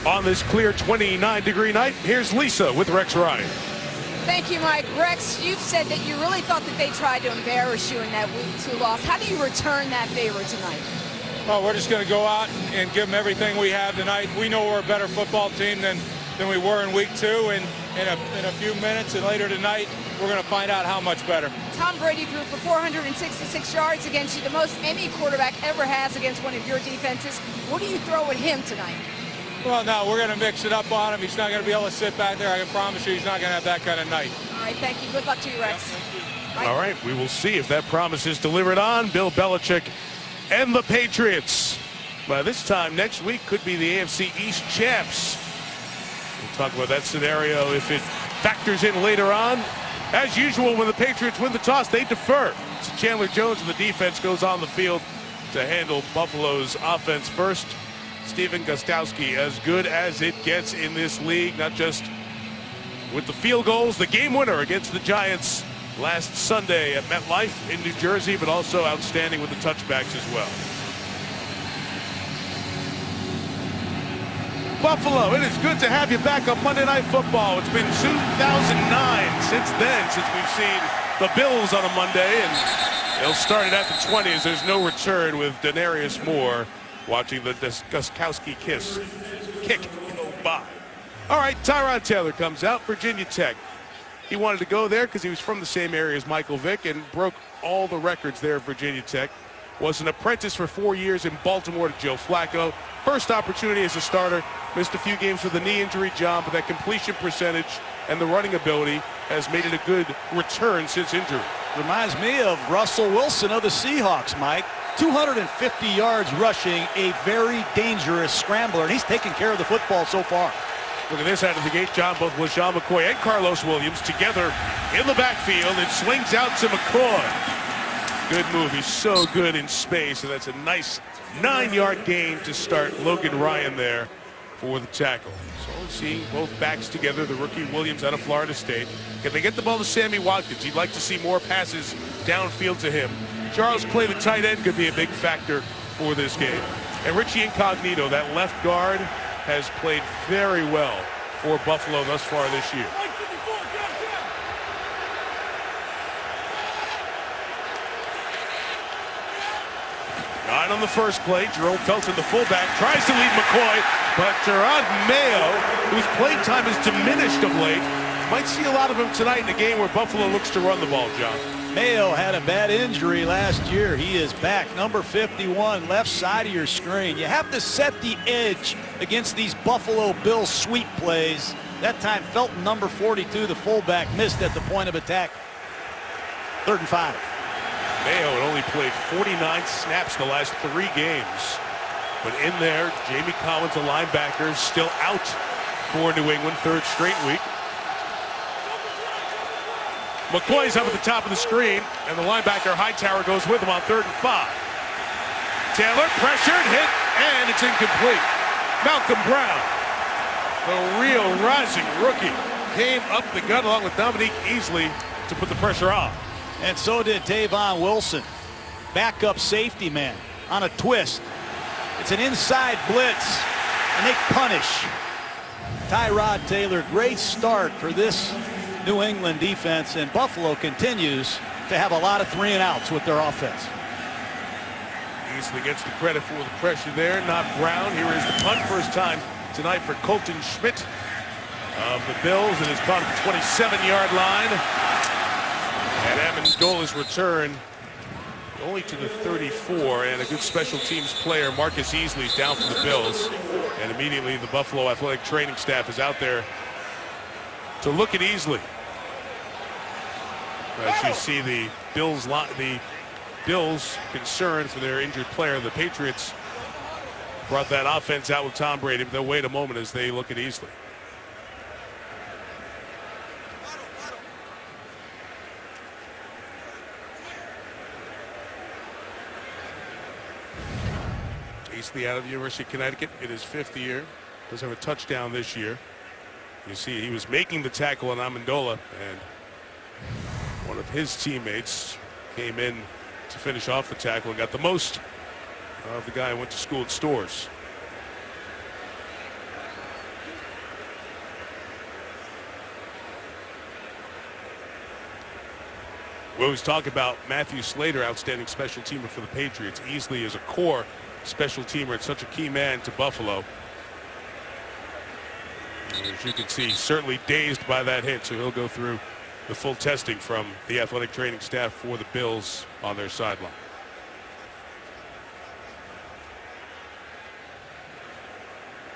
On this clear 29-degree night, here's Lisa with Rex Ryan. Thank you, Mike. Rex, you've said that you really thought that they tried to embarrass you in that Week 2 loss. How do you return that favor tonight? Well, we're just going to go out and give them everything we have tonight. We know we're a better football team than we were in Week 2, and in a few minutes and later tonight, we're going to find out how much better. Tom Brady threw for 466 yards against you, the most any quarterback ever has against one of your defenses. What do you throw at him tonight? Well, no, we're going to mix it up on him. He's not going to be able to sit back there. I can promise you he's not going to have that kind of night. All right, thank you. Good luck to you, Rex. Yeah, All right, we will see if that promise is delivered on Bill Belichick and the Patriots. By this time next week could be the AFC East champs. We'll talk about that scenario if it factors in later on. As usual, when the Patriots win the toss, they defer. So Chandler Jones and the defense goes on the field to handle Buffalo's offense first. Stephen Gostkowski, as good as it gets in this league, not just with the field goals, the game winner against the Giants last Sunday at MetLife in New Jersey, but also outstanding with the touchbacks as well. Buffalo, it is good to have you back on Monday Night Football. It's been 2009 since then, since we've seen the Bills on a Monday, and they'll start it at the 20s. There's no return with Denarius Moore watching the Gostkowski kick go by. All right, Tyrod Taylor comes out, Virginia Tech. He wanted to go there because he was from the same area as Michael Vick and broke all the records there at Virginia Tech. Was an apprentice for 4 years in Baltimore to Joe Flacco. First opportunity as a starter, missed a few games with a knee injury, John, but that completion percentage and the running ability has made it a good return since injury. Reminds me of Russell Wilson of the Seahawks, Mike. 250 yards rushing, a very dangerous scrambler, and he's taking care of the football so far. Look at this out of the gate, John. Both LaShawn McCoy and Carlos Williams together in the backfield. It swings out to McCoy. Good move. He's so good in space, and that's a nice 9-yard gain to start Logan Ryan there for the tackle. So seeing both backs together, the rookie Williams out of Florida State. Can they get the ball to Sammy Watkins? He'd like to see more passes downfield to him. Charles Clay, the tight end, could be a big factor for this game. And Richie Incognito, that left guard, has played very well for Buffalo thus far this year. Nine on the first play. Jerome Felton, the fullback, tries to lead McCoy, but Gerard Mayo, whose playing time has diminished of late, might see a lot of him tonight in a game where Buffalo looks to run the ball, John. Mayo had a bad injury last year. He is back. Number 51, left side of your screen. You have to set the edge against these Buffalo Bills sweep plays. That time Felton, number 42, the fullback, missed at the point of attack. 3rd and 5. Mayo had only played 49 snaps the last 3 games. But in there, Jamie Collins, a linebacker, still out for New England, 3rd straight week. McCoy's up at the top of the screen, and the linebacker Hightower goes with him on 3rd and 5. Taylor pressured, hit, and it's incomplete. Malcolm Brown, the real rising rookie, came up the gut along with Dominique Easley to put the pressure on. And so did Tavon Wilson, backup safety man, on a twist. It's an inside blitz, and they punish. Tyrod Taylor, great start for this New England defense, and Buffalo continues to have a lot of 3-and-outs with their offense. Easley gets the credit for the pressure there, not Brown. Here is the punt, first time tonight for Colton Schmidt of the Bills, and is caught at the 27-yard line. And Amendola's return only to the 34, and a good special teams player, Marcus Easley, is down for the Bills. And immediately the Buffalo athletic training staff is out there to look at Easley. As you see the Bills concerned for their injured player. The Patriots brought that offense out with Tom Brady, but they'll wait a moment as they look at Easley. Easley out of the University of Connecticut in his 5th year. Does have a touchdown this year. You see he was making the tackle on Amendola, and one of his teammates came in to finish off the tackle and got the most of the guy who went to school at Stores. We always talk about Matthew Slater, outstanding special teamer for the Patriots, easily as a core special teamer and such a key man to Buffalo. And as you can see, certainly dazed by that hit, so he'll go through the full testing from the athletic training staff for the Bills on their sideline.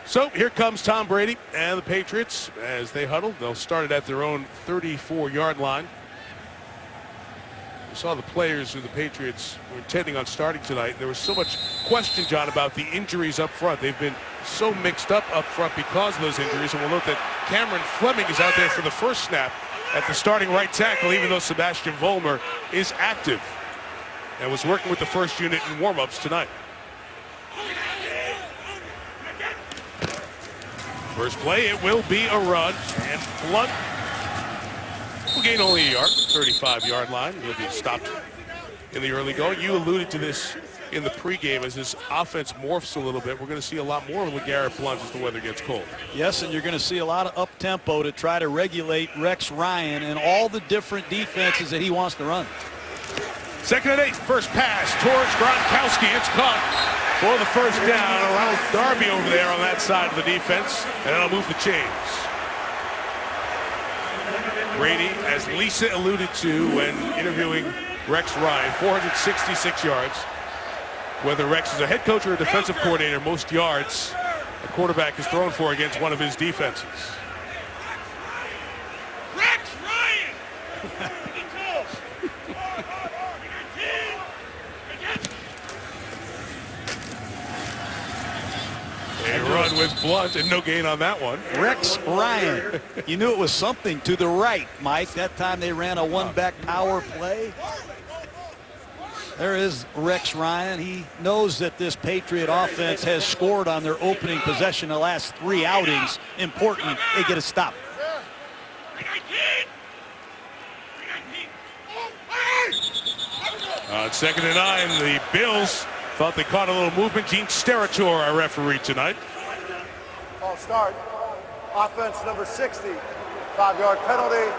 So here comes Tom Brady and the Patriots as they huddle. They'll start it at their own 34-yard line. We saw the players who the Patriots were intending on starting tonight. There was so much question, John, about the injuries up front. They've been so mixed up front because of those injuries. And we'll note that Cameron Fleming is out there for the first snap at the starting right tackle, even though Sebastian Vollmer is active and was working with the first unit in warm-ups tonight. First play, it will be a run, and Blunt will gain only a yard, 35-yard line. He'll be stopped in the early going. You alluded to this in the pregame as this offense morphs a little bit. We're going to see a lot more of LeGarrette Blunt as the weather gets cold. Yes, and you're going to see a lot of up-tempo to try to regulate Rex Ryan and all the different defenses that he wants to run. 2nd and 8, first pass towards Gronkowski. It's caught for the first down. Ronald Darby over there on that side of the defense, and that'll move the chains. Brady, as Lisa alluded to when interviewing Rex Ryan, 466 yards. Whether Rex is a head coach or a defensive coordinator, most yards a quarterback has thrown for against one of his defenses. Rex Ryan! A run with Blunt and no gain on that one. Rex Ryan. You knew it was something to the right, Mike. That time they ran a one-back power play. There is Rex Ryan. He knows that this Patriot offense has scored on their opening possession the last 3 outings. Important they get a stop. On 2nd and 9, the Bills thought they caught a little movement. Gene Steratore, our referee tonight. Ball start. Offense number 60. 5-yard penalty.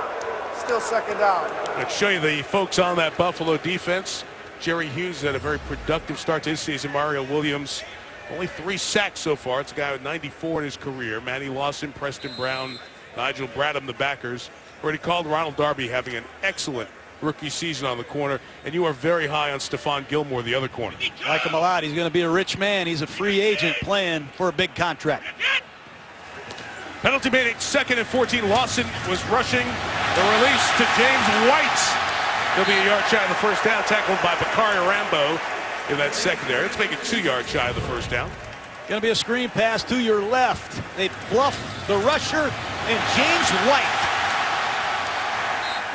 Still 2nd down. Let's show you the folks on that Buffalo defense. Jerry Hughes had a very productive start to his season. Mario Williams, only 3 sacks so far. It's a guy with 94 in his career. Manny Lawson, Preston Brown, Nigel Bradham, the backers. Already called Ronald Darby having an excellent rookie season on the corner, and you are very high on Stephon Gilmore, the other corner. Like him a lot. He's going to be a rich man. He's a free agent playing for a big contract. Penalty made it 2nd and 14. Lawson was rushing the release to James White. He'll be a yard shy of the first down, tackled by Bakari Rambo in that secondary. Let's make it 2 yards shy of the first down. Going to be a screen pass to your left. They bluff the rusher and James White.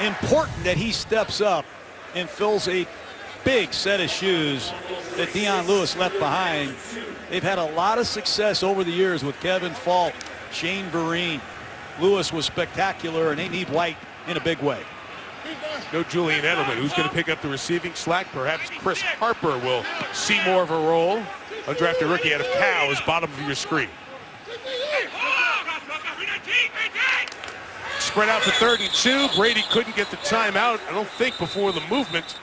Important that he steps up and fills a big set of shoes that Dion Lewis left behind. They've had a lot of success over the years with Kevin Faulk, Shane Vereen. Lewis was spectacular, and they need White in a big way. No Julian Edelman. Who's going to pick up the receiving slack? Perhaps Chris Harper will see more of a role. Undrafted rookie out of Cal is bottom of your screen. Spread out to 3rd and 2. Brady couldn't get the timeout, I don't think, before the movement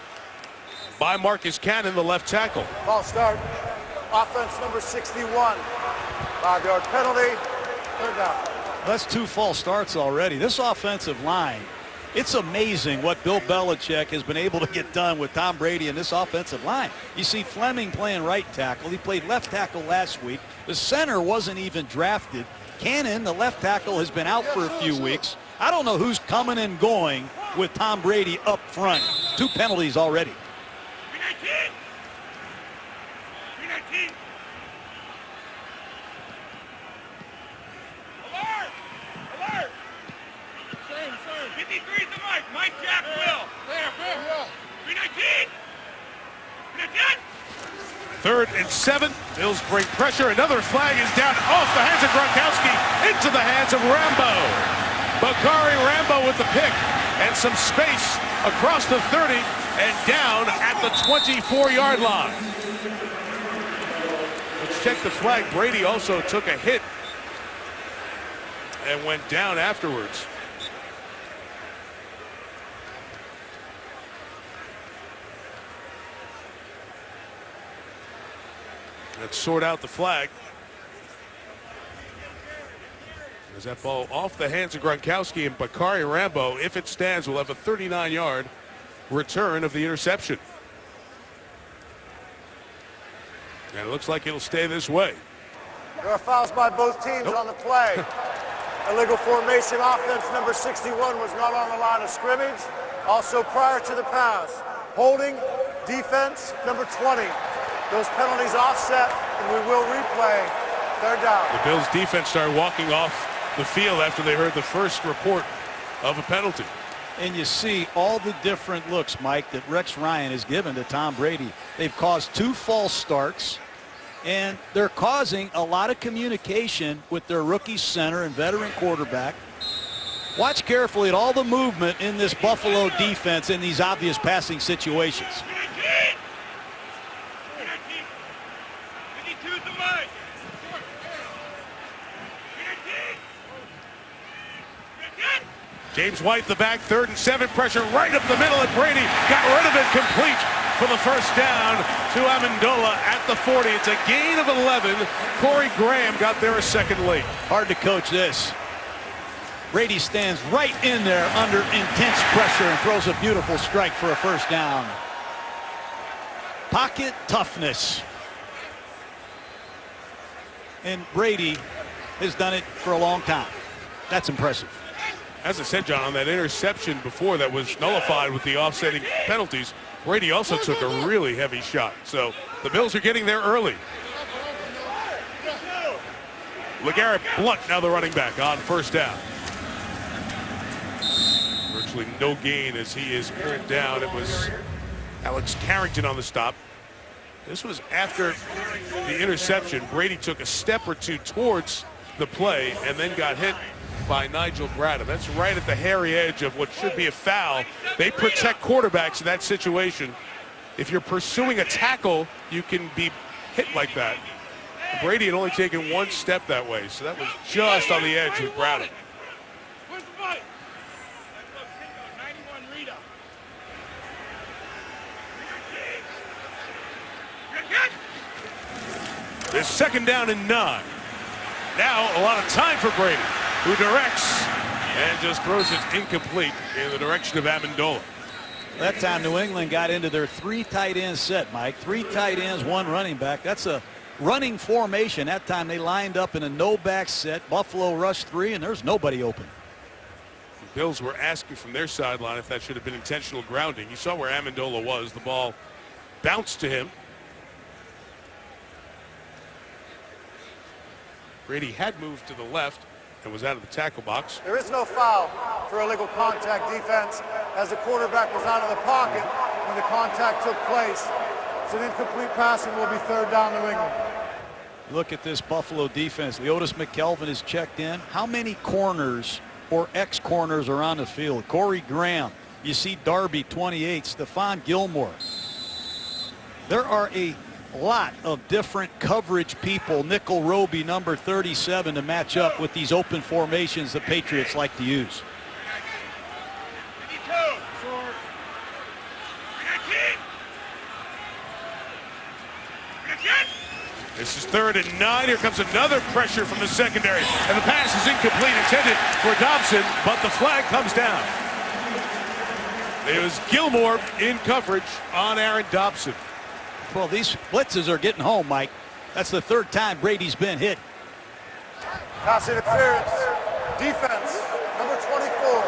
by Marcus Cannon, the left tackle. Ball start. Offense number 61. 5-yard penalty. 3rd down. That's 2 false starts already. This offensive line, it's amazing what Bill Belichick has been able to get done with Tom Brady and this offensive line. You see Fleming playing right tackle. He played left tackle last week. The center wasn't even drafted. Cannon, the left tackle, has been out for a few weeks. I don't know who's coming and going with Tom Brady up front. 2 penalties already. Mike Jack Will. There. 319. 3rd and 7. Bills bring pressure. Another flag is down off the hands of Gronkowski into the hands of Rambo. Bakari Rambo with the pick and some space across the 30 and down at the 24-yard line. Let's check the flag. Brady also took a hit and went down afterwards. Let's sort out the flag. As that ball off the hands of Gronkowski, and Bakari Rambo, if it stands, will have a 39-yard return of the interception. And it looks like it'll stay this way. There are fouls by both teams on the play. Illegal formation. Offense number 61 was not on the line of scrimmage. Also prior to the pass. Holding defense number 20. Those penalties offset, and we will replay. Third down. The Bills defense started walking off the field after they heard the first report of a penalty. And you see all the different looks, Mike, that Rex Ryan has given to Tom Brady. They've caused 2 false starts, and they're causing a lot of communication with their rookie center and veteran quarterback. Watch carefully at all the movement in this Buffalo defense in these obvious passing situations. James White, the back, 3rd and 7, pressure right up the middle, and Brady got rid of it, complete for the first down to Amendola at the 40. It's a gain of 11. Corey Graham got there a second late. Hard to coach this. Brady stands right in there under intense pressure and throws a beautiful strike for a first down. Pocket toughness. And Brady has done it for a long time. That's impressive. As I said, John, on that interception before that was nullified with the offsetting penalties, Brady also took a really heavy shot. So the Bills are getting there early. LeGarrette Blount now the running back on first down. Virtually no gain as he is pulled down. It was Alex Carrington on the stop. This was after the interception. Brady took a step or two towards the play and then got hit by Nigel Bradham. That's right at the hairy edge of what should be a foul. They protect quarterbacks in that situation. If you're pursuing a tackle, you can be hit like that. Brady had only taken 1 step that way, so that was just on the edge with Bradham. This 2nd down and 9. Now a lot of time for Brady, who directs and just throws it incomplete in the direction of Amendola. That time New England got into their 3 tight end set, Mike. 3 tight ends, 1 running back. That's a running formation. That time they lined up in a no-back set. Buffalo rushed 3, and there's nobody open. The Bills were asking from their sideline if that should have been intentional grounding. You saw where Amendola was. The ball bounced to him. Brady had moved to the left and was out of the tackle box. There is no foul for illegal contact defense as the quarterback was out of the pocket when the contact took place. It's an incomplete pass and will be 3rd down New England. Look at this Buffalo defense. Leotis McKelvin is checked in. How many corners or ex-corners are on the field? Corey Graham. You see Darby, 28. Stephon Gilmore. There are a lot of different coverage people. Nickel Roby, number 37, to match up with these open formations the Patriots like to use. This is 3rd and 9. Here comes another pressure from the secondary, and the pass is incomplete, intended for Dobson, but the flag comes down. It was Gilmore in coverage on Aaron Dobson. Well, these blitzes are getting home, Mike. That's the 3rd time Brady's been hit. Pass interference. Defense, number 24.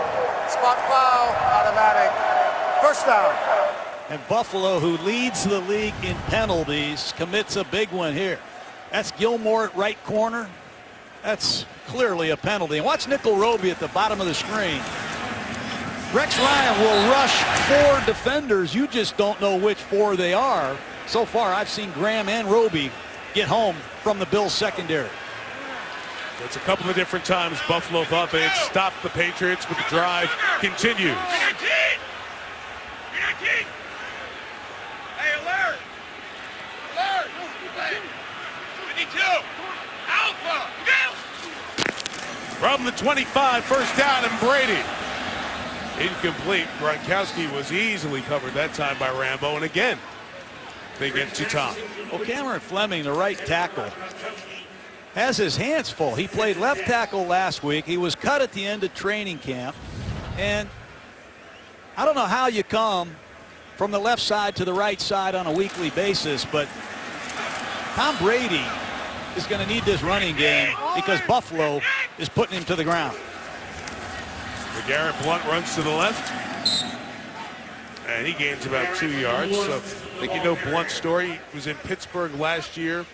Spot foul, automatic. First down. And Buffalo, who leads the league in penalties, commits a big one here. That's Gilmore at right corner. That's clearly a penalty. And watch Nickel Roby at the bottom of the screen. Rex Ryan will rush 4 defenders. You just don't know which 4 they are. So far, I've seen Graham and Roby get home from the Bills secondary. It's a couple of different times Buffalo thought they had stopped the Patriots, but the drive continues. Hey, alert! Alert! 52! Alpha! From the 25, first down, and Brady. Incomplete. Gronkowski was easily covered that time by Rambo, and again, they get to Tom. Well, Cameron Fleming, the right tackle, has his hands full. He played left tackle last week. He was cut at the end of training camp. And I don't know how you come from the left side to the right side on a weekly basis, but Tom Brady is going to need this running game because Buffalo is putting him to the ground. Garrett Blunt runs to the left, and he gains about 2 yards. So I think you know Blunt's story. He was in Pittsburgh last year,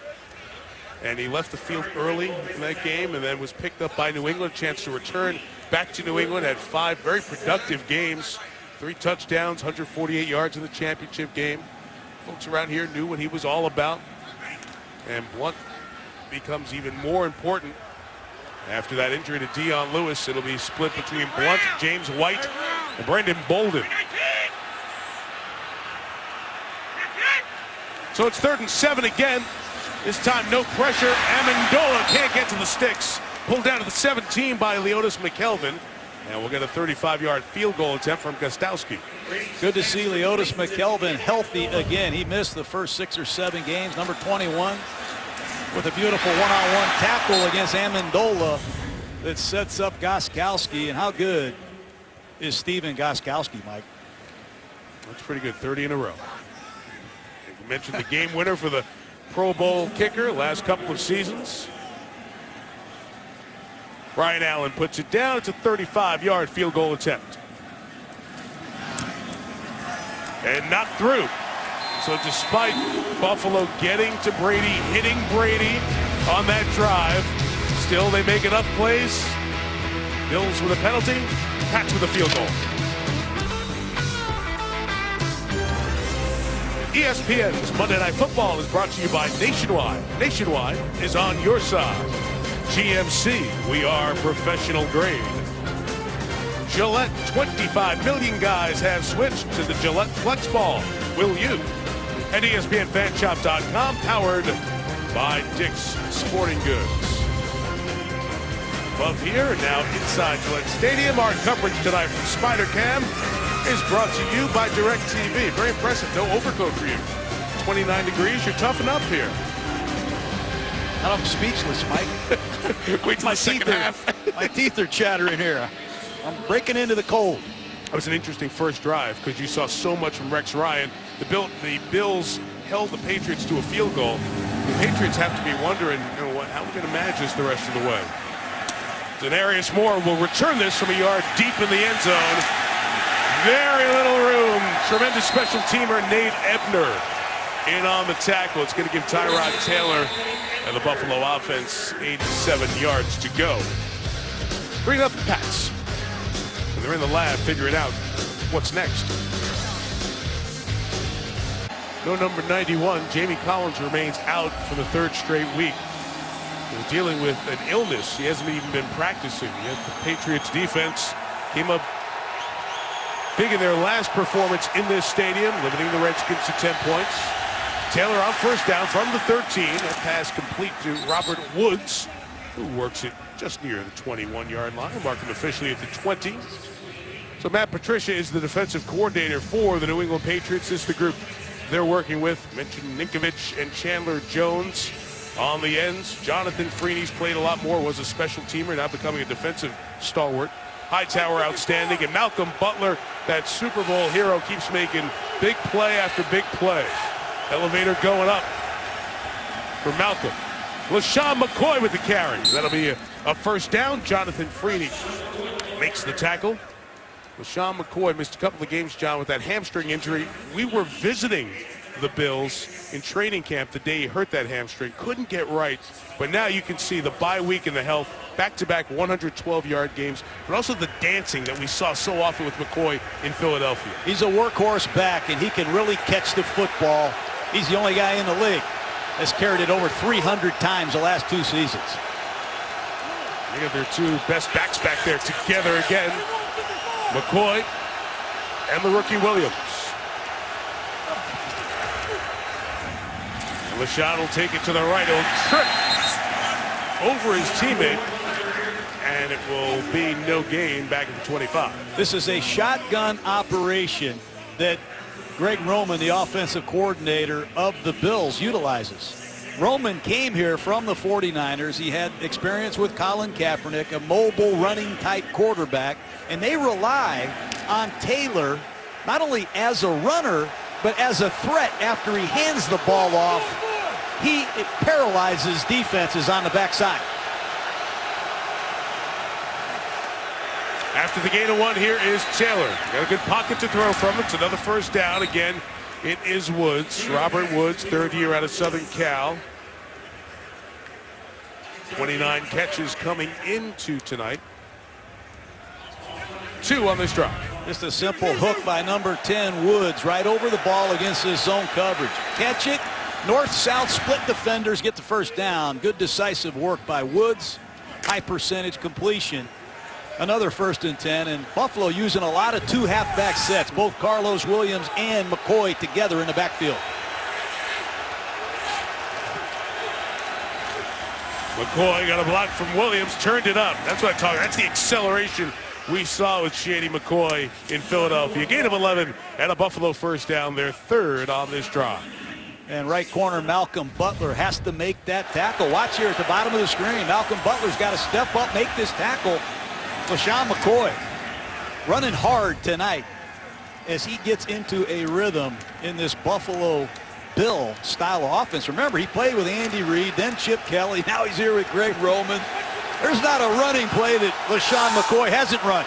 and he left the field early in that game and then was picked up by New England. Chance to return back to New England. Had 5 very productive games, 3 touchdowns, 148 yards in the championship game. Folks around here knew what he was all about, and Blunt becomes even more important. After that injury to Dion Lewis, it'll be split between Blunt, James White, and Brandon Bolden. So it's 3rd and 7 again. This time no pressure. Amendola can't get to the sticks. Pulled down to the 17 by Leotis McKelvin. And we'll get a 35-yard field goal attempt from Gostowski. Good to see Leotis McKelvin healthy again. He missed the first 6 or 7 games. Number 21. With a beautiful one-on-one tackle against Amendola that sets up Gostkowski. And how good is Stephen Gostkowski, Mike? That's pretty good, 30 in a row. You mentioned the game winner for the Pro Bowl kicker last couple of seasons. Brian Allen puts it down. It's a 35-yard field goal attempt. And knocked through. So despite Buffalo getting to Brady, hitting Brady on that drive, still they make enough plays. Bills with a penalty, Pats with a field goal. ESPN's Monday Night Football is brought to you by Nationwide. Nationwide is on your side. GMC, we are professional grade. Gillette, 25 million guys have switched to the Gillette Flex Ball. Will you? And ESPNFanshop.com, powered by Dick's Sporting Goods. Above here, now inside Gillette Stadium, our coverage tonight from Spider Cam is brought to you by DirecTV. Very impressive, no overcoat for you. 29 degrees, you're toughing up here. I'm speechless, Mike. Wait till the second half. My teeth are chattering here. I'm breaking into the cold. That was an interesting first drive because you saw so much from Rex Ryan. The Bills held the Patriots to a field goal. The Patriots have to be wondering, you know, how are we going to manage this the rest of the way? Denarius Moore will return this from a yard deep in the end zone. Very little room. Tremendous special teamer Nate Ebner in on the tackle. It's going to give Tyrod Taylor and the Buffalo offense 87 yards to go. 3-0 Pats. And they're in the lab figuring out what's next. No number 91. Jamie Collins remains out for the 3rd straight week. He's dealing with an illness. He hasn't even been practicing. Yet the Patriots defense came up big in their last performance in this stadium, limiting the Redskins to 10 points. Taylor on first down from the 13. That pass complete to Robert Woods, who works it just near the 21-yard line, marking officially at the 20. So Matt Patricia is the defensive coordinator for the New England Patriots. This is the group they're working with. Mentioned Ninkovich and Chandler Jones on the ends. Jonathan Freeney's played a lot more, was a special teamer, now becoming a defensive stalwart. Hightower outstanding, and Malcolm Butler, that Super Bowl hero, keeps making big play after big play. Elevator going up for Malcolm. LaShawn McCoy with the carry. That'll be a first down. Jonathan Freeney makes the tackle. LaShawn McCoy missed a couple of games, John, with that hamstring injury. We were visiting the Bills in training camp the day he hurt that hamstring. Couldn't get right, but now you can see the bye week and the health, back-to-back 112-yard games, but also the dancing that we saw so often with McCoy in Philadelphia. He's a workhorse back, and he can really catch the football. He's the only guy in the league that's carried it over 300 times the last 2 seasons. They got their 2 best backs back there together again. McCoy and the rookie Williams. And LaShawn will take it to the right. He'll trip over his teammate, and it will be no gain back at the 25. This is a shotgun operation that Greg Roman, the offensive coordinator of the Bills, utilizes. Roman came here from the 49ers. He had experience with Colin Kaepernick, a mobile running type quarterback, and they rely on Taylor not only as a runner, but as a threat after he hands the ball off. It paralyzes defenses on the backside. After the gain of 1, here is Taylor. Got a good pocket to throw from. It's another first down. Again, it is Woods. Robert Woods, third year out of Southern Cal. 29 catches coming into tonight. 2 on this drive. Just a simple hook by number 10, Woods, right over the ball against his zone coverage. Catch it. North-south split defenders get the first down. Good decisive work by Woods. High percentage completion. Another 1st and 10, and Buffalo using a lot of 2 halfback sets, both Carlos Williams and McCoy together in the backfield. McCoy got a block from Williams, turned it up. That's what I'm talking about. That's the acceleration we saw with Shady McCoy in Philadelphia. Gain of 11 and a Buffalo first down, their 3rd on this drive. And right corner Malcolm Butler has to make that tackle. Watch here at the bottom of the screen. Malcolm Butler's got to step up, make this tackle. LaShawn McCoy running hard tonight as he gets into a rhythm in this Buffalo Bill style of offense. Remember, he played with Andy Reid, then Chip Kelly. Now he's here with Greg Roman. There's not a running play that LaShawn McCoy hasn't run.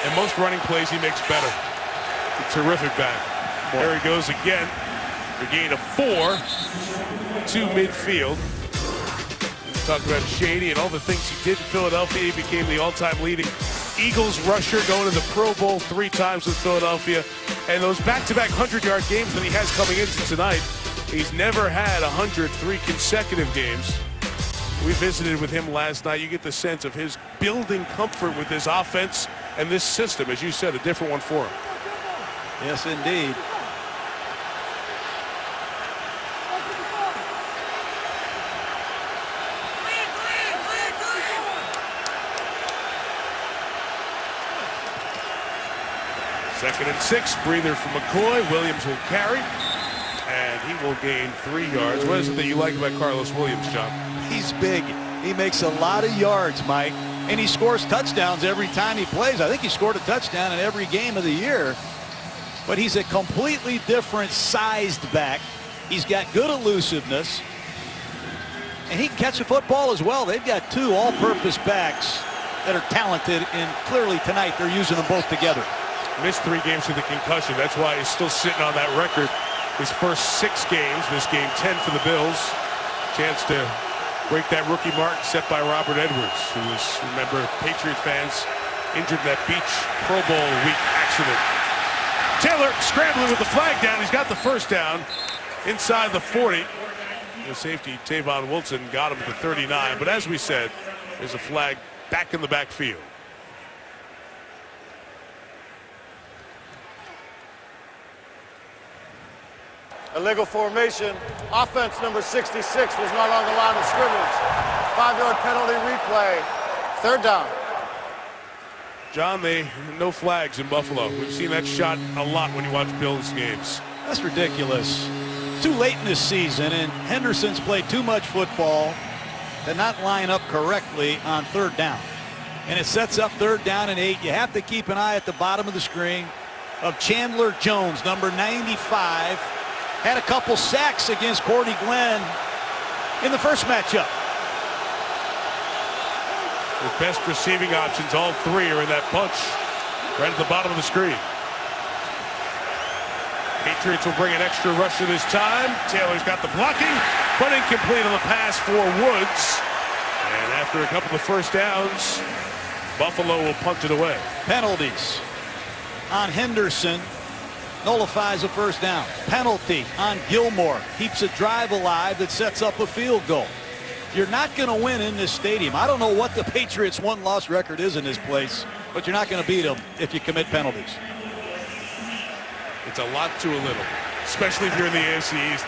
And most running plays he makes better. A terrific back. There he goes again. The gain of 4 to midfield. Talk about Shady and all the things he did in Philadelphia. He became the all-time leading Eagles rusher, going to the Pro Bowl 3 times with Philadelphia. And those back-to-back 100-yard games that he has coming into tonight, he's never had 103 consecutive games. We visited with him last night. You get the sense of his building comfort with this offense and this system. As you said, a different one for him. Yes, indeed. Second and 6, breather from McCoy. Williams will carry, and he will gain 3 yards. What is it that you like about Carlos Williams, John? He's big. He makes a lot of yards, Mike, and he scores touchdowns every time he plays. I think he scored a touchdown in every game of the year, but he's a completely different sized back. He's got good elusiveness, and he can catch a football as well. They've got 2 all-purpose backs that are talented, and clearly tonight they're using them both together. Missed 3 games with a concussion. That's why he's still sitting on that record. His first 6 games, this game 10 for the Bills. Chance to break that rookie mark set by Robert Edwards, who was, remember, Patriot fans, injured in that Beach Pro Bowl week accident. Taylor scrambling with the flag down. He's got the first down inside the 40. The safety, Tavon Wilson, got him to 39. But as we said, there's a flag back in the backfield. Illegal formation. Offense number 66 was not on the line of scrimmage. 5-yard penalty replay. 3rd down. John, no flags in Buffalo. We've seen that shot a lot when you watch Bills games. That's ridiculous. Too late in this season, and Henderson's played too much football to not line up correctly on 3rd down. And it sets up 3rd down and 8. You have to keep an eye at the bottom of the screen of Chandler Jones, number 95. Had a couple sacks against Cordy Glenn in the first matchup. The best receiving options, all 3 are in that bunch right at the bottom of the screen. Patriots will bring an extra rusher this time. Taylor's got the blocking, but incomplete on the pass for Woods. And after a couple of first downs, Buffalo will punt it away. Penalties on Henderson. Nullifies a first down. Penalty on Gilmore. Keeps a drive alive that sets up a field goal. You're not going to win in this stadium. I don't know what the Patriots' 1-loss record is in this place, but you're not going to beat them if you commit penalties. It's a lot to a little, especially if you're in the AFC East.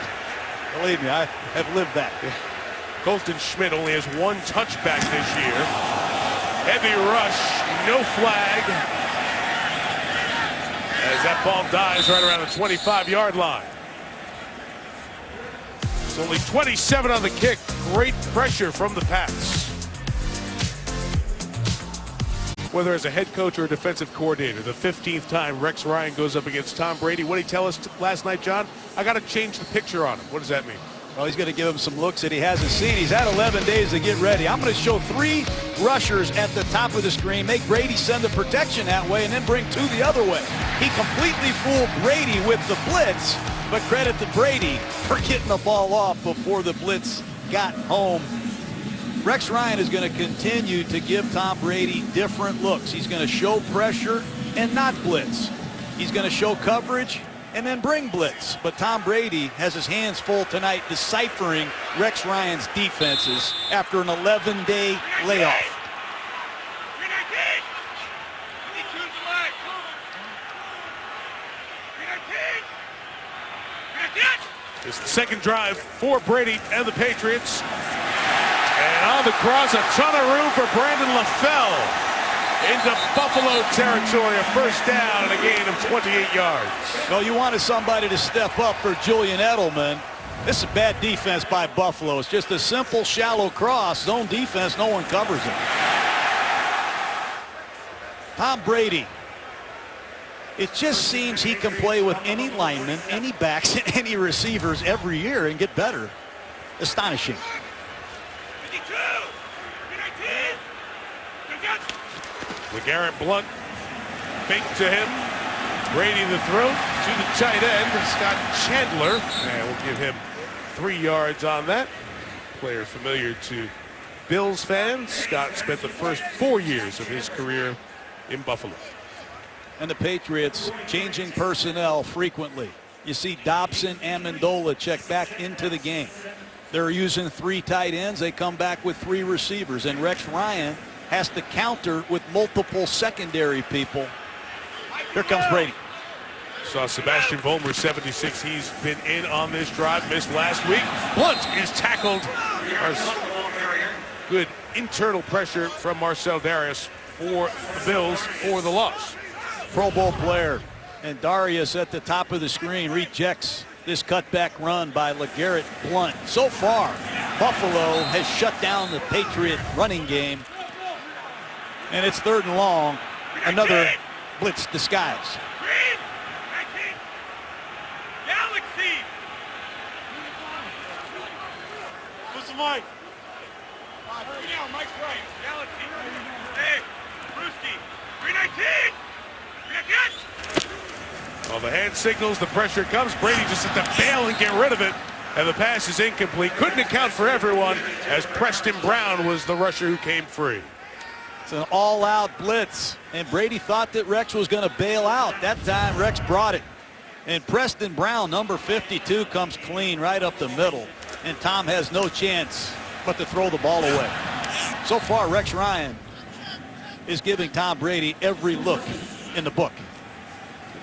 Believe me, I have lived that. Yeah. Colton Schmidt only has 1 touchback this year. Heavy rush, no flag. as that ball dies right around the 25-yard line. It's only 27 on the kick. Great pressure from the Pats. Whether as a head coach or a defensive coordinator, the 15th time Rex Ryan goes up against Tom Brady. What did he tell us last night, John? I got to change the picture on him. What does that mean? Well, he's going to give him some looks that he hasn't seen. He's had 11 days to get ready. I'm going to show 3 rushers at the top of the screen, make Brady send the protection that way, and then bring 2 the other way. He completely fooled Brady with the blitz, but credit to Brady for getting the ball off before the blitz got home. Rex Ryan is going to continue to give Tom Brady different looks. He's going to show pressure and not blitz. He's going to show coverage and then bring blitz. But Tom Brady has his hands full tonight deciphering Rex Ryan's defenses after an 11-day layoff. It's the second drive for Brady and the Patriots. And on the cross, a ton of room for Brandon LaFell into Buffalo territory. A first down and a gain of 28 yards. Well, you wanted somebody to step up for Julian Edelman. This is a bad defense by Buffalo. It's just a simple, shallow cross. Zone defense, no one covers it. Tom Brady. It just seems he can play with any linemen, any backs, and any receivers every year and get better. Astonishing. LeGarrette Blount fake to him. Brady the throw to the tight end, Scott Chandler. And we'll give him 3 yards on that. Player familiar to Bills fans. Scott spent the first 4 years of his career in Buffalo. And the Patriots changing personnel frequently. You see Dobson, Amendola check back into the game. They're using 3 tight ends. They come back with 3 receivers. And Rex Ryan has to counter with multiple secondary people. Here comes Brady. Saw Sebastian Vollmer, 76. He's been in on this drive, missed last week. Blount is tackled. Good internal pressure from Marcel Darius for the Bills for the loss. Pro Bowl player. And Darius at the top of the screen rejects this cutback run by LeGarrette Blount. So far, Buffalo has shut down the Patriot running game. And it's 3rd and long. Another blitz disguise. What's the mic? Mike's right. Galaxy. Hey, Brewski. 319. Well, the hand signals, the pressure comes. Brady just had to bail and get rid of it. And the pass is incomplete. Couldn't account for everyone as Preston Brown was the rusher who came free. It's an all-out blitz. And Brady thought that Rex was going to bail out. That time, Rex brought it. And Preston Brown, number 52, comes clean right up the middle. And Tom has no chance but to throw the ball away. So far, Rex Ryan is giving Tom Brady every look in the book.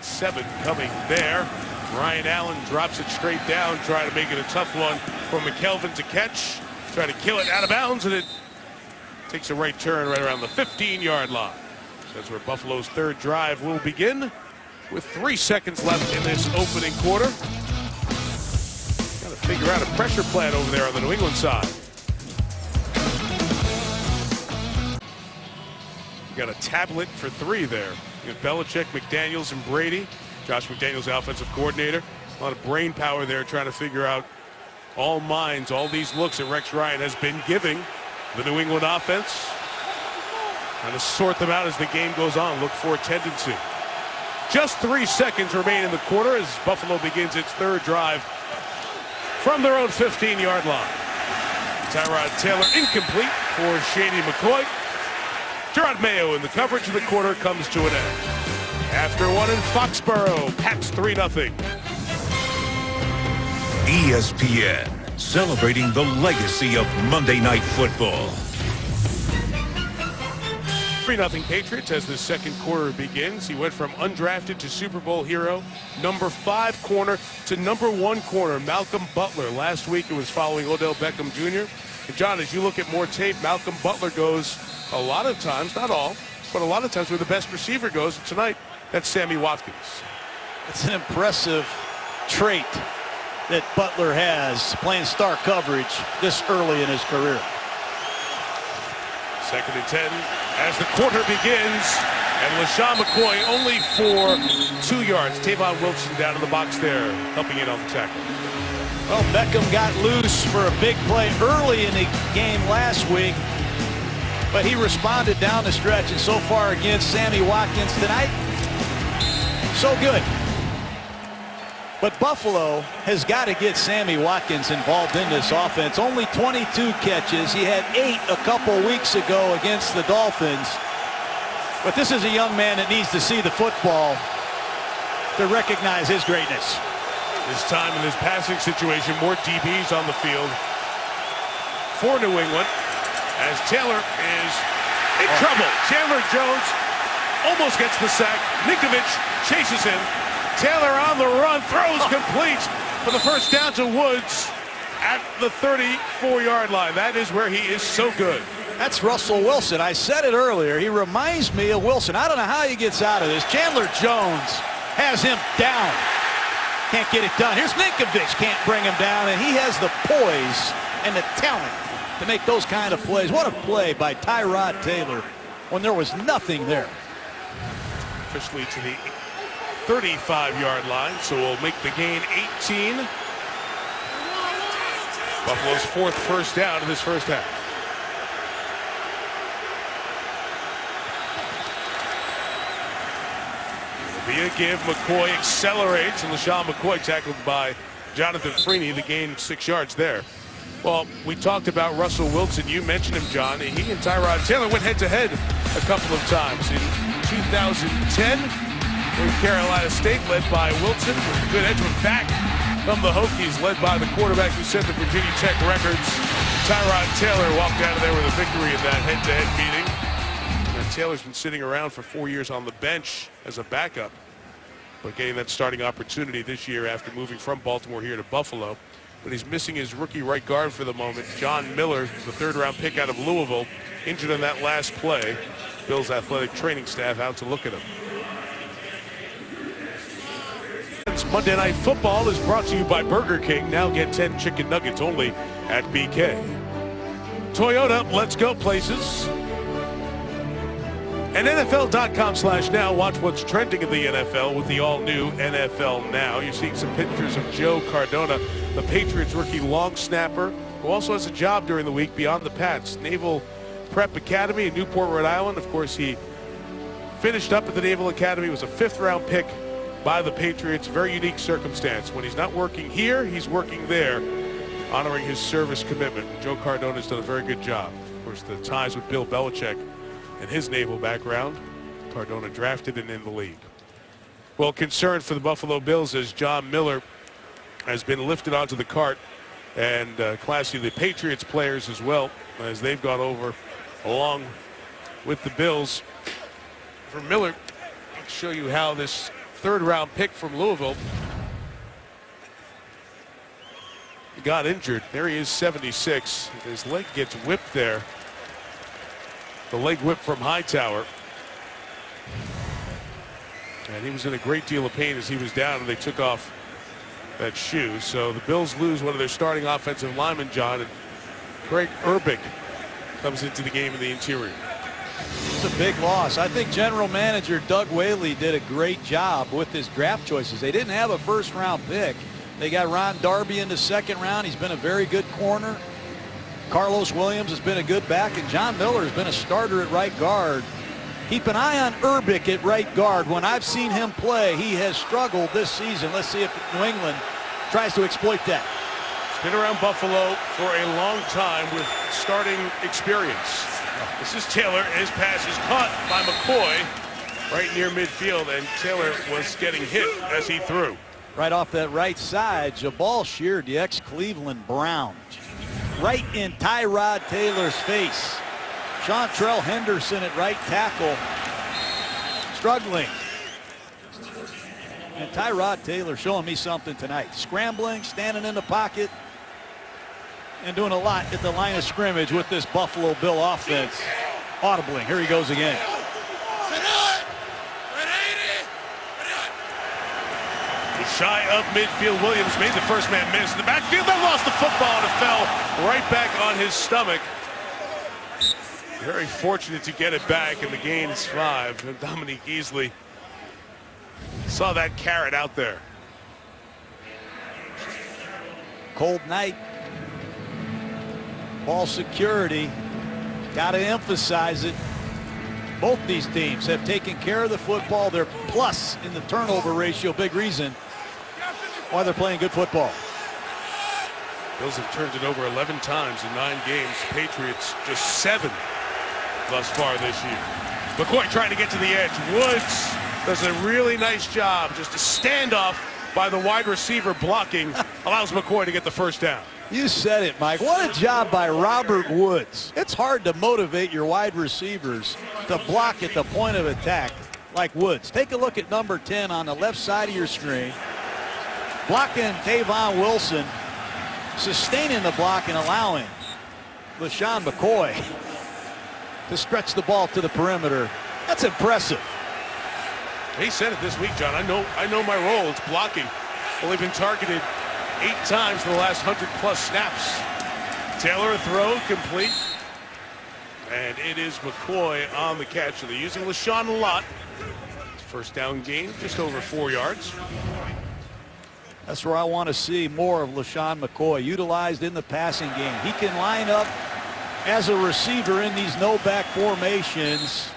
7 coming there. Ryan Allen drops it straight down, trying to make it a tough one for McKelvin to catch. Try to kill it out of bounds, and it takes a right turn right around the 15-yard line. That's where Buffalo's 3rd drive will begin with 3 seconds left in this opening quarter. Got to figure out a pressure plan over there on the New England side. Got a tablet for 3 there. You got Belichick, McDaniels, and Brady. Josh McDaniels, the offensive coordinator. A lot of brain power there trying to figure out all minds, all these looks that Rex Ryan has been giving the New England offense. Trying to sort them out as the game goes on. Look for a tendency. Just 3 seconds remain in the quarter as Buffalo begins its 3rd drive from their own 15-yard line. Tyrod Taylor incomplete for Shady McCoy. Gerard Mayo in the coverage of the quarter comes to an end. After 1 in Foxborough, Pats 3-0. ESPN, celebrating the legacy of Monday Night Football. 3-0 Patriots as the second quarter begins. He went from undrafted to Super Bowl hero, number 5 corner to number 1 corner, Malcolm Butler. Last week it was following Odell Beckham Jr. And John, as you look at more tape, Malcolm Butler goes a lot of times, not all, but a lot of times where the best receiver goes. Tonight, that's Sammy Watkins. It's an impressive trait that Butler has, playing star coverage this early in his career. 2nd and 10 as the quarter begins, and LaShawn McCoy only for 2 yards. Tavon Wilson down in the box there, helping in on the tackle. Well, Beckham got loose for a big play early in the game last week, but he responded down the stretch, and so far against Sammy Watkins tonight, so good. But Buffalo has got to get Sammy Watkins involved in this offense. Only 22 catches. He had 8 a couple weeks ago against the Dolphins. But this is a young man that needs to see the football to recognize his greatness. This time in this passing situation, more DBs on the field for New England as Taylor is in trouble. Chandler Jones almost gets the sack. Ninkovich chases him. Taylor on the run, throws complete for the first down to Woods at the 34-yard line. That is where he is so good. That's Russell Wilson. I said it earlier. He reminds me of Wilson. I don't know how he gets out of this. Chandler Jones has him down. Can't get it done. Here's Ninkovich. Can't bring him down, and he has the poise and the talent to make those kind of plays. What a play by Tyrod Taylor when there was nothing there. Officially to the 35-yard line, so we'll make the gain 18. Buffalo's 4th first down in this first half. Be a give. McCoy accelerates, and LaShawn McCoy tackled by Jonathan Freeney. The gain 6 yards there. Well, we talked about Russell Wilson. You mentioned him, John. He and Tyrod Taylor went head-to-head a couple of times. In 2010, when Carolina State, led by Wilson, with a good edge one back from the Hokies, led by the quarterback who set the Virginia Tech records. Tyrod Taylor walked out of there with a victory in that head-to-head meeting. And Taylor's been sitting around for 4 years on the bench as a backup, but getting that starting opportunity this year after moving from Baltimore here to Buffalo. But he's missing his rookie right guard for the moment. John Miller, the 3rd-round pick out of Louisville, injured on that last play. Bills athletic training staff out to look at him. Monday Night Football is brought to you by Burger King. Now get 10 chicken nuggets only at BK. Toyota, let's go places. And NFL.com/now. Watch what's trending in the NFL with the all-new NFL Now. You're seeing some pictures of Joe Cardona, the Patriots rookie long snapper, who also has a job during the week beyond the Pats. Naval Prep Academy in Newport, Rhode Island. Of course, he finished up at the Naval Academy, was a 5th-round pick by the Patriots. Very unique circumstance. When he's not working here, he's working there, honoring his service commitment. Joe Cardona has done a very good job. Of course, the ties with Bill Belichick and his naval background. Cardona drafted and in the league. Well, concern for the Buffalo Bills as John Miller has been lifted onto the cart, and classy the Patriots players as well, as they've gone over along with the Bills. For Miller, I'll show you how this 3rd-round pick from Louisville got injured. There he is, 76. His leg gets whipped there. The leg whip from Hightower. And he was in a great deal of pain as he was down, and they took off that shoe. So the Bills lose one of their starting offensive linemen, John, and Craig Urbick comes into the game in the interior. It's a big loss. I think general manager Doug Whaley did a great job with his draft choices. They didn't have a 1st-round pick. They got Ron Darby in the 2nd round. He's been a very good corner. Carlos Williams has been a good back, and John Miller has been a starter at right guard. Keep an eye on Urbick at right guard. When I've seen him play, he has struggled this season. Let's see if New England tries to exploit that. He's been around Buffalo for a long time with starting experience. This is Taylor. His pass is caught by McCoy right near midfield, and Taylor was getting hit as he threw. Right off that right side, Jabal Sheard, the ex-Cleveland Brown, right in Tyrod Taylor's face. Chantrell Henderson at right tackle, struggling. And Tyrod Taylor showing me something tonight. Scrambling, standing in the pocket, and doing a lot at the line of scrimmage with this Buffalo Bill offense. Audibling, here he goes again. Shy of midfield, Williams made the first man miss. In the backfield, they lost the football and it fell right back on his stomach. Very fortunate to get it back, and the gain is 5. And Dominique Easley saw that carrot out there. Cold night. Ball security. Got to emphasize it. Both these teams have taken care of the football. They're plus in the turnover ratio. Big reason why they're playing good football. Bills have turned it over 11 times in 9 games. Patriots just 7 thus far this year. McCoy trying to get to the edge. Woods does a really nice job. Just a standoff by the wide receiver blocking allows McCoy to get the first down. You said it, Mike. What a job by Robert Woods. It's hard to motivate your wide receivers to block at the point of attack like Woods. Take a look at number 10 on the left side of your screen. Blocking Tavon Wilson, sustaining the block and allowing LeSean McCoy to stretch the ball to the perimeter. That's impressive. He said it this week, John. I know my role. It's blocking. Only been targeted 8 times in the last 100+ snaps. Taylor, a throw complete. And it is McCoy on the catch. So they're using LeSean a lot. First down gain, just over 4 yards. That's where I want to see more of LeSean McCoy utilized in the passing game. He can line up as a receiver in these no-back formations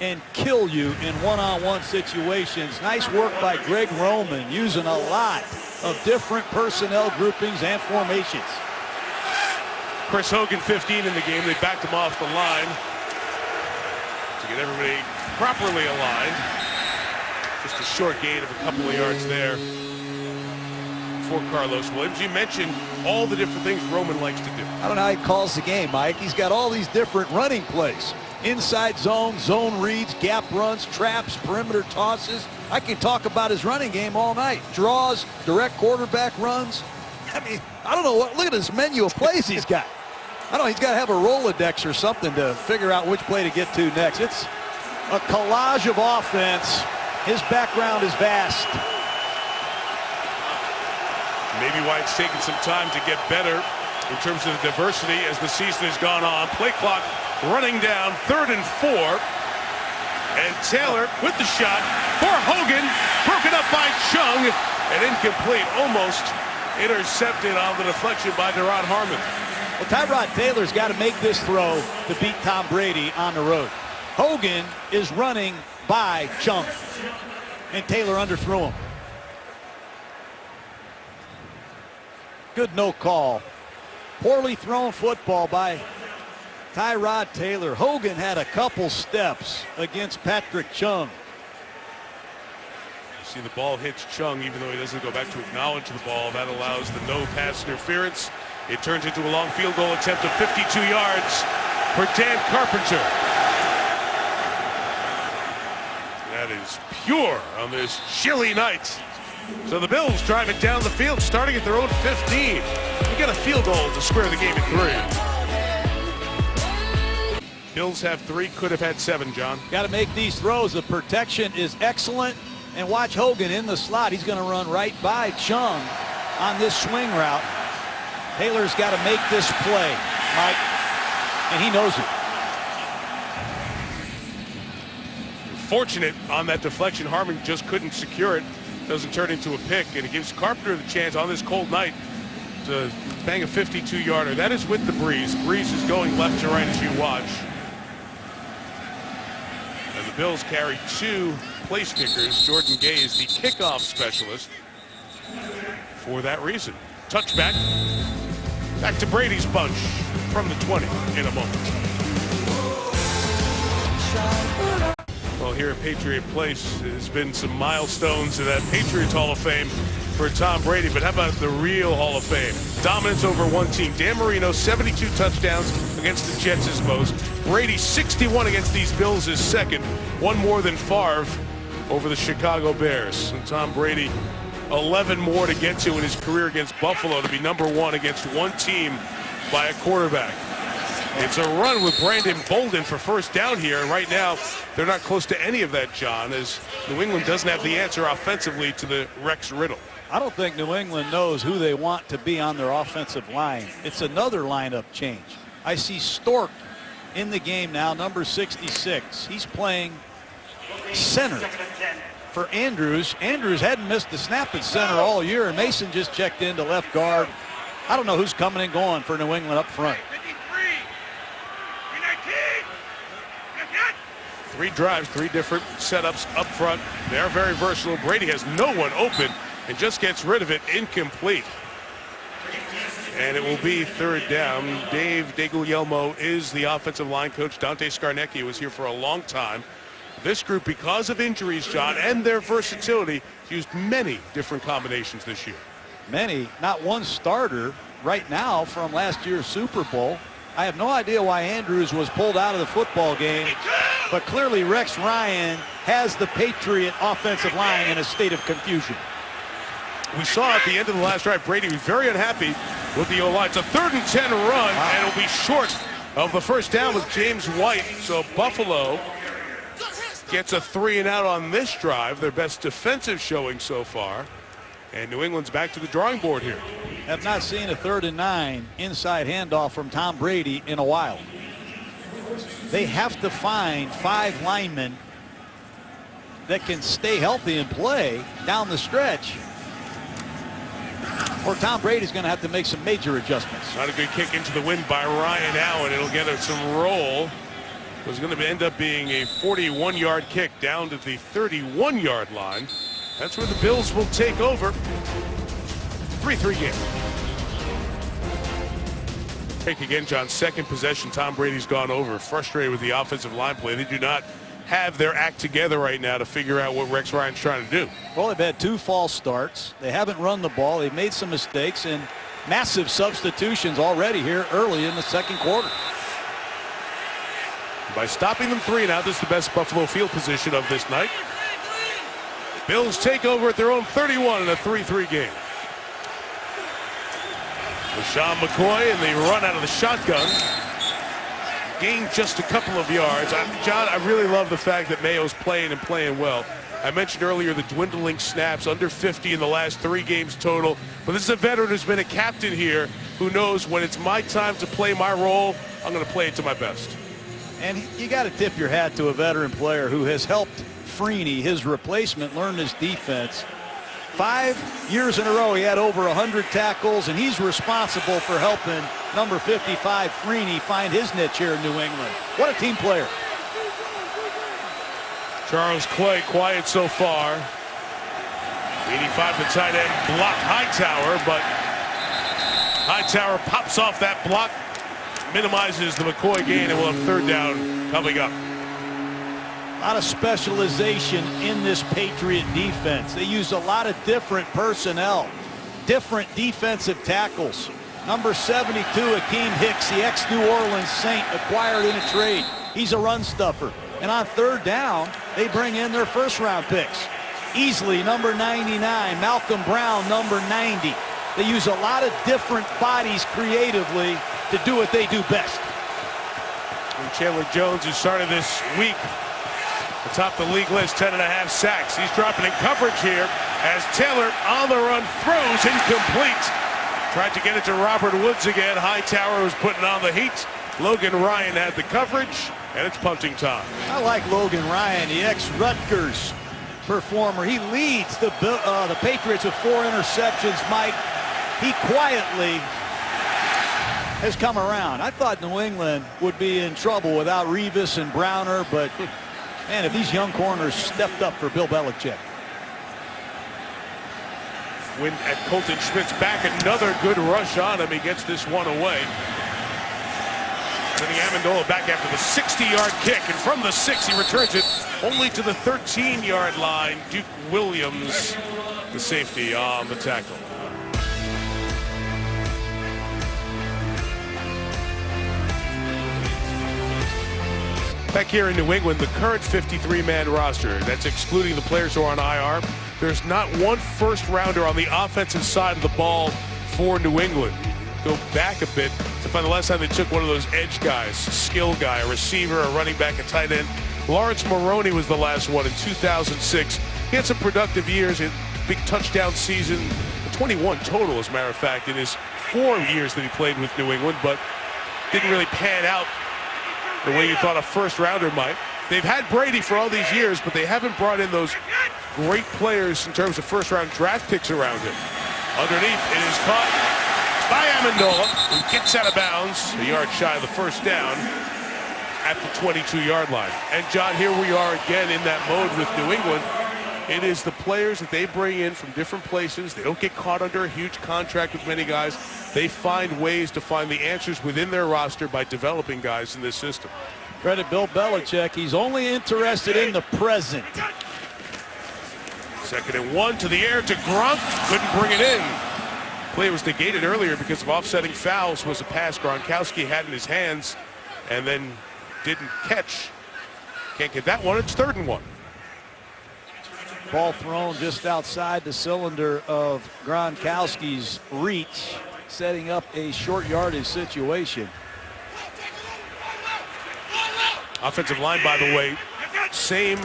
and kill you in one-on-one situations. Nice work by Greg Roman, using a lot of different personnel groupings and formations. Chris Hogan, 15 in the game. They backed him off the line to get everybody properly aligned. Just a short gain of a couple of yards there for Carlos Williams. You mentioned all the different things Roman likes to do. I don't know how he calls the game, Mike. He's got all these different running plays. Inside zone, zone reads, gap runs, traps, perimeter tosses. I can talk about his running game all night. Draws, direct quarterback runs. I mean, I don't know what, look at this menu of plays he's got. I don't know, he's got to have a Rolodex or something to figure out which play to get to next. It's a collage of offense. His background is vast. Maybe why it's taken some time to get better in terms of the diversity as the season has gone on. Play clock running down, 3rd and 4. And Taylor with the shot for Hogan, broken up by Chung, and incomplete, almost intercepted on the deflection by Derod Harmon. Well, Tyrod Taylor's got to make this throw to beat Tom Brady on the road. Hogan is running by Chung, and Taylor underthrew him. Good no call. Poorly thrown football by Tyrod Taylor. Hogan had a couple steps against Patrick Chung. You see the ball hits Chung, even though he doesn't go back to acknowledge the ball. That allows the no pass interference. It turns into a long field goal attempt of 52 yards for Dan Carpenter. That is pure on this chilly night. So the Bills drive it down the field, starting at their own 15. You get a field goal to square the game at 3. Bills have 3, could have had 7, John. Got to make these throws. The protection is excellent. And watch Hogan in the slot. He's going to run right by Chung on this swing route. Taylor's got to make this play, Mike, and he knows it. Fortunate on that deflection. Harmon just couldn't secure it. Doesn't turn into a pick, and it gives Carpenter the chance on this cold night to bang a 52-yarder. That is with the breeze. Breeze is going left to right as you watch. And the Bills carry 2 place kickers. Jordan Gay is the kickoff specialist for that reason. Touchback. Back to Brady's bunch from the 20 in a moment. Well, here at Patriot Place, there's been some milestones in that Patriots Hall of Fame for Tom Brady, but how about the real Hall of Fame? Dominance over one team. Dan Marino, 72 touchdowns against the Jets is most. Brady, 61 against these Bills is second. One more than Favre over the Chicago Bears. And Tom Brady, 11 more to get to in his career against Buffalo to be number 1 against one team by a quarterback. It's a run with Brandon Bolden for first down here. Right now, they're not close to any of that, John, as New England doesn't have the answer offensively to the Rex riddle. I don't think New England knows who they want to be on their offensive line. It's another lineup change. I see Stork in the game now, number 66. He's playing center for Andrews. Andrews hadn't missed a snap at center all year, and Mason just checked into left guard. I don't know who's coming and going for New England up front. 3 drives, 3 different setups up front. They're very versatile. Brady has no one open and just gets rid of it, incomplete. And it will be third down. Dave DeGuglielmo is the offensive line coach. Dante Scarnecchia was here for a long time. This group, because of injuries, John, and their versatility, used many different combinations this year. Many, not one starter right now from last year's Super Bowl. I have no idea why Andrews was pulled out of the football game, but clearly Rex Ryan has the Patriot offensive line in a state of confusion. We saw at the end of the last drive, Brady was very unhappy with the O-line. It's a 3rd and 10 run, and it'll be short of the first down with James White. So Buffalo gets a 3 and out on this drive, their best defensive showing so far. And New England's back to the drawing board here. Have not seen a 3rd and 9 inside handoff from Tom Brady in a while. They have to find 5 linemen that can stay healthy and play down the stretch, or Tom Brady's going to have to make some major adjustments. Not a good kick into the wind by Ryan Allen. It'll get us some roll. It was going to end up being a 41-yard kick down to the 31-yard line. That's where the Bills will take over. 3-3 game. Take again, John. Second possession. Tom Brady's gone over. Frustrated with the offensive line play. They do not have their act together right now to figure out what Rex Ryan's trying to do. Well, they've had 2 false starts. They haven't run the ball. They've made some mistakes and massive substitutions already here early in the second quarter. By stopping them 3 and out, this is the best Buffalo field position of this night. Bills take over at their own 31 in a 3-3 game. LaShawn McCoy in the run out of the shotgun. Gained just a couple of yards. John, I really love the fact that Mayo's playing and playing well. I mentioned earlier the dwindling snaps, under 50 in the last 3 games total. But this is a veteran who's been a captain here who knows when it's my time to play my role, I'm going to play it to my best. And you got to tip your hat to a veteran player who has helped Freeney, his replacement, learn his defense. 5 years in a row he had over 100 tackles, and he's responsible for helping number 55 Freeney find his niche here in New England. What a team player. Charles Clay quiet so far. 85 the tight end, block Hightower, but Hightower pops off that block, minimizes the McCoy gain, and we'll have 3rd down coming up. A lot of specialization in this Patriot defense. They use a lot of different personnel, different defensive tackles. Number 72, Akeem Hicks, the ex-New Orleans Saint, acquired in a trade. He's a run stuffer. And on 3rd down, they bring in their 1st-round picks. Easily, number 99, Malcolm Brown, number 90. They use a lot of different bodies creatively to do what they do best. And Chandler Jones, who started this week atop the league list, 10.5 sacks. He's dropping in coverage here as Taylor on the run throws incomplete. Tried to get it to Robert Woods again. Hightower was putting on the heat. Logan Ryan had the coverage, and it's punting time. I like Logan Ryan, the ex-Rutgers performer. He leads the Patriots with 4 interceptions, Mike. He quietly has come around. I thought New England would be in trouble without Revis and Browner, but man, if these young corners stepped up for Bill Belichick. When at Colton Schmidt's back, another good rush on him. He gets this one away. Sending Amendola back after the 60-yard kick, and from the 6 he returns it only to the 13-yard line. Duke Williams, the safety, on the tackle. Back here in New England, the current 53-man roster, that's excluding the players who are on IR, there's not one first-rounder on the offensive side of the ball for New England. Go back a bit to find the last time they took one of those edge guys, skill guy, a receiver, a running back, a tight end. Lawrence Maroney was the last one in 2006. He had some productive years, a big touchdown season, 21 total, as a matter of fact, in his 4 years that he played with New England, but didn't really pan out the way you thought a first-rounder might. They've had Brady for all these years, but they haven't brought in those great players in terms of first-round draft picks around him. Underneath, it is caught by Amendola, who gets out of bounds, a yard shy of the first down at the 22-yard line. And, John, here we are again in that mode with New England. It is the players that they bring in from different places. They don't get caught under a huge contract with many guys. They find ways to find the answers within their roster by developing guys in this system. Credit Bill Belichick. He's only interested in the present. 2nd and 1 to the air to Gronk. Couldn't bring it in. Play was negated earlier because of offsetting fouls. Was a pass Gronkowski had in his hands and then didn't catch. Can't get that one. It's 3rd and 1. Ball thrown just outside the cylinder of Gronkowski's reach, setting up a short yardage situation. Offensive line, by the way, same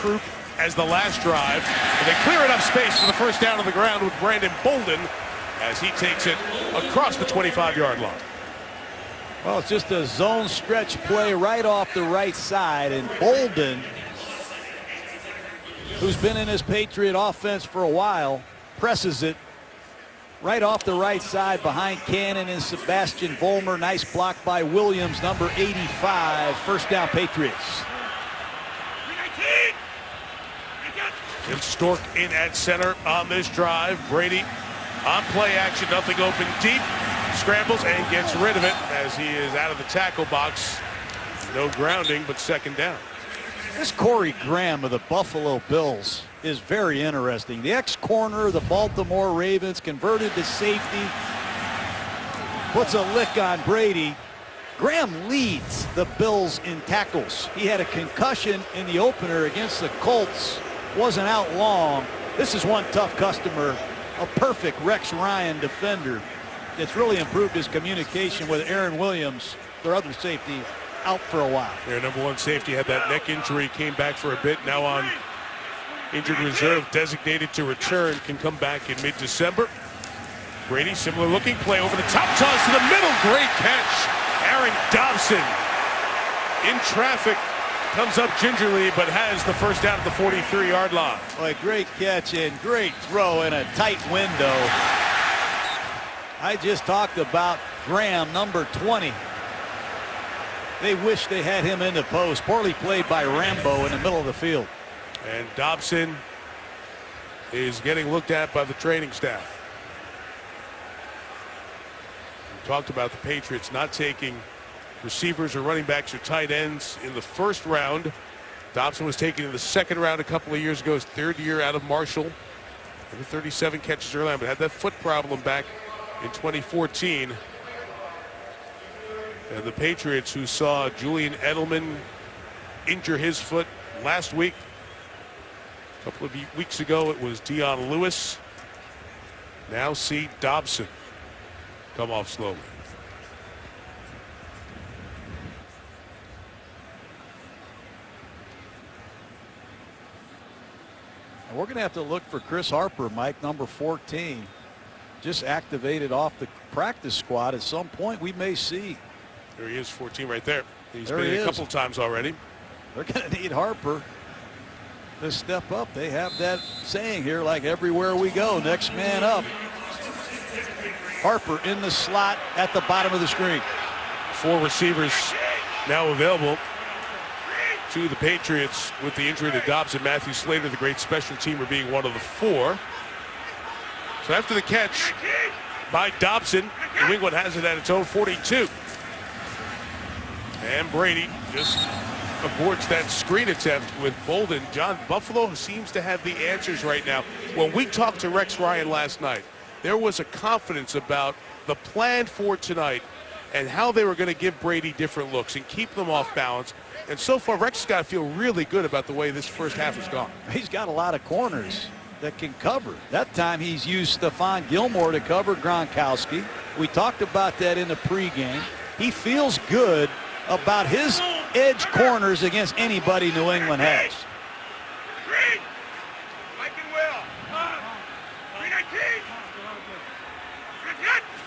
group as the last drive. And they clear enough space for the first down on the ground with Brandon Bolden as he takes it across the 25-yard line. Well, it's just a zone stretch play right off the right side, and Bolden, who's been in his Patriot offense for a while, presses it right off the right side behind Cannon and Sebastian Vollmer. Nice block by Williams, number 85. First down, Patriots. And Stork in at center on this drive. Brady on play action, nothing open deep. Scrambles and gets rid of it as he is out of the tackle box. No grounding, but 2nd down. This Corey Graham of the Buffalo Bills is very interesting. The ex-corner of the Baltimore Ravens, converted to safety, puts a lick on Brady. Graham leads the Bills in tackles. He had a concussion in the opener against the Colts. Wasn't out long. This is one tough customer, a perfect Rex Ryan defender. It's really improved his communication with Aaron Williams, their other safety, out for a while. Their number 1 safety had that neck injury, came back for a bit, now on injured reserve, designated to return, can come back in mid-December. Brady, similar looking play over the top, toss to the middle, great catch. Aaron Dobson in traffic, comes up gingerly, but has the first down at the 43-yard line. Boy, great catch and great throw in a tight window. I just talked about Graham, number 20. They wish they had him in the post. Poorly played by Rambo in the middle of the field. And Dobson is getting looked at by the training staff. We talked about the Patriots not taking receivers or running backs or tight ends in the 1st round. Dobson was taken in the 2nd round a couple of years ago, his 3rd year out of Marshall. 37 catches early on, but had that foot problem back in 2014. And the Patriots, who saw Julian Edelman injure his foot last week. A couple of weeks ago, it was Dion Lewis. Now see Dobson come off slowly. And we're going to have to look for Chris Harper, Mike, number 14. Just activated off the practice squad. At some point, we may see. There he is, 14 right there. He's there been he in a is. couple of times already. They're going to need Harper to step up. They have that saying here, like everywhere we go, next man up. Harper in the slot at the bottom of the screen. 4 receivers now available to the Patriots with the injury to Dobson. Matthew Slater, the great special teamer, being one of the 4. So after the catch by Dobson, New England has it at its own 42. And Brady just aborts that screen attempt with Bolden. John, Buffalo seems to have the answers right now. When we talked to Rex Ryan last night, there was a confidence about the plan for tonight and how they were going to give Brady different looks and keep them off balance. And so far, Rex has got to feel really good about the way this first half has gone. He's got a lot of corners. that can cover. That time he's used Stephon Gilmore to cover Gronkowski. We talked about that in the pregame. He feels good about his edge corners against anybody New England has. Green! Mike and Will! 319!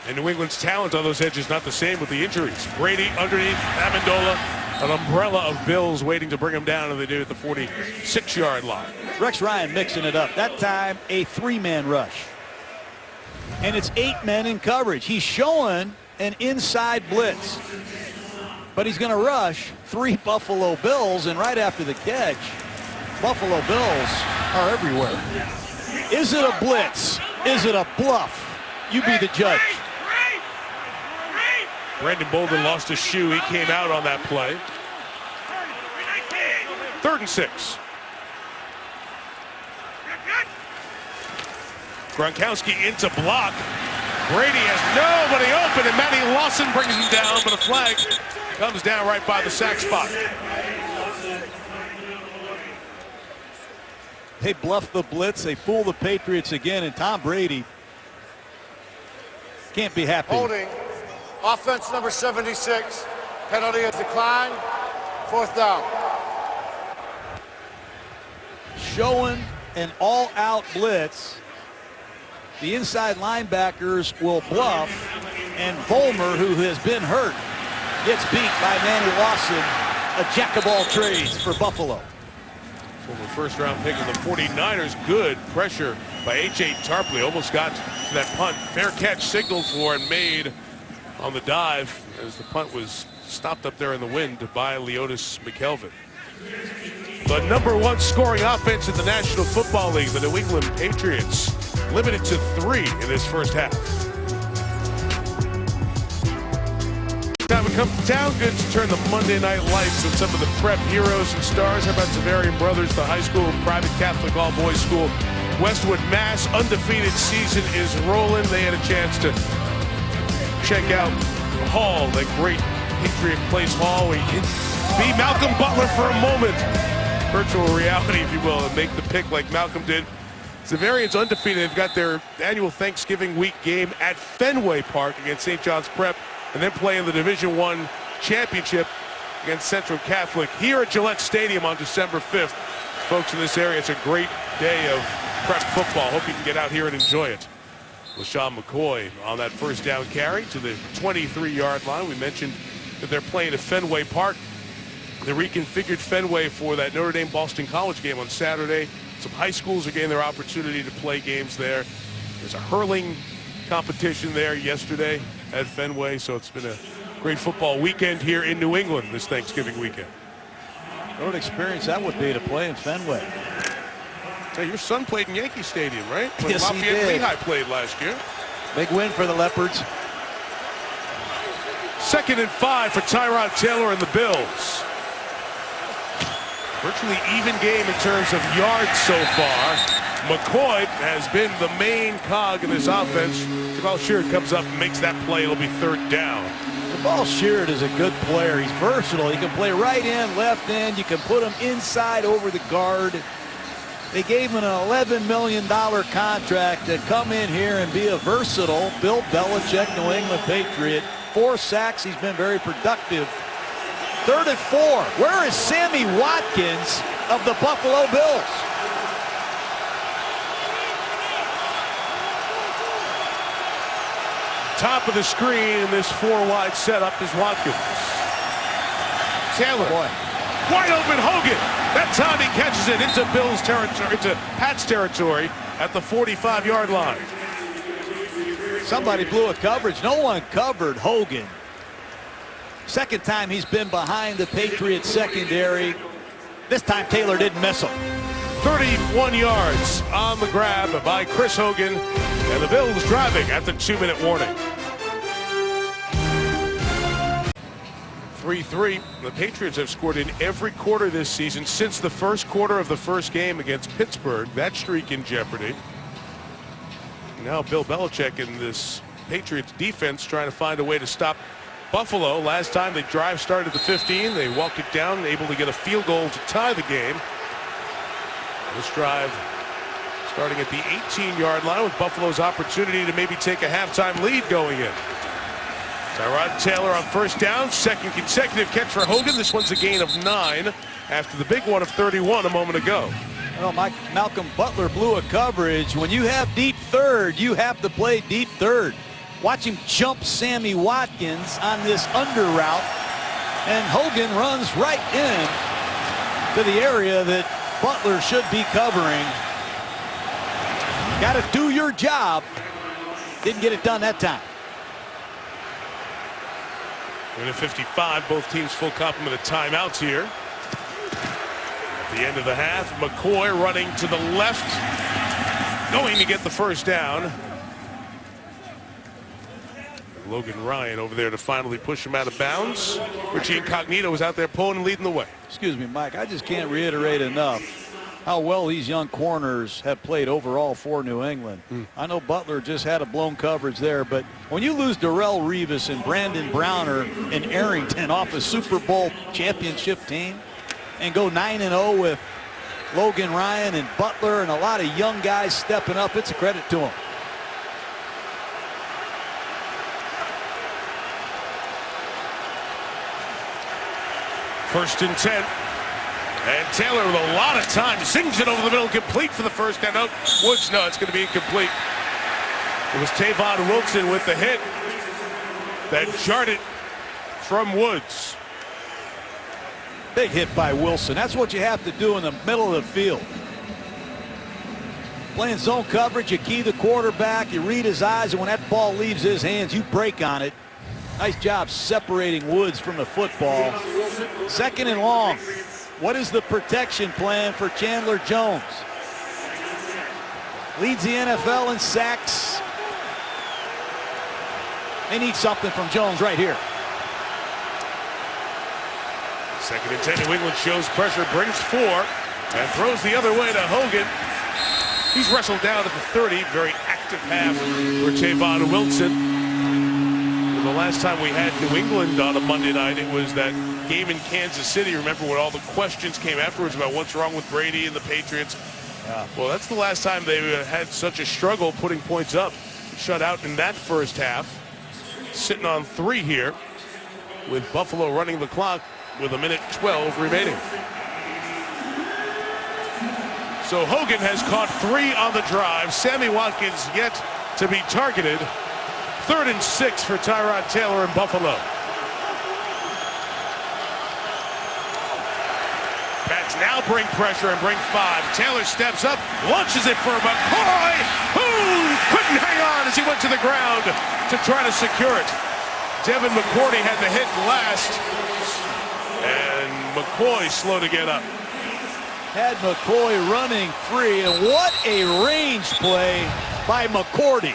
And New England's talent on those edges not the same with the injuries. Brady underneath Amendola, an umbrella of Bills waiting to bring him down, and they do at the 46-yard line. Rex Ryan mixing it up. That time a 3-man rush. And it's 8 men in coverage. He's showing an inside blitz. But he's going to rush 3 Buffalo Bills, and right after the catch, Buffalo Bills are everywhere. Is it a blitz? Is it a bluff? You be the judge. Brandon Bolden lost his shoe. He came out on that play. 3rd and 6. Gronkowski into block. Brady has nobody open, and Matty Lawson brings him down, but a flag comes down right by the sack spot. They bluff the blitz. They fool the Patriots again, and Tom Brady can't be happy. Holding. Offense number 76. Penalty is declined. 4th down. Showing an all-out blitz. The inside linebackers will bluff, and Vollmer, who has been hurt, gets beat by Manny Lawson, a jack of all trades for Buffalo. Former first-round pick of the 49ers. Good pressure by H.A. Tarpley. Almost got to that punt. Fair catch signaled for and made on the dive as the punt was stopped up there in the wind by Leotis McKelvin. The #1 scoring offense in the National Football League, the New England Patriots, limited to 3 in this first half. Time to come down good to turn the Monday night lights on some of the prep heroes and stars. How about Zavarian Brothers, the high school private Catholic all-boys school, Westwood, Mass. Undefeated season is rolling. They had a chance to check out Hall, that great Patriot Place Hall, where you can be Malcolm Butler for a moment. Virtual reality, if you will, and make the pick like Malcolm did. Zavarian's undefeated. They've got their annual Thanksgiving week game at Fenway Park against St. John's Prep, and then playing the Division I championship against Central Catholic here at Gillette Stadium on December 5th. Folks in this area, it's a great day of prep football. Hope you can get out here and enjoy it. LaShawn McCoy on that first down carry to the 23-yard line. We mentioned that they're playing at Fenway Park. The reconfigured Fenway for that Notre Dame-Boston College game on Saturday. Some high schools are getting their opportunity to play games there. There's a hurling competition there yesterday at Fenway, so it's been a great football weekend here in New England this Thanksgiving weekend. What an experience that would be to play in Fenway. Hey, your son played in Yankee Stadium, right? When Yes, he Lafayette did. Lehigh played last year. Big win for the Leopards. 2nd and 5 for Tyrod Taylor and the Bills. Virtually even game in terms of yards so far. McCoy has been the main cog in this offense. Jamal Sheard comes up and makes that play. It'll be 3rd down. Jamal Sheard is a good player. He's versatile. He can play right end, left end. You can put him inside over the guard. They gave him an $11 million contract to come in here and be a versatile Bill Belichick, New England Patriot. 4 sacks. He's been very productive. 3rd and 4. Where is Sammy Watkins of the Buffalo Bills? Top of the screen in this 4-wide setup is Watkins. Taylor. Wide open Hogan. That time he catches it into Bills territory, into Pat's territory at the 45-yard line. Somebody blew a coverage. No one covered Hogan. Second time he's been behind the Patriots secondary. This time Taylor didn't miss him. 31 yards on the grab by Chris Hogan, and the Bills driving at the 2-minute warning. 3-3. The Patriots have scored in every quarter this season since the first quarter of the first game against Pittsburgh. That streak in jeopardy. Now Bill Belichick and this Patriots defense trying to find a way to stop Buffalo. Last time the drive started at the 15. They walked it down, able to get a field goal to tie the game. This drive Starting at the 18-yard line with Buffalo's opportunity to maybe take a halftime lead going in. Tyrod Taylor on first down, second consecutive catch for Hogan. This one's a gain of 9 after the big one of 31 a moment ago. Well, Malcolm Butler blew a coverage. When you have deep third, you have to play deep third. Watch him jump Sammy Watkins on this under route, and Hogan runs right in to the area that Butler should be covering. Got to do your job. Didn't get it done that time. Minute 55, both teams full complement of timeouts here. At the end of the half, McCoy running to the left, going to get the first down. Logan Ryan over there to finally push him out of bounds. Richie Incognito was out there pulling and leading the way. Excuse me, Mike, I just can't reiterate enough how well these young corners have played overall for New England. I know Butler just had a blown coverage there, but when you lose Darrelle Revis and Brandon Browner and Arrington off a Super Bowl championship team and go 9-0 with Logan Ryan and Butler and a lot of young guys stepping up, it's a credit to them. First and 10. And Taylor with a lot of time sings it over the middle, complete for the first down. No, Woods, no, it's going to be incomplete. It was Tavon Wilson with the hit that jarred it from Woods. Big hit by Wilson. That's what you have to do in the middle of the field. Playing zone coverage, you key the quarterback, you read his eyes, and when that ball leaves his hands, you break on it. Nice job separating Woods from the football. Second and long. What is the protection plan for Chandler Jones? Leads the NFL in sacks. They need something from Jones right here. Second and 10. New England shows pressure, brings 4, and throws the other way to Hogan. He's wrestled down at the 30. Very active half for Tavon Wilson. The last time we had New England on a Monday night, it was that game in Kansas City. Remember when all the questions came afterwards about what's wrong with Brady and the Patriots? Yeah. Well, that's the last time they had such a struggle putting points up. Shut out in that first half. Sitting on 3 here with Buffalo running the clock with 1:12 remaining. So Hogan has caught 3 on the drive. Sammy Watkins yet to be targeted. 3rd and 6 for Tyrod Taylor in Buffalo. Pats now bring pressure and bring 5. Taylor steps up, launches it for McCoy, who couldn't hang on as he went to the ground to try to secure it. Devin McCourty had the hit last, and McCoy slow to get up. Had McCoy running free, and what a range play by McCourty.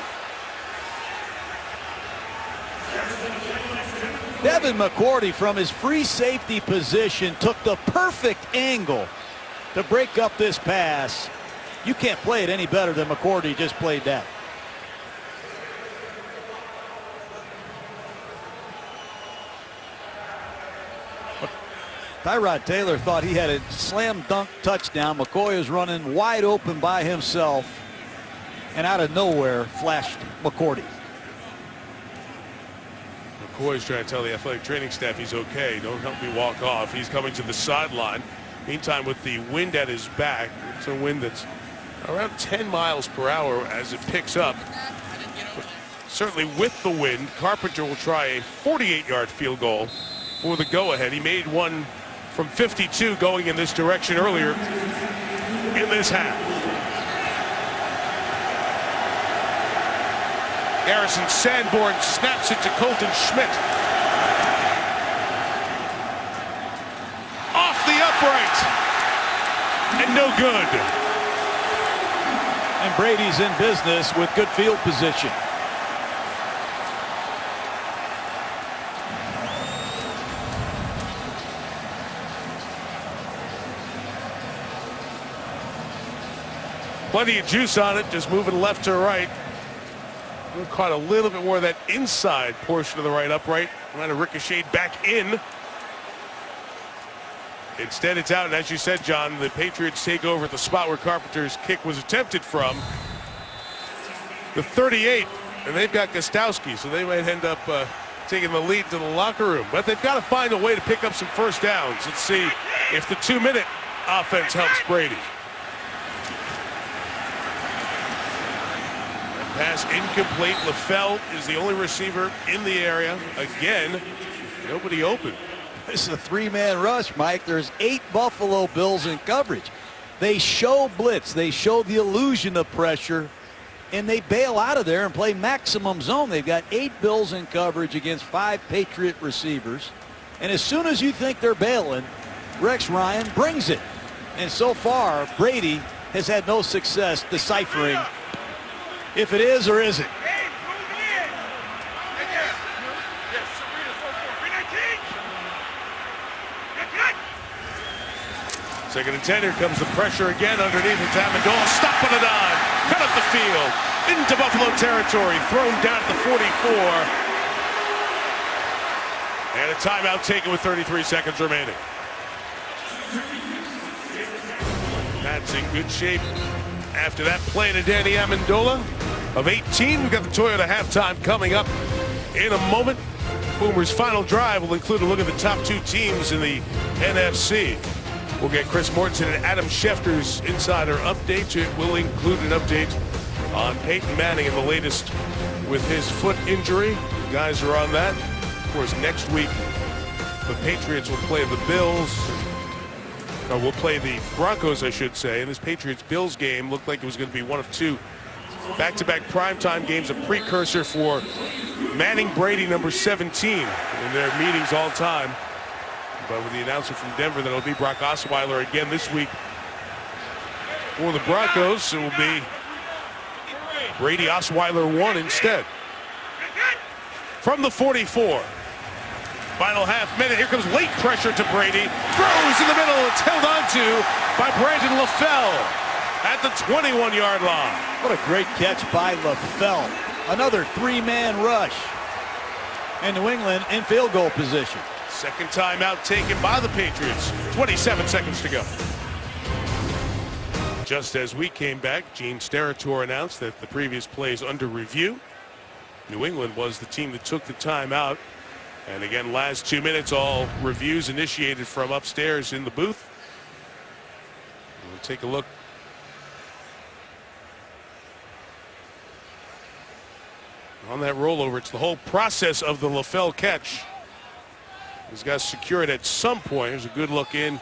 Devin McCourty from his free safety position took the perfect angle to break up this pass. You can't play it any better than McCourty just played that. Tyrod Taylor thought he had a slam dunk touchdown. McCoy is running wide open by himself, and out of nowhere flashed McCourty. McCoy's trying to tell the athletic training staff he's okay. Don't help me walk off. He's coming to the sideline. Meantime, with the wind at his back, it's a wind that's around 10 miles per hour as it picks up. But certainly with the wind, Carpenter will try a 48-yard field goal for the go-ahead. He made one from 52 going in this direction earlier in this half. Garrison Sanborn snaps it to Colton Schmidt. Off the upright. And no good. And Brady's in business with good field position. Plenty of juice on it, just moving left to right. Caught a little bit more of that inside portion of the right upright. Might have ricocheted back in. Instead, it's out, and as you said, John, the Patriots take over at the spot where Carpenter's kick was attempted from. The 38, and they've got Gostowski, so they might end up taking the lead to the locker room. But they've got to find a way to pick up some first downs. Let's see if the 2-minute offense helps Brady. Pass incomplete. LaFell is the only receiver in the area. Again, nobody open. This is a 3-man rush, Mike. There's 8 Buffalo Bills in coverage. They show blitz. They show the illusion of pressure, and they bail out of there and play maximum zone. They've got 8 Bills in coverage against 5 Patriot receivers. And as soon as you think they're bailing, Rex Ryan brings it. And so far, Brady has had no success deciphering if it is or isn't. Second and 10, here comes the pressure again underneath. It's Amendola, stop on a dime, cut up the field, into Buffalo territory, thrown down at the 44. And a timeout taken with 33 seconds remaining. That's in good shape after that play to Danny Amendola of 18. We've got the Toyota halftime coming up in a moment. Boomer's final drive will include a look at the top 2 teams in the NFC. We'll get Chris Mortensen and Adam Schefter's insider updates. It will include an update on Peyton Manning and the latest with his foot injury. The guys are on that. Of course, next week, the Patriots will play the Bills. Or will play the Broncos, I should say. And this Patriots-Bills game looked like it was going to be one of 2 back-to-back primetime games, a precursor for Manning-Brady number 17 in their meetings all time. But with the announcement from Denver that it'll be Brock Osweiler again this week for the Broncos, it will be Brady Osweiler 1 instead. From the 44. Final half minute. Here comes late pressure to Brady. Throws in the middle. It's held onto by Brandon LaFell at the 21-yard line. What a great catch by LaFell. Another 3-man rush. And New England in field goal position. Second timeout taken by the Patriots. 27 seconds to go. Just as we came back, Gene Steratore announced that the previous play is under review. New England was the team that took the timeout. And again, last 2 minutes, all reviews initiated from upstairs in the booth. We'll take a look. On that rollover, it's the whole process of the LaFell catch. He's got to secure it at some point. Here's a good look in.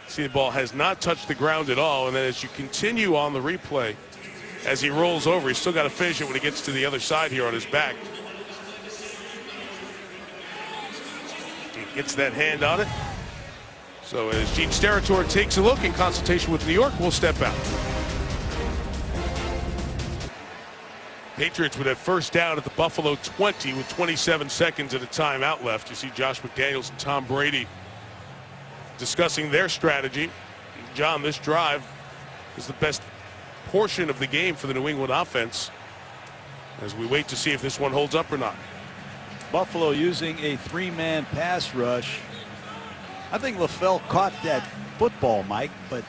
See, the ball has not touched the ground at all. And then as you continue on the replay, as he rolls over, he's still got to finish it when he gets to the other side here on his back. He gets that hand on it. So as Gene Steratore takes a look in consultation with New York, we'll step out. Patriots would have first down at the Buffalo 20 with 27 seconds and a timeout left. You see Josh McDaniels and Tom Brady discussing their strategy. John, this drive is the best portion of the game for the New England offense as we wait to see if this one holds up or not. Buffalo using a 3-man pass rush. I think LaFell caught that football, Mike, but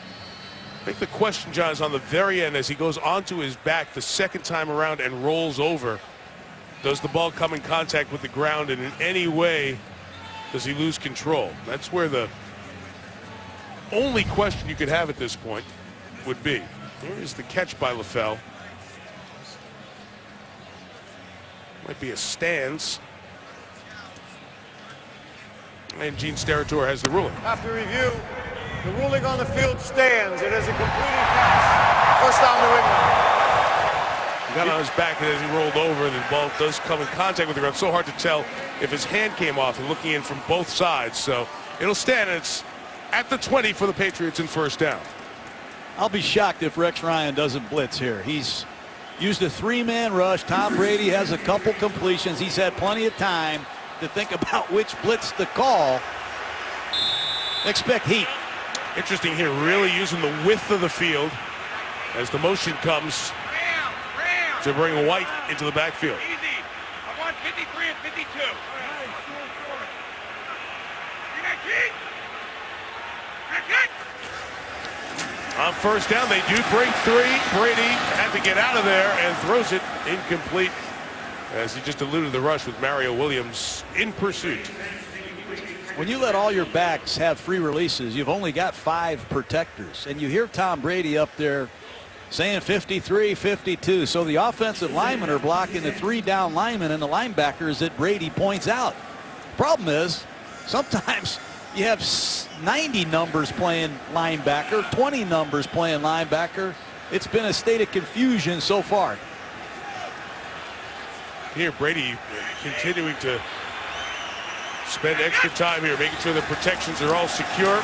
I think the question, John, is on the very end as he goes onto his back the second time around and rolls over. Does the ball come in contact with the ground, and in any way does he lose control? That's where the only question you could have at this point would be. Here is the catch by LaFell. Might be a stance. And Gene Steratore has the ruling. After review, the ruling on the field stands. It is a completed pass. First down, New England. He got on his back, and as he rolled over, the ball does come in contact with the ground. It's so hard to tell if his hand came off and looking in from both sides. So it'll stand, and it's at the 20 for the Patriots in first down. I'll be shocked if Rex Ryan doesn't blitz here. He's used a 3-man rush. Tom Brady has a couple completions. He's had plenty of time to think about which blitz to call. Expect heat. Interesting here, really using the width of the field as the motion comes to bring White into the backfield. Easy. I want 53 and 52. 319. On first down, they do bring 3. Brady had to get out of there and throws it incomplete, as he just eluded the rush with Mario Williams in pursuit. When you let all your backs have free releases, you've only got 5 protectors. And you hear Tom Brady up there saying 53, 52. So the offensive linemen are blocking the 3 down linemen and the linebackers that Brady points out. Problem is, sometimes you have 90 numbers playing linebacker, 20 numbers playing linebacker. It's been a state of confusion so far. Here, Brady continuing to spend extra time here, making sure the protections are all secure.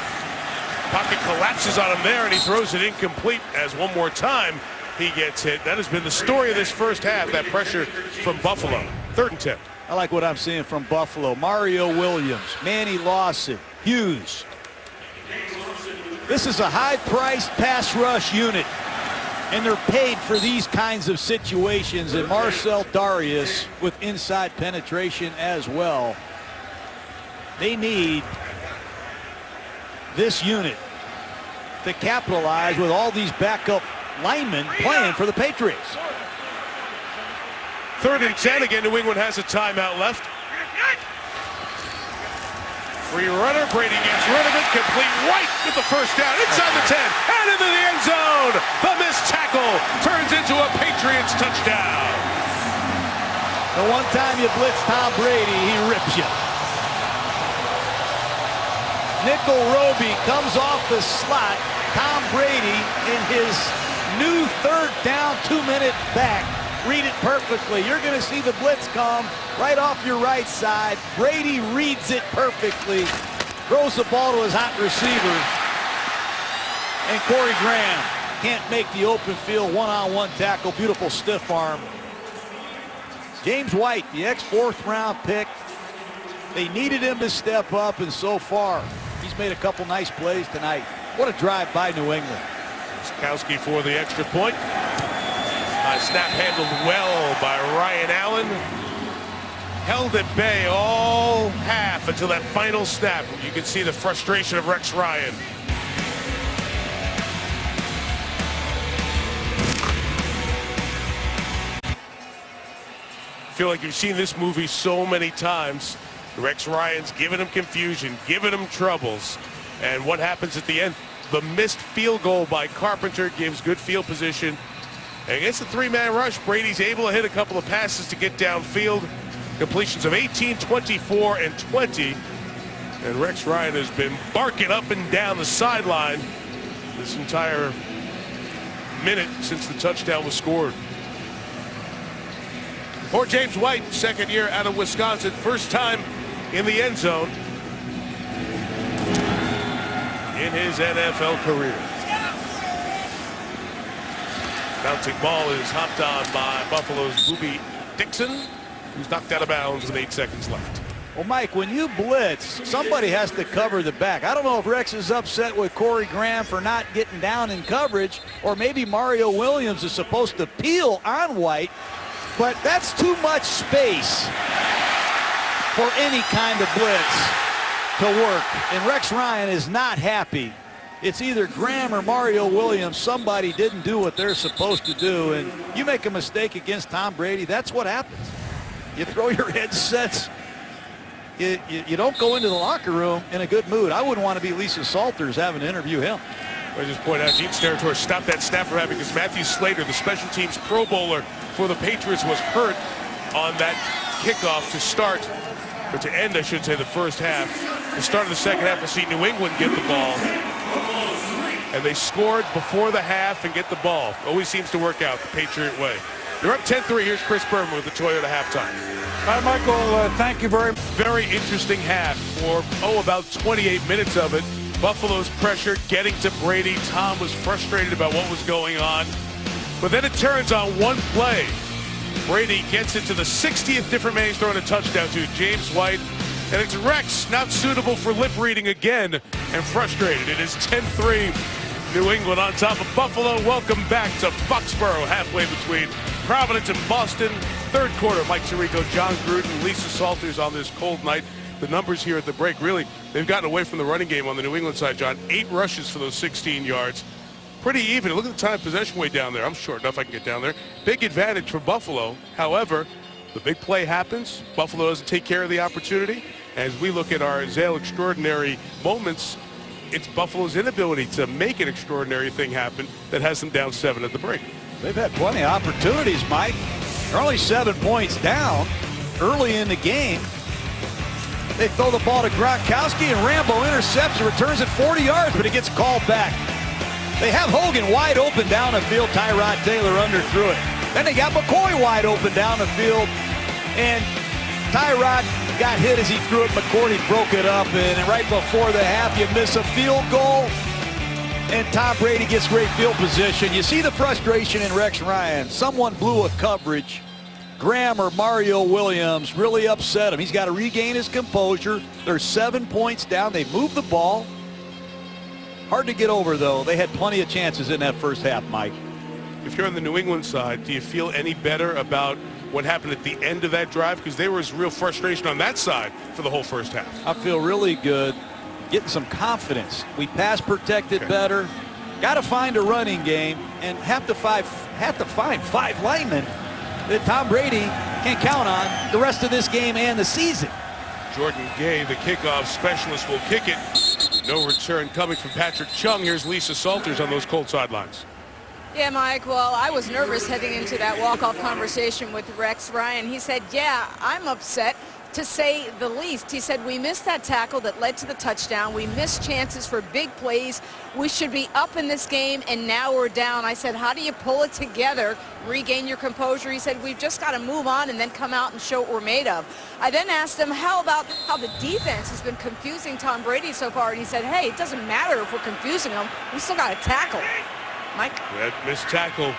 Pocket collapses on him there, and he throws it incomplete as one more time he gets hit. That has been the story of this first half, that pressure from Buffalo. 3rd and 10. I like what I'm seeing from Buffalo. Mario Williams, Manny Lawson, Hughes. This is a high-priced pass rush unit, and they're paid for these kinds of situations. And Marcel Darius with inside penetration as well. They need this unit to capitalize with all these backup linemen playing for the Patriots. 3rd and 10. Again, New England has a timeout left. Free runner. Brady gets rid of it. Complete. White with the first down. Inside the 10. And into the end zone. The missed tackle turns into a Patriots touchdown. The one time you blitz Tom Brady, he rips you. Nickel Roby comes off the slot. Tom Brady in his new 3rd down 2-minute back. Read it perfectly. You're going to see the blitz come right off your right side. Brady reads it perfectly. Throws the ball to his hot receiver. And Corey Graham can't make the open field one-on-one tackle. Beautiful stiff arm. James White, the ex-4th round pick. They needed him to step up, and so far, he's made a couple nice plays tonight. What a drive by New England. Skowski for the extra point. Snap handled well by Ryan Allen. Held at bay all half until that final snap. You can see the frustration of Rex Ryan. I feel like you've seen this movie so many times. Rex Ryan's giving him confusion, giving him troubles. And what happens at the end? The missed field goal by Carpenter gives good field position. And against the 3-man rush, Brady's able to hit a couple of passes to get downfield. Completions of 18, 24, and 20. And Rex Ryan has been barking up and down the sideline this entire minute since the touchdown was scored. For James White, 2nd year out of Wisconsin, first time in the end zone in his NFL career. Bouncing ball is hopped on by Buffalo's Booby Dixon, who's knocked out of bounds with 8 seconds left. Well, Mike, when you blitz, somebody has to cover the back. I don't know if Rex is upset with Corey Graham for not getting down in coverage, or maybe Mario Williams is supposed to peel on White, but that's too much space for any kind of blitz to work. And Rex Ryan is not happy. It's either Graham or Mario Williams. Somebody didn't do what they're supposed to do. And you make a mistake against Tom Brady, that's what happens. You throw your headsets. You don't go into the locker room in a good mood. I wouldn't want to be Lisa Salters having to interview him. I just point out, Gene Steratore stopped that snap from happening because Matthew Slater, the special teams Pro Bowler for the Patriots, was hurt on that kickoff to start, or to end, I should say, the first half. The start of the second half, we'll see New England get the ball. And they scored before the half and get the ball. Always seems to work out the Patriot way. They're up 10-3. Here's Chris Berman with the Toyota halftime. Hi, Michael. Thank you very much. Very interesting half for, about 28 minutes of it. Buffalo's pressure getting to Brady. Tom was frustrated about what was going on. But then it turns on one play. Brady gets it to the 60th different man he's throwing a touchdown to, James White. And it's Rex, not suitable for lip reading again, and frustrated. It is 10-3, New England on top of Buffalo. Welcome back to Foxborough, halfway between Providence and Boston. Third quarter, Mike Tirico, John Gruden, Lisa Salters on this cold night. The numbers here at the break, really, they've gotten away from the running game on the New England side, John. 8 rushes for those 16 yards. pretty even. Look at the time possession way down there. I'm short enough I can get down there. Big advantage for Buffalo. However, the big play happens. Buffalo doesn't take care of the opportunity. As we look at our Zale extraordinary moments, it's Buffalo's inability to make an extraordinary thing happen that has them down 7 at the break. They've had plenty of opportunities, Mike. They're only 7 points down early in the game. They throw the ball to Gronkowski, and Rambo intercepts and returns it 40 yards, but it gets called back. They have Hogan wide open down the field. Tyrod Taylor underthrew it. Then they got McCoy wide open down the field, and Tyrod got hit as he threw it. McCourty broke it up, and right before the half, you miss a field goal, and Tom Brady gets great field position. You see the frustration in Rex Ryan. Someone blew a coverage. Graham or Mario Williams really upset him. He's got to regain his composure. They're 7 points down. They move the ball. Hard to get over, though. They had plenty of chances in that first half, Mike. If you're on the New England side, do you feel any better about what happened at the end of that drive? Because there was real frustration on that side for the whole first half. I feel really good. Getting some confidence. We pass protected better. Got to find a running game, and have to find 5 linemen that Tom Brady can count on the rest of this game and the season. Jordan Gay, the kickoff specialist, will kick it. No return coming from Patrick Chung. Here's Lisa Salters on those cold sidelines. Yeah, Mike, well, I was nervous heading into that walk-off conversation with Rex Ryan. He said, yeah, I'm upset, to say the least. He said, we missed that tackle that led to the touchdown. We missed chances for big plays. We should be up in this game, and now we're down. I said, how do you pull it together, regain your composure? He said, we've just got to move on and then come out and show what we're made of. I then asked him, how about how the defense has been confusing Tom Brady so far? And he said, hey, it doesn't matter if we're confusing him. We still got to tackle. Mike? That missed tackle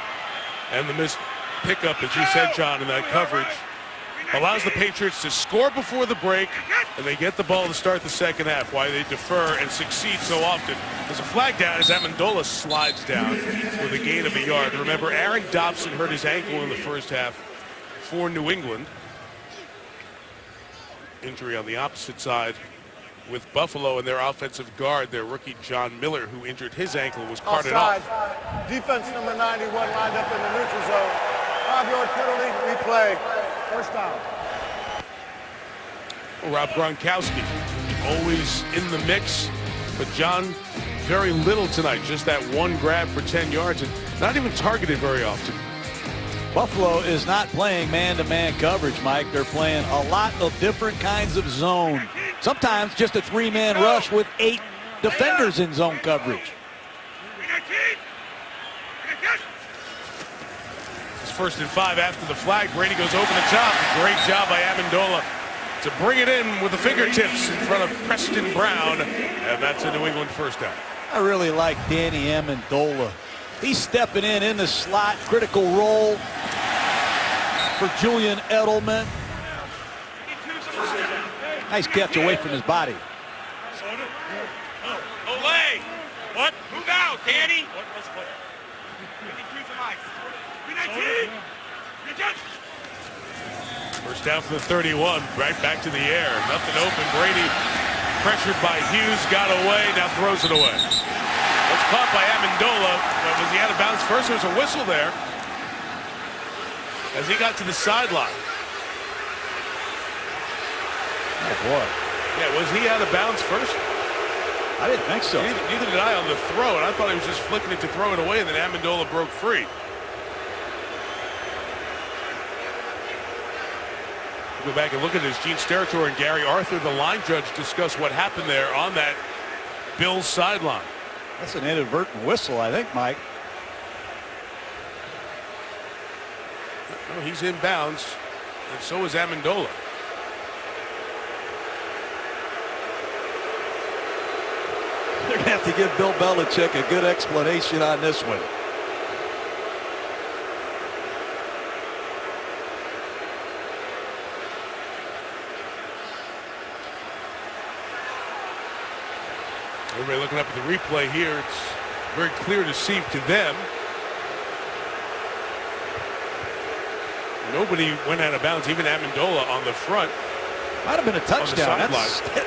and the missed pickup, as you said, John, in that coverage, allows the Patriots to score before the break, and they get the ball to start the second half. Why they defer and succeed so often. There's a flag down as Amendola slides down with a gain of a yard. Remember, Aaron Dobson hurt his ankle in the first half for New England. Injury on the opposite side with Buffalo, and their offensive guard, their rookie John Miller, who injured his ankle, was carted off. Defense number 91 lined up in the neutral zone. 5-yard penalty, replay. First down. Rob Gronkowski, always in the mix, but John, very little tonight. Just that one grab for 10 yards and not even targeted very often. Buffalo is not playing man-to-man coverage, Mike. They're playing a lot of different kinds of zone. Sometimes just a 3-man rush with 8 defenders in zone coverage. It's 1st and 5 after the flag. Brady goes over the top. Great job by Amendola to bring it in with the fingertips in front of Preston Brown, and that's a New England first down. I really like Danny Amendola. He's stepping in the slot, critical role for Julian Edelman. Nice catch away from his body. Olay! What? Move out, Danny! First down for the 31, right back to the air. Nothing open. Brady pressured by Hughes, got away, now throws it away. Was caught by Amendola, but was he out of bounds first? There was a whistle there as he got to the sideline. Oh, boy. Yeah, was he out of bounds first? I didn't think so. Neither did I on the throw, and I thought he was just flicking it to throw it away, and then Amendola broke free. Go back and look at this. Gene Steratore and Gary Arthur, the line judge, discuss what happened there on that Bills sideline. That's an inadvertent whistle, I think, Mike. No, he's in bounds, and so is Amendola. They're going to have to give Bill Belichick a good explanation on this one. Everybody looking up at the replay here. It's very clear to see to them. Nobody went out of bounds, even Amendola on the front. Might have been a touchdown.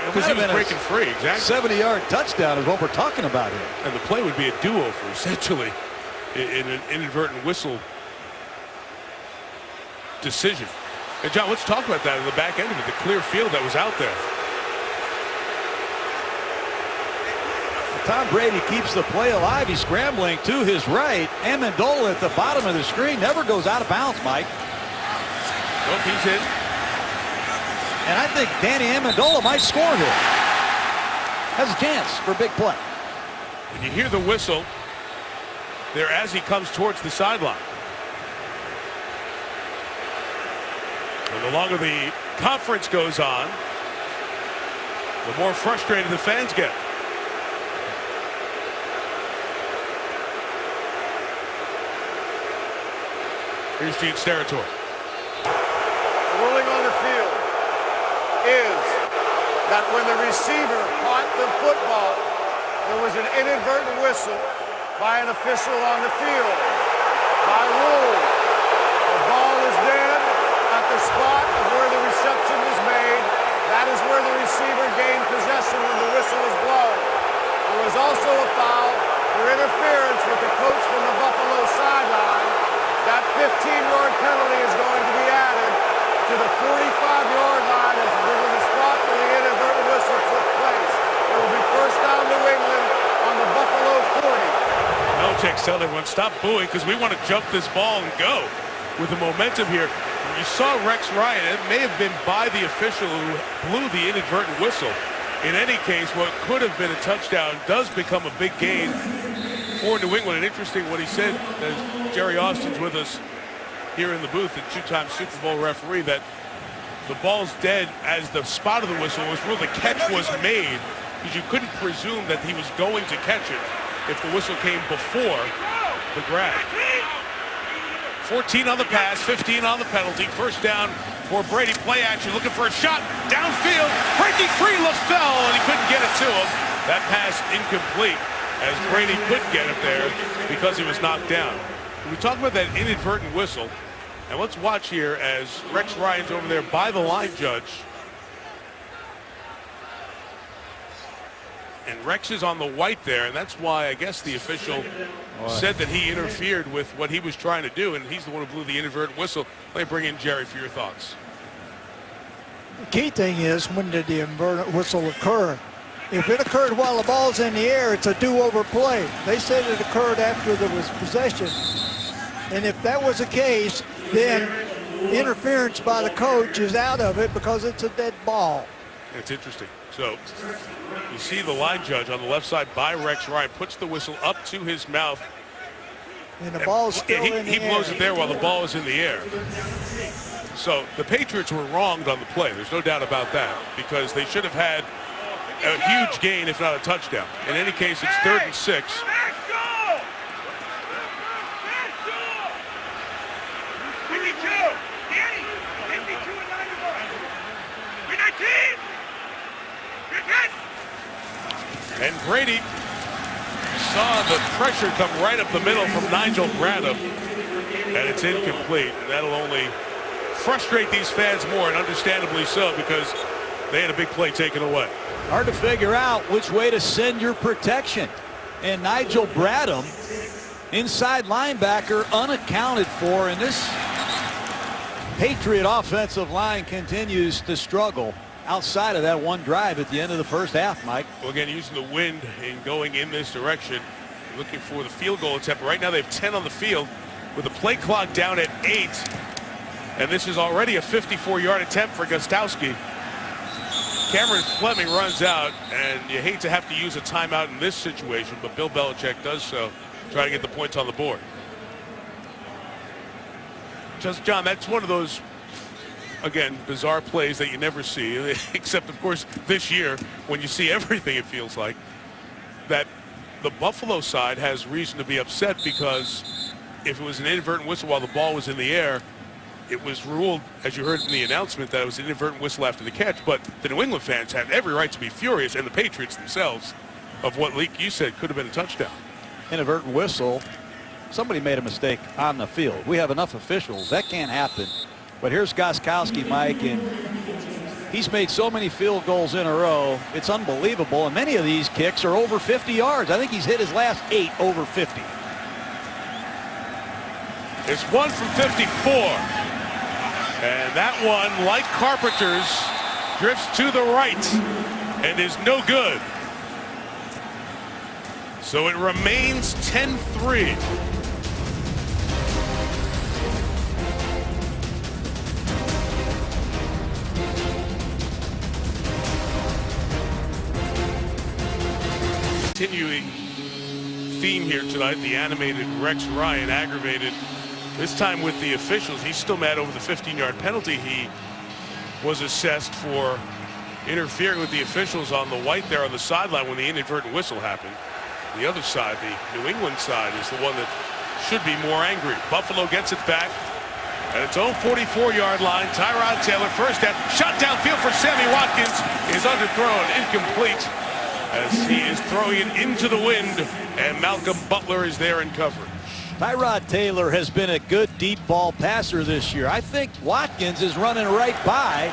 Because he was breaking free, exactly. 70-yard touchdown is what we're talking about here. And the play would be a do-over, essentially, in an inadvertent whistle decision. And, John, let's talk about that in the back end of it, the clear field that was out there. Tom Brady keeps the play alive. He's scrambling to his right. Amendola at the bottom of the screen never goes out of bounds, Mike. Nope, he's in. And I think Danny Amendola might score here. Has a chance for a big play. And you hear the whistle there as he comes towards the sideline. And the longer the conference goes on, the more frustrated the fans get. Here's Gene's territory. Ruling on the field is that when the receiver caught the football, there was an inadvertent whistle by an official on the field. By rule, the ball is dead at the spot of where the reception was made. That is where the receiver gained possession when the whistle was blown. There was also a foul for interference with the coach from the Buffalo sideline. That 15-yard penalty is going to be added to the 45-yard line as within the spot where the inadvertent whistle took place. It will be first down New England on the Buffalo 40. Belichick's telling everyone, stop booing because we want to jump this ball and go with the momentum here. You saw Rex Ryan. It may have been by the official who blew the inadvertent whistle. In any case, what could have been a touchdown does become a big gain for New England. And interesting what he said, as Jerry Austin's with us here in the booth, the two-time Super Bowl referee, that the ball's dead as the spot of the whistle was where the catch was made, because you couldn't presume that he was going to catch it if the whistle came before the grab. 14 on the pass, 15 on the penalty. First down for Brady. Play action, looking for a shot downfield. Breaking free, LaFell, and he couldn't get it to him. That pass incomplete, as Brady couldn't get it there because he was knocked down. We talk about that inadvertent whistle, and let's watch here as Rex Ryan's over there by the line judge. And Rex is on the white there, and that's why I guess the official said that he interfered with what he was trying to do, and he's the one who blew the inadvertent whistle. Let me bring in Jerry for your thoughts. The key thing is, when did the inadvertent whistle occur? If it occurred while the ball's in the air, it's a do-over play. They said it occurred after there was possession. And if that was the case, then interference by the coach is out of it because it's a dead ball. It's interesting. So you see the line judge on the left side by Rex Ryan puts the whistle up to his mouth. And the ball's still in the air. He blows it there while the ball is in the air. So the Patriots were wronged on the play. There's no doubt about that, because they should have had a huge gain, if not a touchdown. In any case, it's 3rd and 6. And Brady saw the pressure come right up the middle from Nigel Bradham, and it's incomplete. And that'll only frustrate these fans more, and understandably so, because they had a big play taken away. Hard to figure out which way to send your protection. And Nigel Bradham, inside linebacker, unaccounted for, and this Patriot offensive line continues to struggle outside of that one drive at the end of the first half, Mike. Well, again, using the wind and going in this direction, looking for the field goal attempt. Right now they have 10 on the field with the play clock down at 8. And this is already a 54-yard attempt for Gostowski. Cameron Fleming runs out, and you hate to have to use a timeout in this situation, but Bill Belichick does so, trying to get the points on the board. Just, John, that's one of those, again, bizarre plays that you never see, except, of course, this year when you see everything, it feels like, that the Buffalo side has reason to be upset, because if it was an inadvertent whistle while the ball was in the air, it was ruled, as you heard in the announcement, that it was an inadvertent whistle after the catch. But the New England fans had every right to be furious, and the Patriots themselves, of what, Leak, you said could have been a touchdown. Inadvertent whistle. Somebody made a mistake on the field. We have enough officials. That can't happen. But here's Gostkowski, Mike, and He's made so many field goals in a row. It's unbelievable. And many of these kicks are over 50 yards. I think he's hit his last 8 over 50. It's 1 from 54. And that one, like Carpenter's, drifts to the right and is no good. So it remains 10-3. Continuing theme here tonight, the animated Rex Ryan aggravated, this time with the officials. He's still mad over the 15-yard penalty he was assessed for interfering with the officials on the white there on the sideline when the inadvertent whistle happened. The other side, the New England side, is the one that should be more angry. Buffalo gets it back at its own 44-yard line. Tyrod Taylor, first down, shot downfield for Sammy Watkins, is underthrown, incomplete, as he is throwing it into the wind, and Malcolm Butler is there in coverage. Tyrod Taylor has been a good deep ball passer this year. I think Watkins is running right by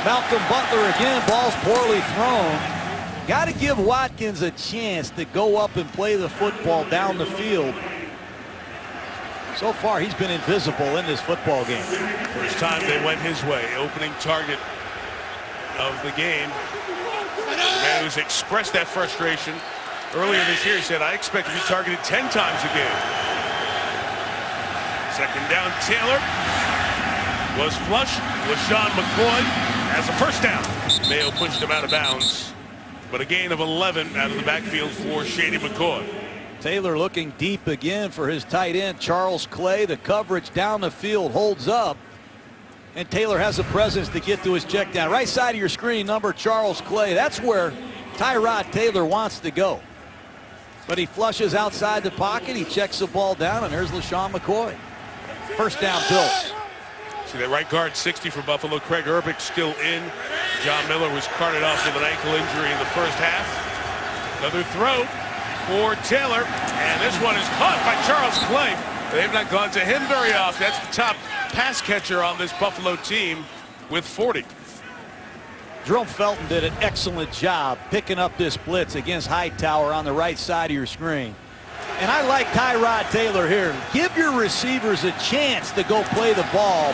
Malcolm Butler again. Ball's poorly thrown. Got to give Watkins a chance to go up and play the football down the field. So far, he's been invisible in this football game. First time they went his way. Opening target of the game. The man who's expressed that frustration earlier this year, he said, I expect to be targeted 10 times a game. Second down, Taylor was flushed. LaShawn McCoy has a first down. Mayo pushed him out of bounds, but a gain of 11 out of the backfield for Shady McCoy. Taylor looking deep again for his tight end, Charles Clay. The coverage down the field holds up, and Taylor has a presence to get to his check down. Right side of your screen, number Charles Clay. That's where Tyrod Taylor wants to go. But he flushes outside the pocket. He checks the ball down, and there's LaShawn McCoy. First down, Bills. See that right guard, 60 for Buffalo. Craig Urbick still in. John Miller was carted off with an ankle injury in the first half. Another throw for Taylor, and this one is caught by Charles Clay. They've not gone to him very often. That's the top pass catcher on this Buffalo team with 40. Jerome Felton did an excellent job picking up this blitz against Hightower on the right side of your screen. And I like Tyrod Taylor here. Give your receivers a chance to go play the ball.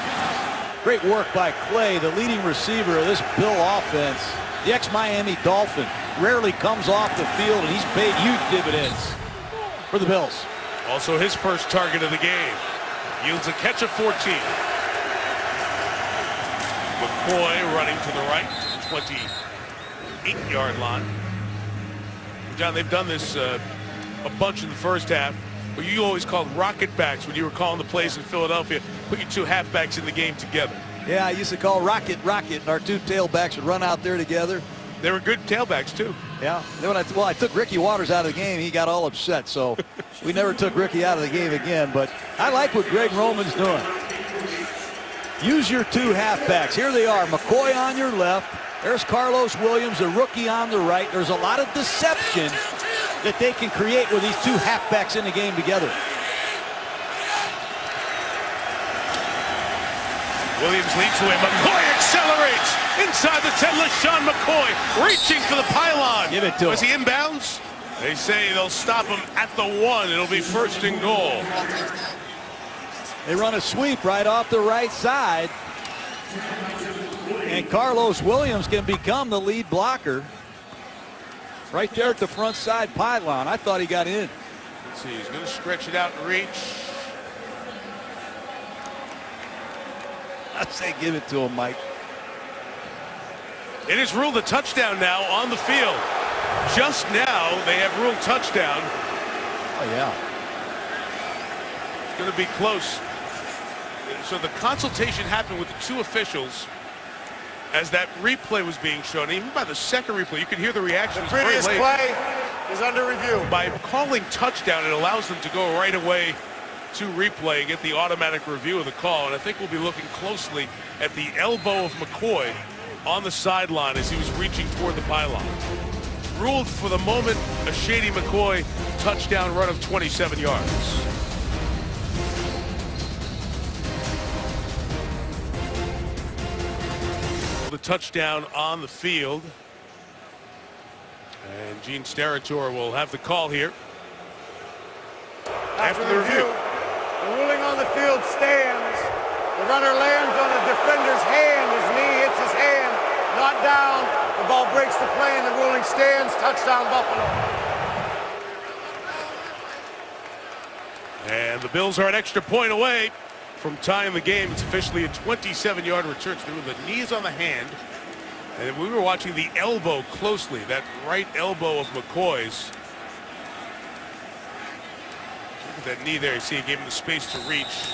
Great work by Clay, the leading receiver of this Bill offense. The ex-Miami Dolphin rarely comes off the field, and he's paid huge dividends for the Bills. Also his first target of the game. Yields a catch of 14. McCoy running to the right, 28-yard line. John, they've done this a bunch in the first half. What you always called rocket backs when you were calling the plays in Philadelphia. Put your two halfbacks in the game together. Yeah, I used to call rocket, and our two tailbacks would run out there together. They were good tailbacks, too. Yeah. Then when I took Ricky Waters out of the game, he got all upset. So we never took Ricky out of the game again. But I like what Greg Roman's doing. Use your two halfbacks. Here they are. McCoy on your left. There's Carlos Williams, a rookie on the right. There's a lot of deception that they can create with these two halfbacks in the game together. Williams leads the way. McCoy accelerates inside the 10. LaShawn McCoy reaching for the pylon. Give it to him. Was he inbounds? They say they'll stop him at the 1. It'll be first and goal. They run a sweep right off the right side. And Carlos Williams can become the lead blocker. Right there at the front side pylon. I thought he got in. Let's see, he's going to stretch it out and reach. I say give it to him, Mike. It is ruled a touchdown now on the field. Just now, they have ruled touchdown. Oh, yeah. It's going to be close. So the consultation happened with the two officials as that replay was being shown. Even by the second replay, you could hear the reaction. The previous play is under review. By calling touchdown, it allows them to go right away to replay and get the automatic review of the call. And I think we'll be looking closely at the elbow of McCoy on the sideline as he was reaching toward the pylon. Ruled for the moment a Shady McCoy touchdown run of 27 yards. touchdown on the field. And Gene Steratore will have the call here. After the review, the ruling on the field stands. The runner lands on the defender's hand. His knee hits his hand, not down. The ball breaks the play and the ruling stands. Touchdown, Buffalo. And the Bills are an extra point away from tying the game. It's officially a 27-yard return. So the knee is on the hand. And we were watching the elbow closely, that right elbow of McCoy's. Look at that knee there. You see it gave him the space to reach.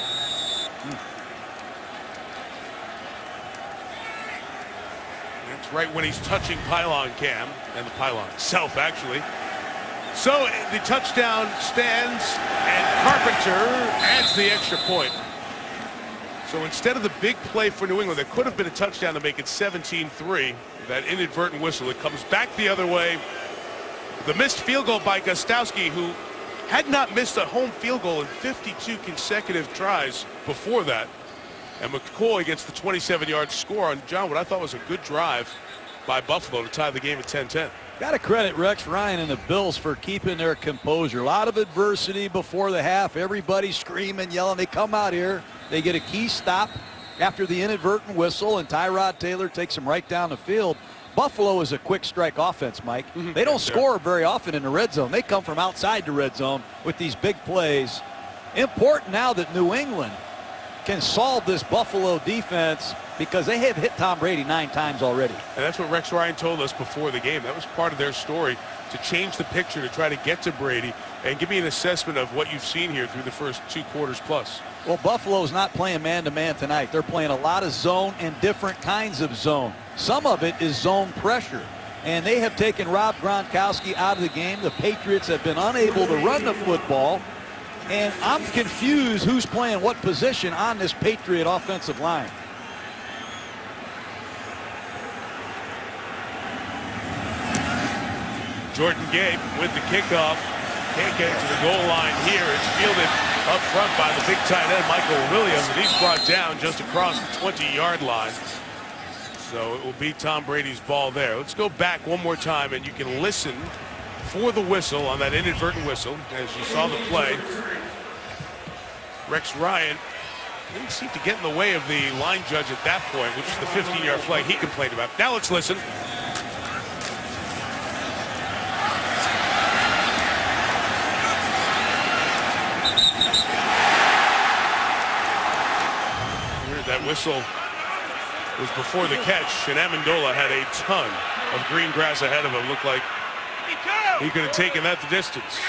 That's right when he's touching pylon cam, and the pylon itself, actually. So the touchdown stands, and Carpenter adds the extra point. So instead of the big play for New England, there could have been a touchdown to make it 17-3. That inadvertent whistle, it comes back the other way. The missed field goal by Gostowski, who had not missed a home field goal in 52 consecutive tries before that. And McCoy gets the 27-yard score on John, what I thought was a good drive by Buffalo to tie the game at 10-10. Got to credit Rex Ryan and the Bills for keeping their composure. A lot of adversity before the half. Everybody screaming, yelling. They come out here. They get a key stop after the inadvertent whistle, and Tyrod Taylor takes them right down the field. Buffalo is a quick strike offense, Mike. They don't score very often in the red zone. They come from outside the red zone with these big plays. Important now that New England can solve this Buffalo defense because they have hit Tom Brady 9 times already. And that's what Rex Ryan told us before the game. That was part of their story, to change the picture, to try to get to Brady. And give me an assessment of what you've seen here through the first 2 quarters plus. Well, Buffalo's not playing man-to-man tonight. They're playing a lot of zone and different kinds of zone. Some of it is zone pressure. And they have taken Rob Gronkowski out of the game. The Patriots have been unable to run the football. And I'm confused who's playing what position on this Patriot offensive line. Jordan Gabe with the kickoff. Can't get to the goal line here. It's fielded up front by the big tight end, Michael Williams, and he's brought down just across the 20-yard line. So it will be Tom Brady's ball there. Let's go back one more time, and you can listen for the whistle on that inadvertent whistle. As you saw the play, Rex Ryan didn't seem to get in the way of the line judge at that point, which is the 15-yard flag he complained about. Now let's listen. That whistle was before the catch, and Amendola had a ton of green grass ahead of him. Looked like he could have taken that the distance.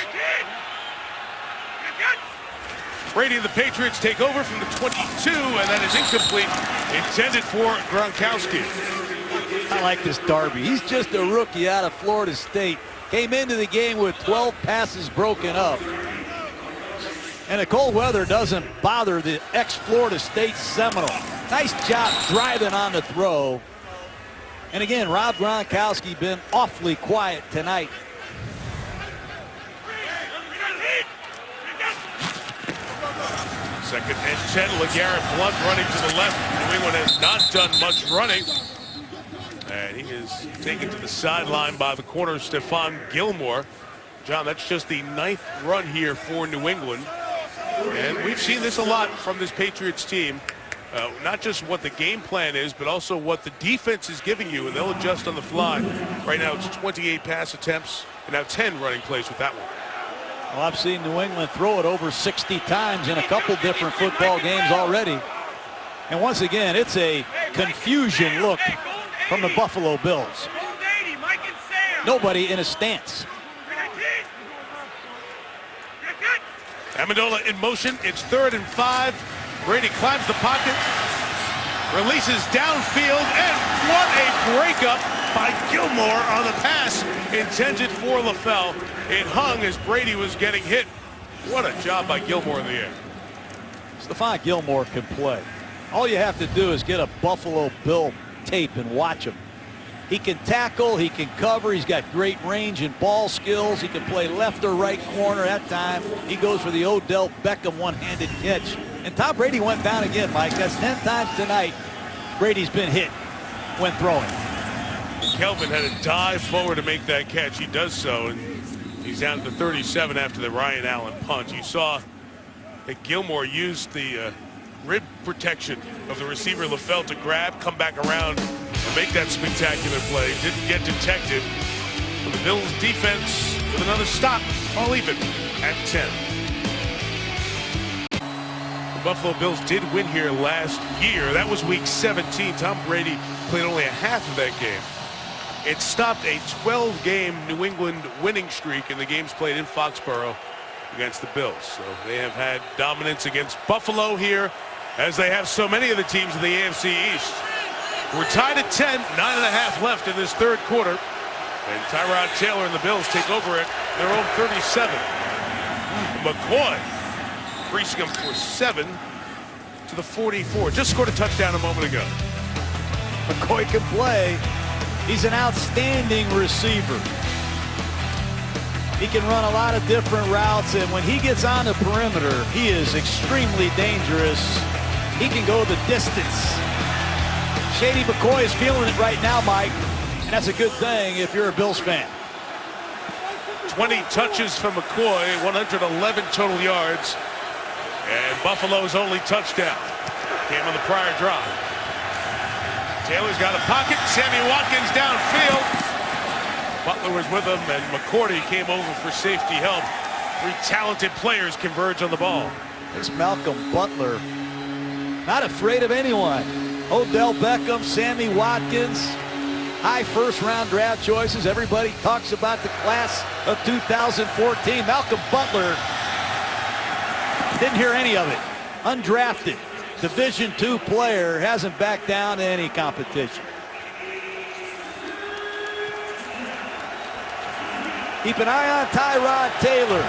Brady and the Patriots take over from the 22, and that is incomplete, intended for Gronkowski. I like this Darby. He's just a rookie out of Florida State. Came into the game with 12 passes broken up. And the cold weather doesn't bother the ex-Florida State Seminole. Nice job driving on the throw. And again, Rob Gronkowski been awfully quiet tonight. Second and 10, LeGarrette Blount running to the left. New England has not done much running. And he is taken to the sideline by the corner, Stephon Gilmore. John, that's just the 9th run here for New England. And we've seen this a lot from this Patriots team. Not just what the game plan is, but also what the defense is giving you, and they'll adjust on the fly. Right now it's 28 pass attempts, and now 10 running plays with that one. Well, I've seen New England throw it over 60 times in a couple different football games already. And once again, it's a confusion look from the Buffalo Bills. Nobody in a stance. Amendola in motion. It's 3rd and 5. Brady climbs the pocket, releases downfield, and what a breakup by Gilmore on the pass intended for LaFell. It hung as Brady was getting hit. What a job by Gilmore in the air. Stephon Gilmore can play. All you have to do is get a Buffalo Bill tape and watch him. He can tackle, he can cover, he's got great range and ball skills. He can play left or right corner. That time he goes for the Odell Beckham one-handed catch. And Tom Brady went down again, Mike. That's 10 times tonight Brady's been hit. when throwing. Kelvin had to dive forward to make that catch. He does so, and he's down to 37 after the Ryan Allen punt. You saw that Gilmore used the rib protection of the receiver LaFell to grab, come back around, and make that spectacular play. Didn't get detected. But the Bills defense with another stop, all even at 10. The Buffalo Bills did win here last year. That was week 17. Tom Brady played only a half of that game. It stopped a 12-game New England winning streak in the games played in Foxborough against the Bills. So they have had dominance against Buffalo here, as they have so many of the teams in the AFC East. We're tied at 10, 9.5 left in this third quarter. And Tyrod Taylor and the Bills take over at their own 37. McCoy increasing them for 7 to the 44. Just scored a touchdown a moment ago. McCoy can play. He's an outstanding receiver. He can run a lot of different routes, and when he gets on the perimeter, he is extremely dangerous. He can go the distance. Shady McCoy is feeling it right now, Mike, and that's a good thing if you're a Bills fan. 20 touches from McCoy, 111 total yards, and Buffalo's only touchdown came on the prior drive. Taylor's got a pocket. Sammy Watkins downfield. Butler was with him, and McCourty came over for safety help. 3 talented players converge on the ball. This Malcolm Butler, not afraid of anyone. Odell Beckham, Sammy Watkins, high first-round draft choices. Everybody talks about the class of 2014. Malcolm Butler, didn't hear any of it. Undrafted. Division II player, hasn't backed down to any competition. Keep an eye on Tyrod Taylor.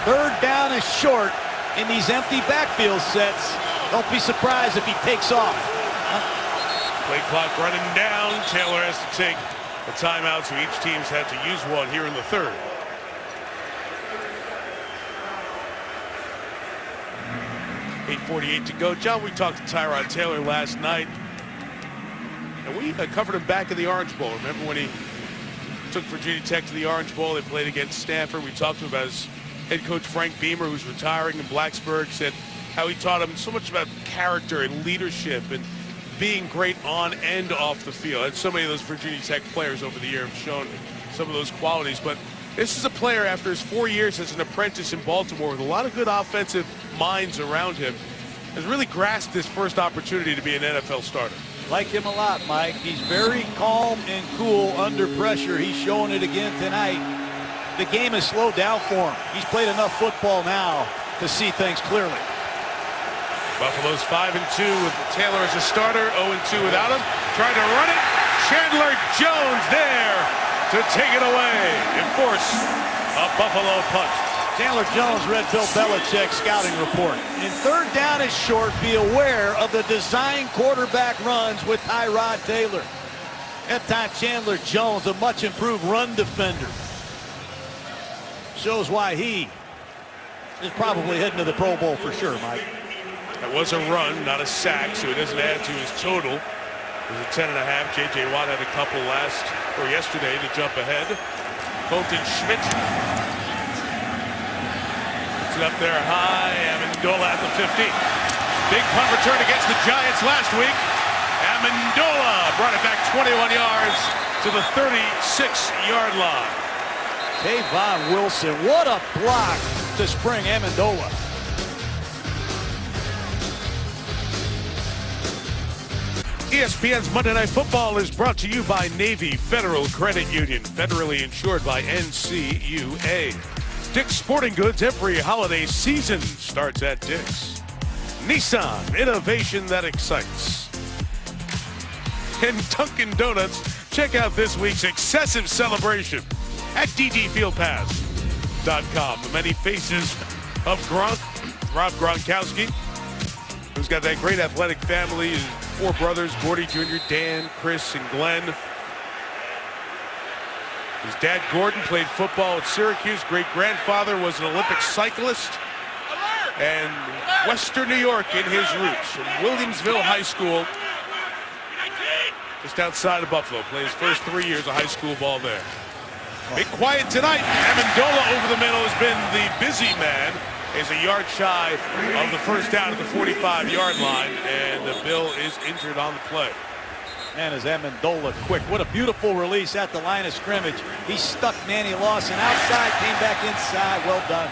Third down is short in these empty backfield sets. Don't be surprised if he takes off. Play clock running down. Taylor has to take a timeout, so each team's had to use one here in the third. .48 to go. John, we talked to Tyrod Taylor last night, and we covered him back in the Orange Bowl. Remember when he took Virginia Tech to the Orange Bowl? They played against Stanford. We talked to him about his head coach Frank Beamer, who's retiring in Blacksburg, said how he taught him so much about character and leadership and being great on and off the field. And so many of those Virginia Tech players over the year have shown some of those qualities. But this is a player, after his 4 years as an apprentice in Baltimore with a lot of good offensive minds around him, has really grasped his first opportunity to be an NFL starter. Like him a lot, Mike. He's very calm and cool under pressure. He's showing it again tonight. The game has slowed down for him. He's played enough football now to see things clearly. Buffalo's 5-2 with Taylor as a starter, 0-2 without him. Trying to run it. Chandler Jones there to take it away and force a Buffalo punt. Chandler Jones read Bill Belichick's scouting report. And third down is short. Be aware of the design quarterback runs with Tyrod Taylor. That time Chandler Jones, a much improved run defender. Shows why he is probably heading to the Pro Bowl for sure, Mike. That was a run, not a sack, so it doesn't add to his total. It was a 10.5. J.J. Watt had a couple yesterday to jump ahead. Colton Schmidt puts it up there high. Amendola at the 15. Big punt return against the Giants last week. Amendola brought it back 21 yards to the 36-yard line. Tavon Wilson, what a block to spring Amendola. ESPN's Monday Night Football is brought to you by Navy Federal Credit Union, federally insured by NCUA. Dick's Sporting Goods, every holiday season starts at Dick's. Nissan, innovation that excites. And Dunkin' Donuts, check out this week's excessive celebration at ddfieldpass.com. The many faces of Gronk, Rob Gronkowski, who's got that great athletic family, his 4 brothers, Gordy Jr., Dan, Chris, and Glenn. His dad, Gordon, played football at Syracuse. Great-grandfather was an Olympic cyclist. And Western New York in his roots. From Williamsville High School just outside of Buffalo. Played his first 3 years of high school ball there. Big quiet tonight. Amendola over the middle has been the busy man. Is a yard shy of the first down at the 45-yard line, and the Bill is injured on the play. Man, is Amendola quick. What a beautiful release at the line of scrimmage. He stuck Manny Lawson outside, came back inside. Well done.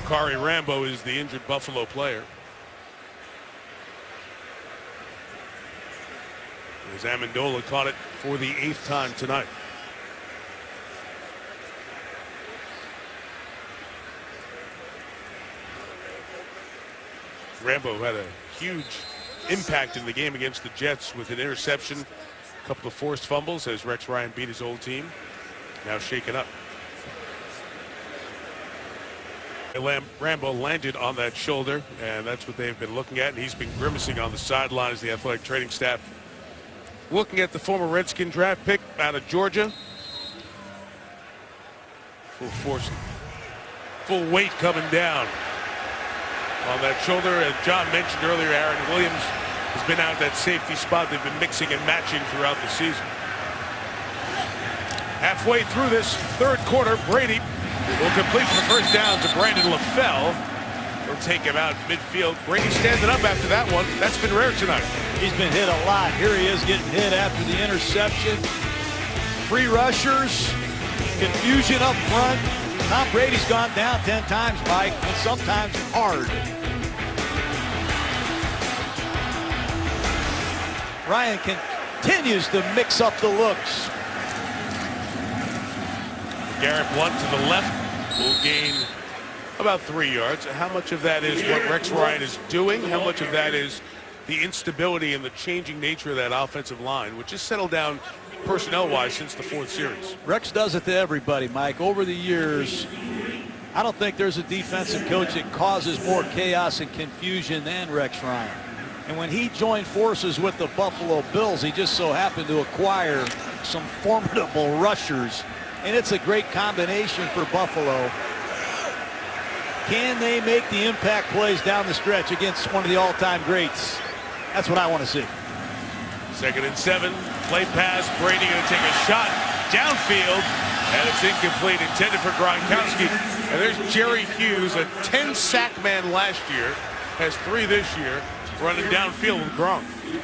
Bakari Rambo is the injured Buffalo player. As Amendola caught it for the 8th time tonight. Rambo had a huge impact in the game against the Jets with an interception, a couple of forced fumbles as Rex Ryan beat his old team. Now shaken up. Rambo landed on that shoulder, and that's what they've been looking at, and he's been grimacing on the sidelines. The athletic training staff looking at the former Redskin draft pick out of Georgia. Full force, full weight coming down on that shoulder. As John mentioned earlier, Aaron Williams has been out that safety spot. They've been mixing and matching throughout the season. Halfway through this third quarter, Brady will complete the first down to Brandon LaFell. He'll take him out midfield. Brady standing up after that one. That's been rare tonight. He's been hit a lot. Here he is getting hit after the interception. Three rushers, confusion up front. Tom Brady's gone down 10 times, Mike, and sometimes hard. Ryan continues to mix up the looks. Garrett Blunt to the left will gain about 3 yards. How much of that is what Rex Ryan is doing? How much of that is the instability and the changing nature of that offensive line, which has settled down personnel-wise since the 4th series? Rex does it to everybody, Mike. Over the years, I don't think there's a defensive coach that causes more chaos and confusion than Rex Ryan. And when he joined forces with the Buffalo Bills, he just so happened to acquire some formidable rushers. And it's a great combination for Buffalo. Can they make the impact plays down the stretch against one of the all-time greats? That's what I want to see. 2nd and 7. Play pass. Brady going to take a shot downfield. And it's incomplete. Intended for Gronkowski. And there's Jerry Hughes, a 10-sack man last year. Has 3 this year. Running downfield with Gronk.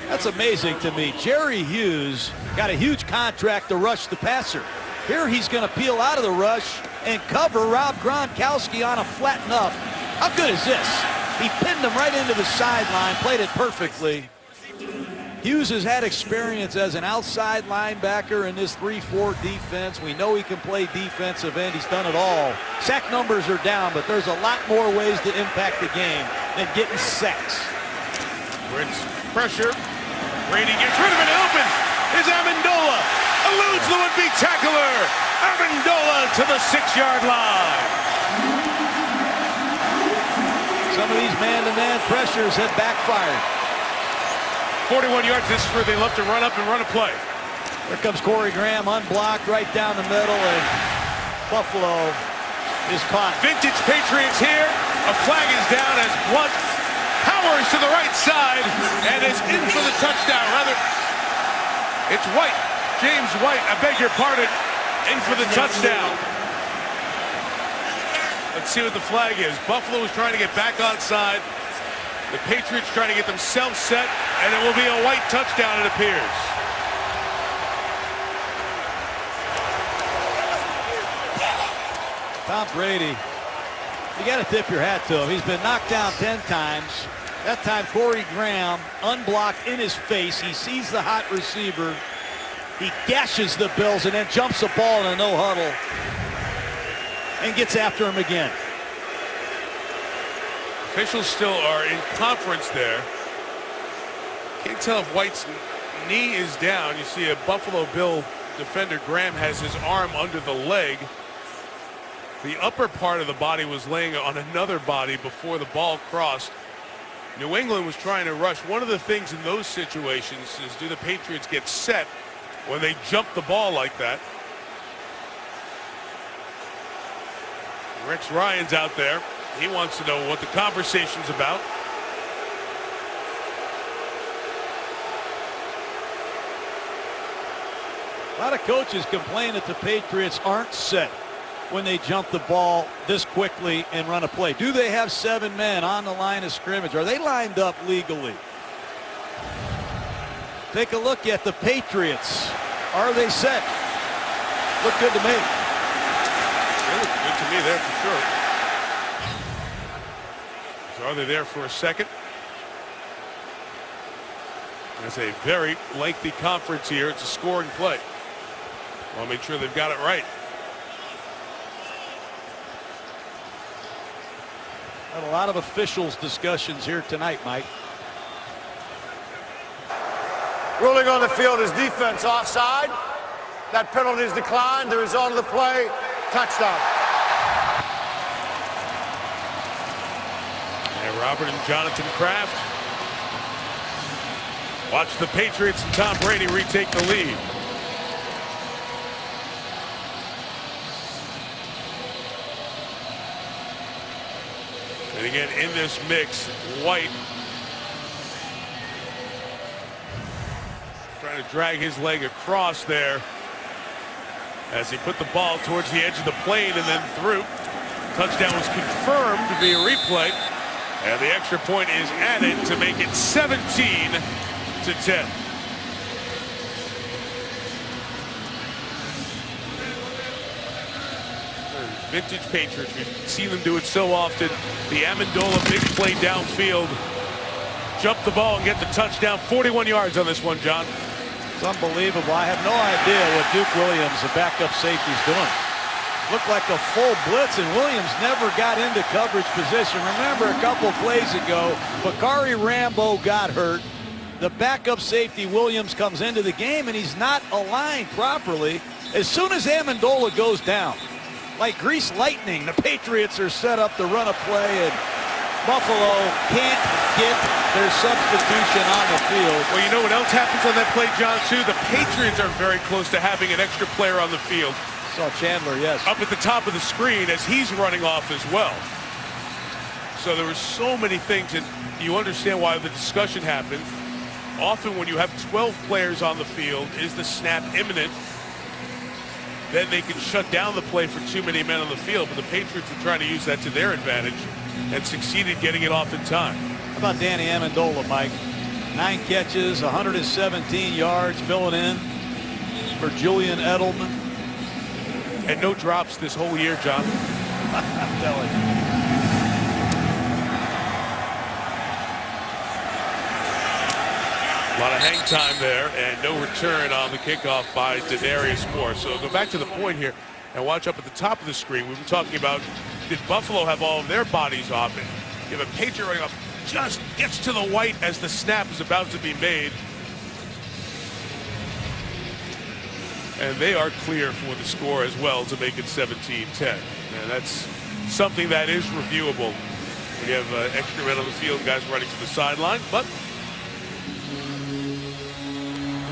That's amazing to me. Jerry Hughes got a huge contract to rush the passer. Here he's going to peel out of the rush and cover Rob Gronkowski on a flatten up. How good is this? He pinned him right into the sideline, played it perfectly. Hughes has had experience as an outside linebacker in this 3-4 defense. We know he can play defensive end. He's done it all. Sack numbers are down, but there's a lot more ways to impact the game than getting sacks. Ritz pressure. Brady gets rid of it. Open is Amendola. Eludes the would-be tackler. Amendola to the 6-yard line. Some of these man-to-man pressures have backfired. 41 yards. This is where they love to run up and run a play. Here comes Corey Graham, unblocked right down the middle, and Buffalo is caught. Vintage Patriots here. A flag is down as Blunt powers to the right side and is in for the touchdown. Rather, it's White. James White, I beg your pardon, in for the touchdown. Let's see what the flag is. Buffalo is trying to get back onside. The Patriots trying to get themselves set, and it will be a White touchdown, it appears. Tom Brady, you got to tip your hat to him. He's been knocked down 10 times. That time Corey Graham unblocked in his face. He sees the hot receiver. He gashes the Bills and then jumps the ball in a no huddle and gets after him again. Officials still are in conference there. Can't tell if White's knee is down. You see a Buffalo Bill defender, Graham, has his arm under the leg. The upper part of the body was laying on another body before the ball crossed. New England was trying to rush. One of the things in those situations is, do the Patriots get set when they jump the ball like that? Rex Ryan's out there. He wants to know what the conversation's about. A lot of coaches complain that the Patriots aren't set when they jump the ball this quickly and run a play. Do they have 7 men on the line of scrimmage? Are they lined up legally? Take a look at the Patriots. Are they set? Look good to me. They look good to me there for sure. So are they there for a second? It's a very lengthy conference here. It's a scoring play. I'll make sure they've got it right. Had a lot of officials discussions here tonight, Mike. Ruling on the field is defense offside. That penalty is declined. The result of the play, touchdown. And Robert and Jonathan Kraft watch the Patriots and Tom Brady retake the lead. And again, in this mix, White trying to drag his leg across there as he put the ball towards the edge of the plane and then threw. Touchdown was confirmed via replay, and the extra point is added to make it 17-10. Vintage Patriots. We've seen them do it so often. The Amendola big play downfield. Jump the ball and get the touchdown. 41 yards on this one, John. It's unbelievable. I have no idea what Duke Williams, the backup safety, is doing. Looked like a full blitz, and Williams never got into coverage position. Remember a couple plays ago, Bakari Rambo got hurt. The backup safety, Williams, comes into the game, and he's not aligned properly. As soon as Amendola goes down, like grease lightning, the Patriots are set up to run a play, and Buffalo can't get their substitution on the field. Well, you know what else happens on that play, John, too? The Patriots are very close to having an extra player on the field. Saw Chandler, yes. Up at the top of the screen as he's running off as well. So there were so many things, and you understand why the discussion happened. Often when you have 12 players on the field, is the snap imminent? Then they can shut down the play for too many men on the field. But the Patriots were trying to use that to their advantage and succeeded getting it off in time. How about Danny Amendola, Mike? 9 catches, 117 yards, filling in for Julian Edelman. And no drops this whole year, John. I'm telling you. A lot of hang time there, and no return on the kickoff by Denarius Moore. So go back to the point here and watch up at the top of the screen. We've been talking about, did Buffalo have all of their bodies off it? You have a Patriot running up, just gets to the white as the snap is about to be made. And they are clear for the score as well to make it 17-10. And that's something that is reviewable. We have extra men on the field, guys running to the sideline, but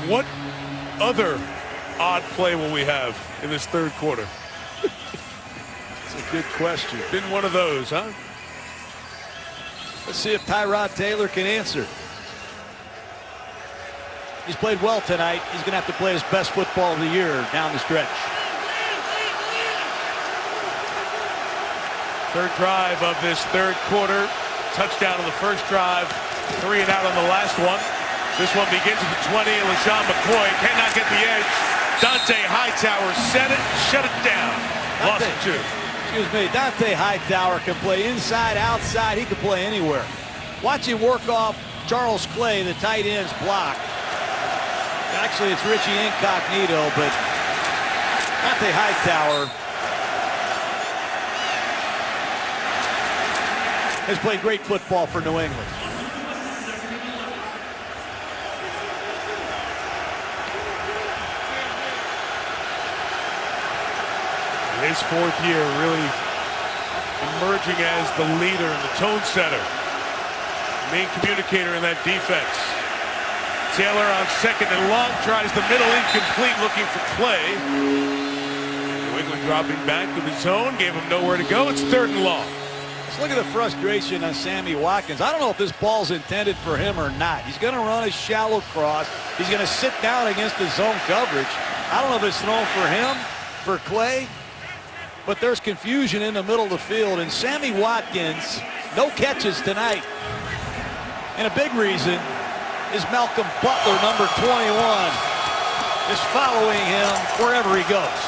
what other odd play will we have in this third quarter? It's a good question. Been one of those, huh? Let's see if Tyrod Taylor can answer. He's played well tonight. He's going to have to play his best football of the year down the stretch. Third drive of this third quarter. Touchdown on the first drive. 3 and out on the last one. This one begins at the 20, and LaShawn McCoy cannot get the edge. Dante Hightower set it, shut it down. Lost it 2. Excuse me, Dante Hightower can play inside, outside. He can play anywhere. Watch him work off Charles Clay, the tight end's block. Actually, it's Richie Incognito, but Dante Hightower has played great football for New England. His 4th year, really emerging as the leader and the tone setter, main communicator in that defense. Taylor on 2nd and long, tries the middle, incomplete, looking for Clay. New England dropping back to the zone, gave him nowhere to go. It's 3rd and long. Let's look at the frustration on Sammy Watkins. I don't know if this ball's intended for him or not. He's going to run a shallow cross. He's going to sit down against the zone coverage. I don't know if it's thrown for him, for Clay, but there's confusion in the middle of the field. And Sammy Watkins, no catches tonight. And a big reason is Malcolm Butler, number 21, is following him wherever he goes.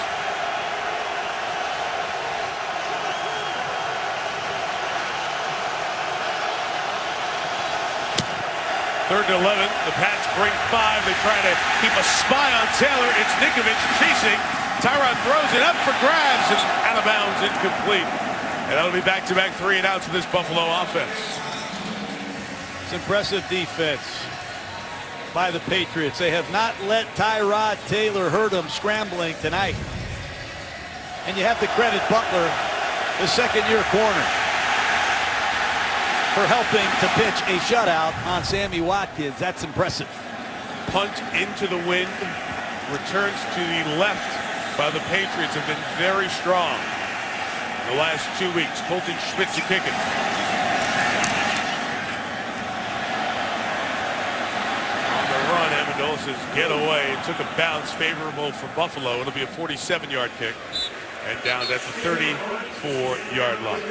Third and 11. The Pats bring 5. They try to keep a spy on Taylor. It's Nikovich chasing. Tyrod throws it up for grabs and out of bounds, incomplete. And that'll be back-to-back 3 and outs for this Buffalo offense. It's impressive defense by the Patriots. They have not let Tyrod Taylor hurt them scrambling tonight. And you have to credit Butler, the second-year corner, for helping to pitch a shutout on Sammy Watkins. That's impressive. Punt into the wind. Returns to the left by the Patriots have been very strong the last 2 weeks. Colton Schmitz kicking. On the run, Amendola says get away. It took a bounce favorable for Buffalo. It'll be a 47-yard kick and down at the 34-yard line.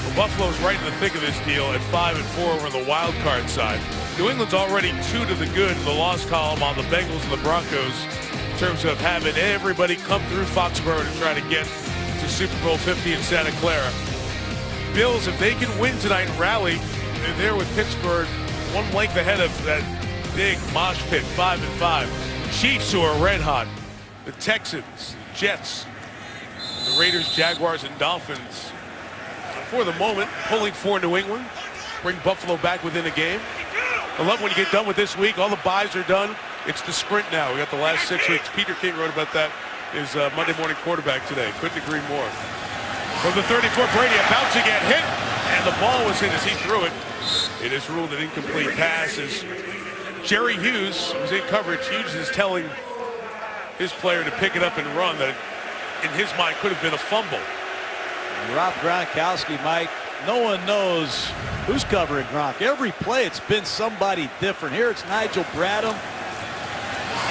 Well, Buffalo's right in the thick of this deal at 5-4 over the wild card side. New England's already 2 to the good in the loss column on the Bengals and the Broncos in terms of having everybody come through Foxborough to try to get to Super Bowl 50 in Santa Clara. Bills, if they can win tonight and rally, they're there with Pittsburgh 1 length ahead of that big mosh pit, 5-5. Chiefs, who are red hot. The Texans, the Jets, the Raiders, Jaguars, and Dolphins, for the moment, pulling for New England, bring Buffalo back within a game. I love when you get done with this week, all the buys are done. It's the sprint now. We got the last 6 weeks. Peter King wrote about that, his Monday morning quarterback today. Couldn't agree more. From the 34, Brady, a bouncing at hit, and the ball was hit as he threw it. It is ruled an incomplete pass as Jerry Hughes was in coverage. Hughes is telling his player to pick it up and run. That, in his mind, could have been a fumble. Rob Gronkowski, Mike, no one knows who's covering Gronk. Every play, it's been somebody different. Here it's Nigel Bradham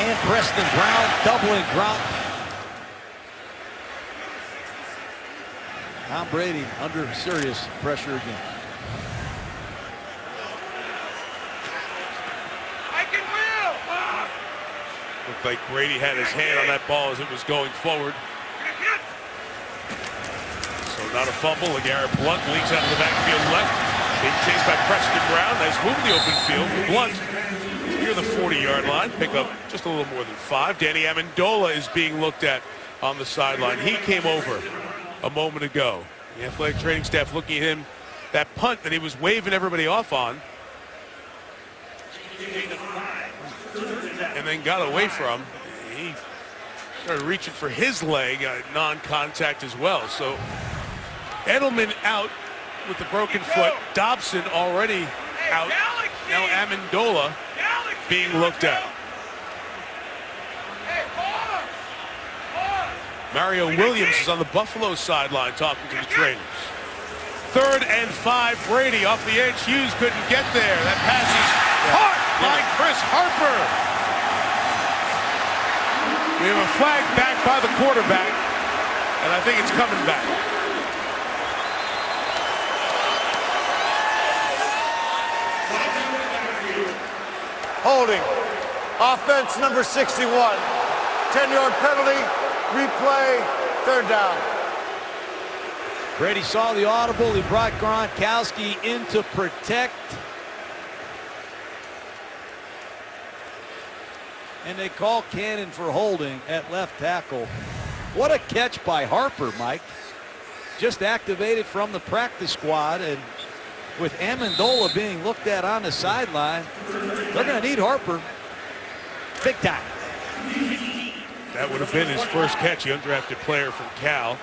and Preston Brown doubling Gronk. Tom Brady under serious pressure again. Looked like Brady had his hand on that ball as it was going forward. So not a fumble. LeGarrette Blount leaks out of the backfield left. Being chased by Preston Brown. Nice move in the open field. Blount near the 40-yard line. Pick up just a little more than 5. Danny Amendola is being looked at on the sideline. He came over a moment ago. The athletic training staff looking at him. That punt that he was waving everybody off on. And then got away from. He started reaching for his leg, non-contact as well. So Edelman out with the broken foot. Dobson already out. Now Amendola being looked at. Mario Williams is on the Buffalo sideline talking to the trainers. 3rd and 5. Brady off the edge. Hughes couldn't get there. That pass is caught by Chris Harper. We have a flag back by the quarterback, and I think it's coming back. Holding. Offense number 61. 10-yard penalty. Replay. 3rd down. Brady saw the audible. He brought Gronkowski in to protect. And they call Cannon for holding at left tackle. What a catch by Harper, Mike. Just activated from the practice squad, and with Amendola being looked at on the sideline, they're going to need Harper big time. That would have been his first catch, the undrafted player from Cal.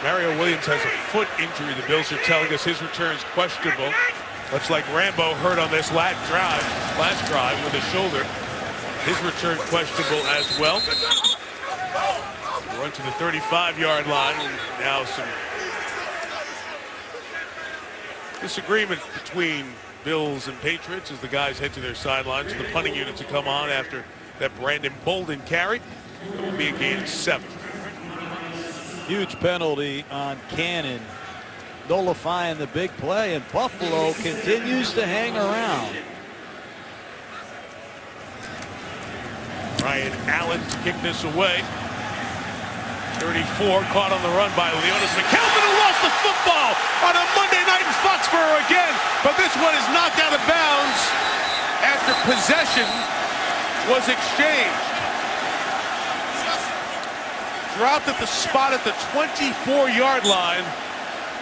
Mario Williams has a foot injury. The Bills are telling us his return is questionable. Much like Rambo hurt on this last drive with his shoulder. His return questionable as well. Run to the 35-yard line. And now some disagreement between Bills and Patriots as the guys head to their sidelines. The punting units will come on after that Brandon Bolden carried. It will be a gain of 7. Huge penalty on Cannon, nullifying the big play, and Buffalo continues to hang around. Ryan Allen to kick this away. 34 caught on the run by Leonis McKelvin, who lost the football on a Monday night in Foxborough again, but this one is knocked out of bounds after possession was exchanged. Dropped at the spot at the 24-yard line.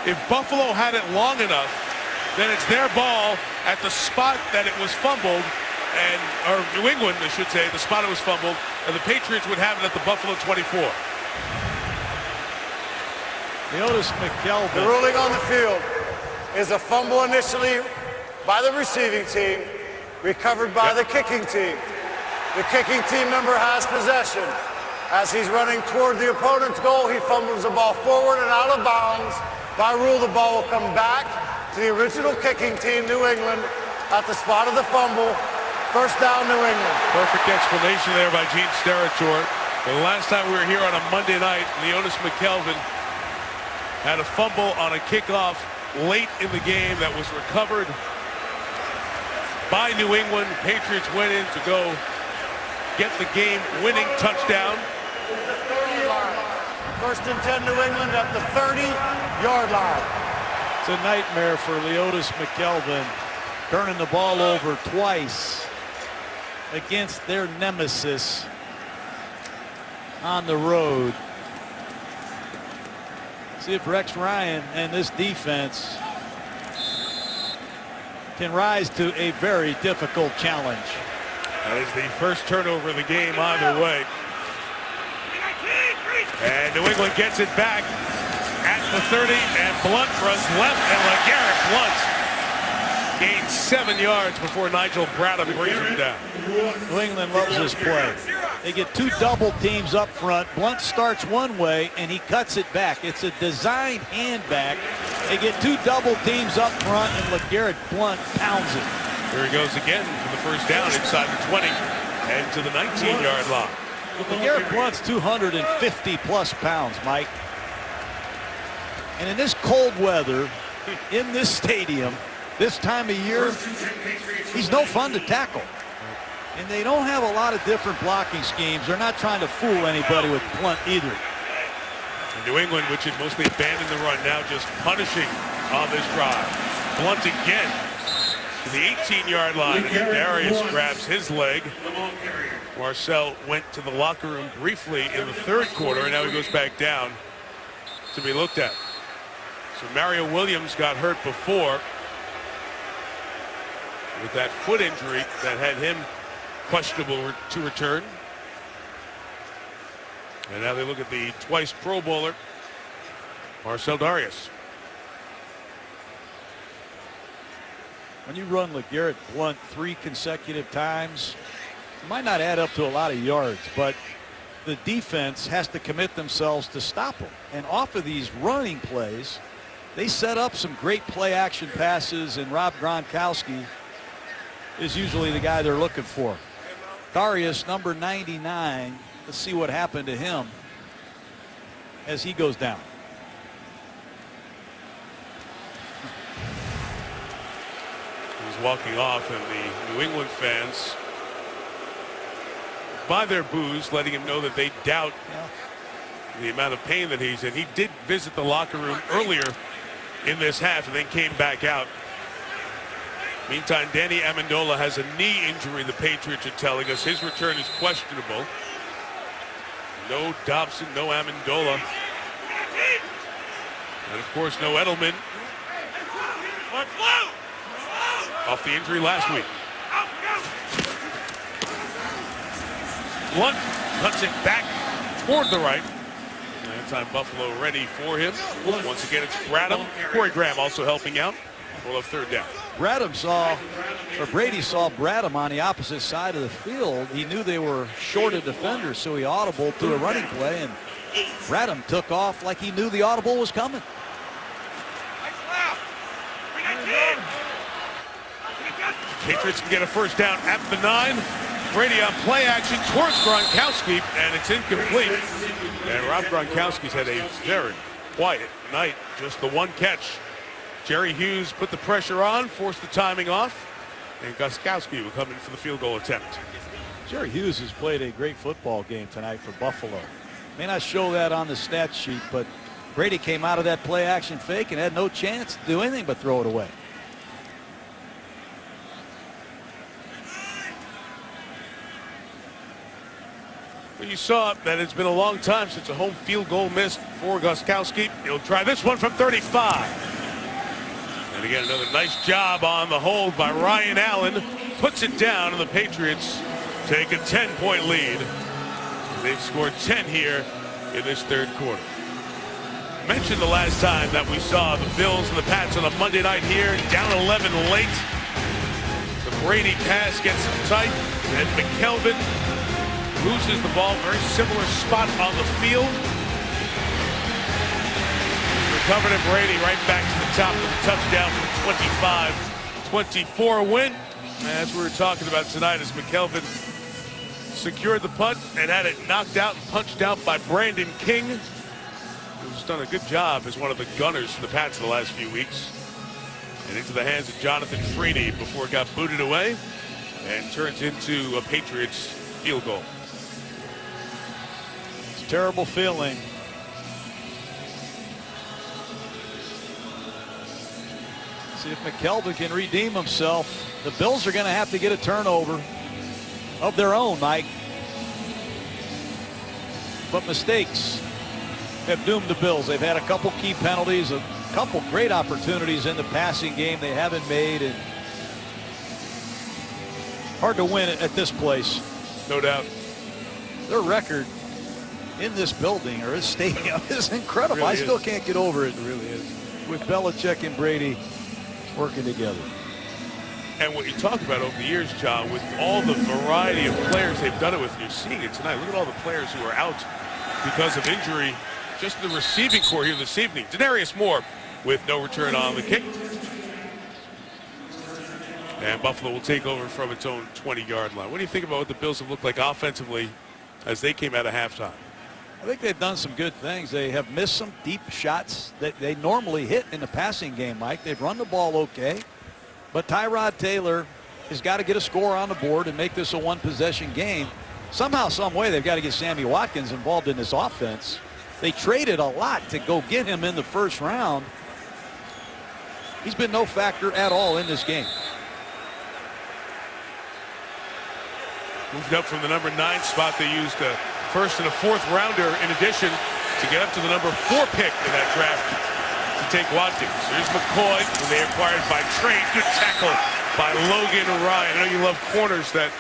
If Buffalo had it long enough, then it's their ball at the spot that it was fumbled, or New England, I should say, the spot it was fumbled, and the Patriots would have it at the Buffalo 24. Leonis McKelvin. The ruling on the field is a fumble initially by the receiving team, recovered by the kicking team. The kicking team member has possession. As he's running toward the opponent's goal, he fumbles the ball forward and out of bounds. By rule, the ball will come back to the original kicking team, New England, at the spot of the fumble. First down, New England. Perfect explanation there by Gene Steratore. The last time we were here on a Monday night, Leonis McKelvin had a fumble on a kickoff late in the game that was recovered by New England. Patriots went in to go get the game-winning touchdown. First and 10, New England at the 30-yard line. It's a nightmare for Leonis McKelvin, turning the ball over twice against their nemesis on the road. See if Rex Ryan and this defense can rise to a very difficult challenge. That is the first turnover of the game either way. And New England gets it back at the 30, and Blunt runs left, and LeGarrette Blunt gains 7 yards before Nigel Bradham brings him down. New England loves this play. They get 2 double teams up front. Blunt starts one way, and he cuts it back. It's a designed hand back. They get 2 double teams up front, and LeGarrette Blunt pounds it. Here he goes again for the first down inside the 20 and to the 19-yard line. LeGarrette Blunt's 250-plus pounds, Mike. And in this cold weather, in this stadium, this time of year, he's no fun to tackle. And they don't have a lot of different blocking schemes. They're not trying to fool anybody with Blunt either. New England, which had mostly abandoned the run, now just punishing on this drive. Blunt again to the 18-yard line, and Darius grabs his leg. Marcel went to the locker room briefly in the third quarter, and now he goes back down to be looked at. So Mario Williams got hurt before with that foot injury that had him questionable to return. And now they look at the twice Pro Bowler, Marcel Darius. When you run LeGarrette Blunt 3 consecutive times, it might not add up to a lot of yards, but the defense has to commit themselves to stop him. And off of these running plays, they set up some great play action passes, and Rob Gronkowski is usually the guy they're looking for. Darius, number 99, let's see what happened to him as he goes down. He's walking off, and the New England fans, by their boos, letting him know that they doubt the amount of pain that he's in. He did visit the locker room earlier in this half and then came back out. Meantime, Danny Amendola has a knee injury, the Patriots are telling us. His return is questionable. No Dobson, no Amendola. And of course, no Edelman. Off the injury last week. Blunt cuts it back toward the right. That time Buffalo ready for him. Once again, it's Bradham. Corey Graham also helping out. We'll have third down. Brady saw Bradham on the opposite side of the field. He knew they were short of defenders, so he audibled to a running play, and Bradham took off like he knew the audible was coming. Patriots can get a first down at the 9. Brady on play action towards Gronkowski, and it's incomplete. And Rob Gronkowski's had a very quiet night, just the one catch. Jerry Hughes put the pressure on, forced the timing off, and Gronkowski will come in for the field goal attempt. Jerry Hughes has played a great football game tonight for Buffalo. May not show that on the stat sheet, but Brady came out of that play action fake and had no chance to do anything but throw it away. Well, you saw that it's been a long time since a home field goal missed for Gronkowski. He'll try this one from 35. And again, another nice job on the hold by Ryan Allen. Puts it down, and the Patriots take a 10-point lead. They've scored 10 here in this third quarter. Mentioned the last time that we saw the Bills and the Pats on a Monday night here, down 11 late. The Brady pass gets them tight, and McKelvin loses the ball. Very similar spot on the field. Recovered, and Brady right back to the top of the touchdown for the 25-24 win. As we were talking about tonight, as McKelvin secured the punt and had it knocked out and punched out by Brandon King, who's done a good job as one of the gunners for the Pats the last few weeks. And into the hands of Jonathan Freeney before it got booted away and turns into a Patriots field goal. It's a terrible feeling. See if McKelvin can redeem himself. The Bills are going to have to get a turnover of their own, Mike. But mistakes have doomed the Bills. They've had a couple key penalties, a couple great opportunities in the passing game they haven't made, and hard to win at this place. No doubt. Their record in this building or this stadium is incredible. Really I still is. can't get over it. It really is. With Belichick and Brady working together. And what you talk about over the years, John, with all the variety of players they've done it with, and you're seeing it tonight. Look at all the players who are out because of injury. Just the receiving core here this evening. Denarius Moore with no return on the kick. And Buffalo will take over from its own 20-yard line. What do you think about what the Bills have looked like offensively as they came out of halftime? I think they've done some good things. They have missed some deep shots that they normally hit in the passing game, Mike. They've run the ball okay. But Tyrod Taylor has got to get a score on the board and make this a one-possession game. Somehow, some way, they've got to get Sammy Watkins involved in this offense. They traded a lot to go get him in the first round. He's been no factor at all in this game. Moved up from the number 9 spot. They used a first and a fourth rounder in addition to get up to the number 4 pick in that draft to take Watkins. Here's McCoy, who they acquired by trade. Good tackle by Logan Ryan. I know you love corners that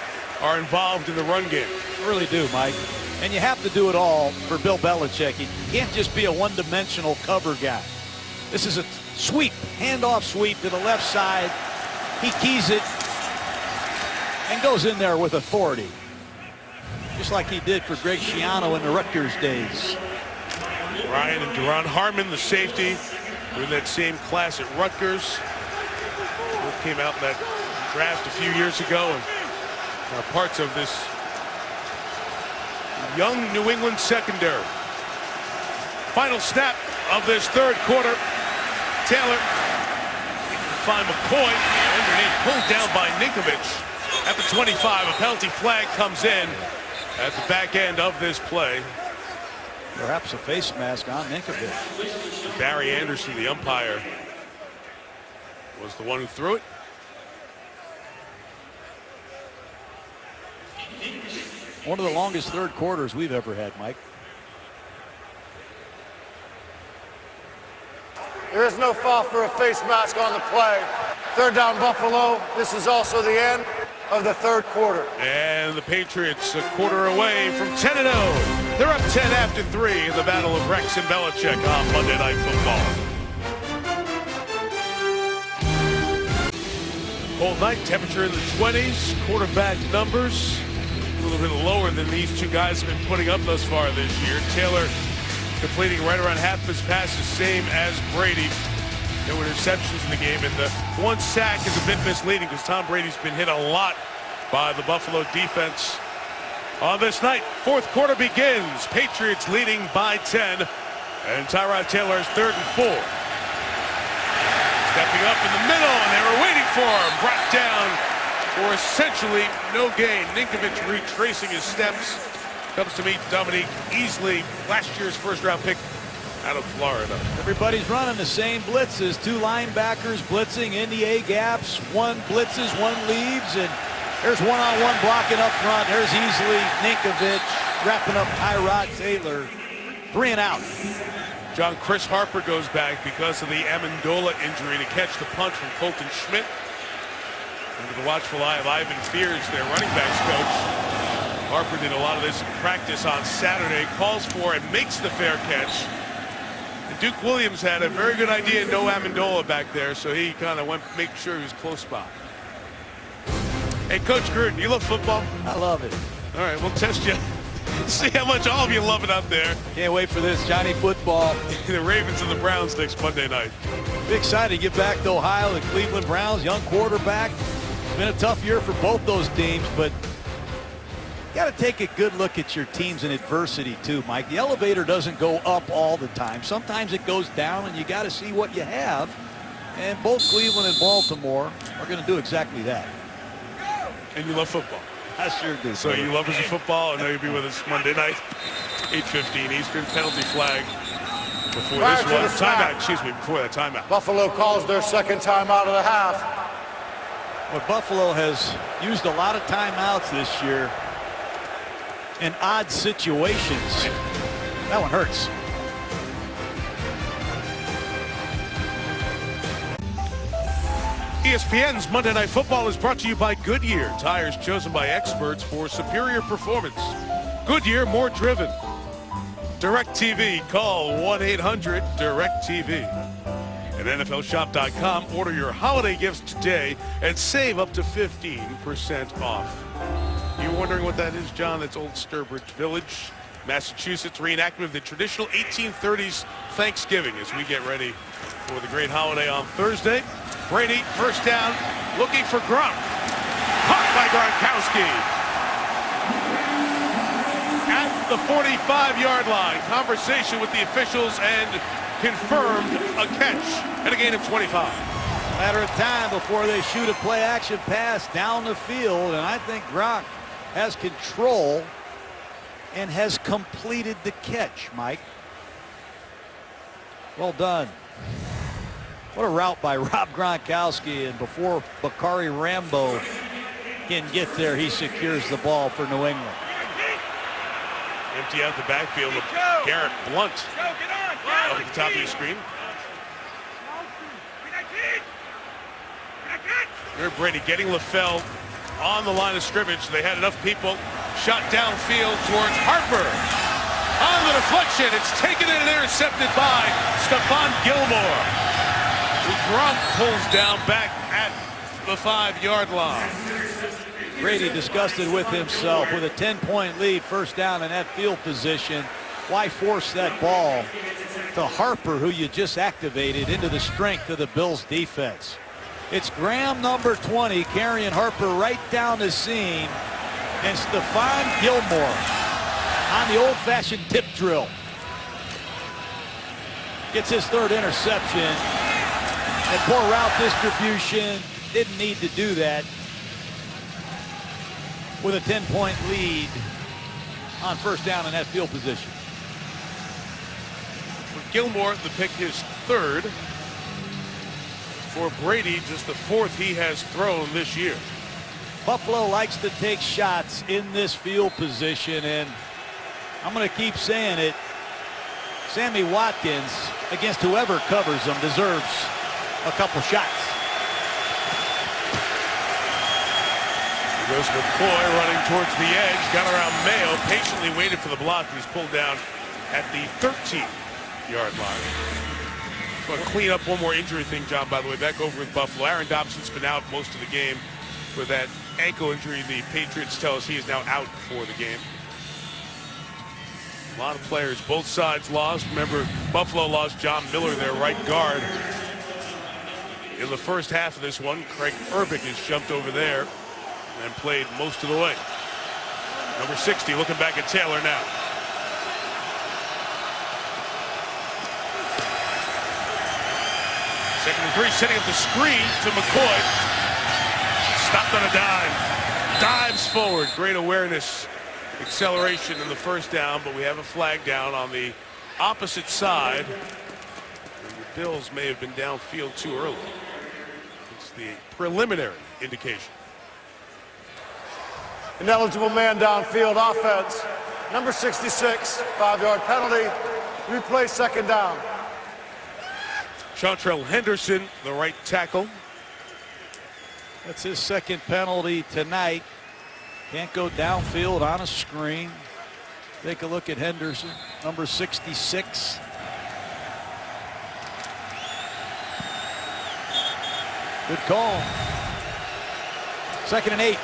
are involved in the run game. You really do, Mike. And you have to do it all for Bill Belichick. He can't just be a one-dimensional cover guy. This is a sweep, handoff sweep to the left side. He keys it and goes in there with authority, just like he did for Greg Schiano in the Rutgers days. Ryan and Duron Harmon, the safety, were in that same class at Rutgers. Both came out in that draft a few years ago and are parts of this young New England secondary. Final snap of this third quarter. Taylor find McCoy underneath, pulled down by Ninkovich at the 25. A penalty flag comes in at the back end of this play. Perhaps a face mask on Ninkovich. Barry Anderson, the umpire, was the one who threw it. One of the longest third quarters we've ever had, Mike. There is no foul for a face mask on the play. Third down, Buffalo. This is also the end of the third quarter. And the Patriots a quarter away from 10-0. They're up 10 after 3 in the battle of Rex and Belichick on Monday Night Football. Cold night, temperature in the 20s, quarterback numbers a little bit lower than these two guys have been putting up thus far this year. Taylor completing right around half his passes, same as Brady. No interceptions in the game, and the one sack is a bit misleading because Tom Brady's been hit a lot by the Buffalo defense on this night. Fourth quarter begins. Patriots leading by 10. And Tyrod Taylor is 3rd and 4. Stepping up in the middle, and they were waiting for him. Brought down for essentially no gain. Ninkovich retracing his steps. Comes to meet Dominique Easley, last year's first-round pick out of Florida. Everybody's running the same blitzes. 2 linebackers blitzing in the A gaps. 1 blitzes, 1 leaves, and there's one-on-one blocking up front. There's Easley, Ninkovich, wrapping up Tyrod Taylor. 3 and out. John, Chris Harper goes back because of the Amendola injury to catch the punt from Colton Schmidt. Under the watchful eye of Ivan Fears, their running backs coach. Harper did a lot of this in practice on Saturday, calls for and makes the fair catch. And Duke Williams had a very good idea, no Amendola back there, so he kind of went make sure he was close by. Hey, Coach Gruden, you love football? I love it. All right, we'll test you. See how much all of you love it out there. Can't wait for this Johnny football. The Ravens and the Browns next Monday night. Be excited to get back to Ohio. The Cleveland Browns, young quarterback. It's been a tough year for both those teams, but you got to take a good look at your teams in adversity too, Mike. The elevator doesn't go up all the time. Sometimes it goes down, and you got to see what you have. And both Cleveland and Baltimore are going to do exactly that. And you love football. I sure do. So you love us in football. I know you'll be with us Monday night, 8:15 Eastern. Penalty flag before Prior this to one. the snap. Timeout, excuse me, before that timeout. Buffalo calls their second timeout of the half. But Buffalo has used a lot of timeouts this year in odd situations. That one hurts. ESPN's Monday Night Football is brought to you by Goodyear. Tires chosen by experts for superior performance. Goodyear, more driven. DirecTV, call 1-800-DirecTV. At NFLShop.com, order your holiday gifts today and save up to 15% off. You wondering what that is, John? That's Old Sturbridge Village, Massachusetts, reenactment of the traditional 1830s Thanksgiving as we get ready for the great holiday on Thursday. Brady, first down, looking for Gronk. Caught by Gronkowski. At the 45-yard line, conversation with the officials and confirmed a catch and a gain of 25. Matter of time before they shoot a play-action pass down the field, and I think Gronk has control and has completed the catch, Mike. Well done. What a route by Rob Gronkowski, and before Bakari Rambo can get there, he secures the ball for New England. Empty out the backfield with Garrett Blunt up at the top of your screen. Here Brady getting LaFell on the line of scrimmage. They had enough people. Shot downfield towards Harper. On the deflection, it's taken in and intercepted by Stephon Gilmore. Gronk pulls down back at the 5-yard line. Brady disgusted with himself with a 10-point lead, first down in that field position. Why force that ball to Harper, who you just activated, into the strength of the Bills defense? It's Graham, number 20, carrying Harper right down the seam, and Stephon Gilmore on the old-fashioned tip drill gets his 3rd interception. And poor route distribution, didn't need to do that with a 10-point lead on first down in that field position. For Gilmore, the pick his 3rd. For Brady, just the 4th he has thrown this year. Buffalo likes to take shots in this field position, and I'm going to keep saying it. Sammy Watkins, against whoever covers him, deserves a couple shots. Here goes McCoy running towards the edge, got around Mayo, patiently waited for the block. He's pulled down at the 13-yard line. Going to clean up one more injury thing, John, by the way, back over with Buffalo. Aaron Dobson's been out most of the game with that ankle injury. The Patriots tell us he is now out for the game. A lot of players, both sides lost. Remember, Buffalo lost John Miller, their right guard. In the first half of this one, Craig Urbick has jumped over there. and played most of the way. Number 60 looking back at Taylor now. Second and 3, setting up the screen to McCoy. Stopped on a dime. Dives forward. Great awareness, acceleration in the first down, but we have a flag down on the opposite side. And the Bills may have been downfield too early. It's the preliminary indication. An eligible man downfield offense. Number 66, 5-yard penalty. Replay second down. Chantrell Henderson, the right tackle. That's his second penalty tonight. Can't go downfield on a screen. Take a look at Henderson, number 66. Good call. 2nd and 8.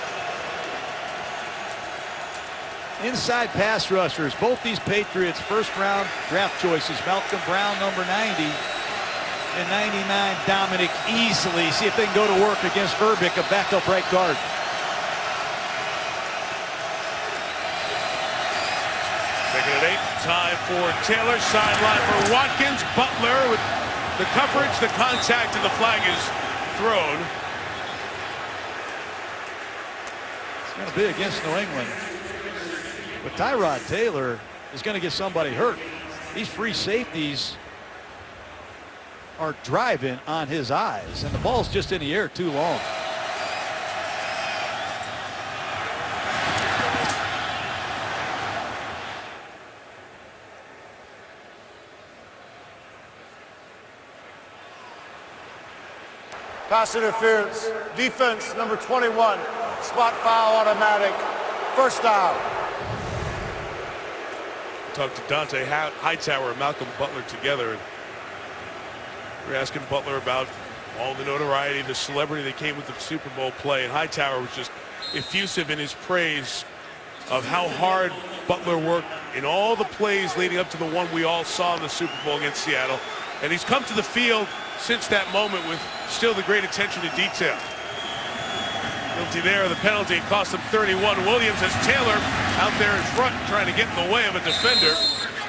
Inside pass rushers. Both these Patriots first-round draft choices. Malcolm Brown, number 90. And 99, Dominic Easley. See if they can go to work against Verbick, a backup right guard. Second and 8, time for Taylor. Sideline for Watkins. Butler with the coverage, the contact, and the flag is thrown. It's going to be against New England. But Tyrod Taylor is going to get somebody hurt. These free safeties are driving on his eyes, and the ball's just in the air too long. Pass interference. Defense, number 21. Spot foul automatic. First down. Talked to Dante Hightower and Malcolm Butler together. We're asking Butler about all the notoriety, the celebrity that came with the Super Bowl play. And Hightower was just effusive in his praise of how hard Butler worked in all the plays leading up to the one we all saw in the Super Bowl against Seattle. And he's come to the field since that moment with still the great attention to detail. Guilty there of the penalty. It cost him 31. Williams has Taylor out there in front trying to get in the way of a defender.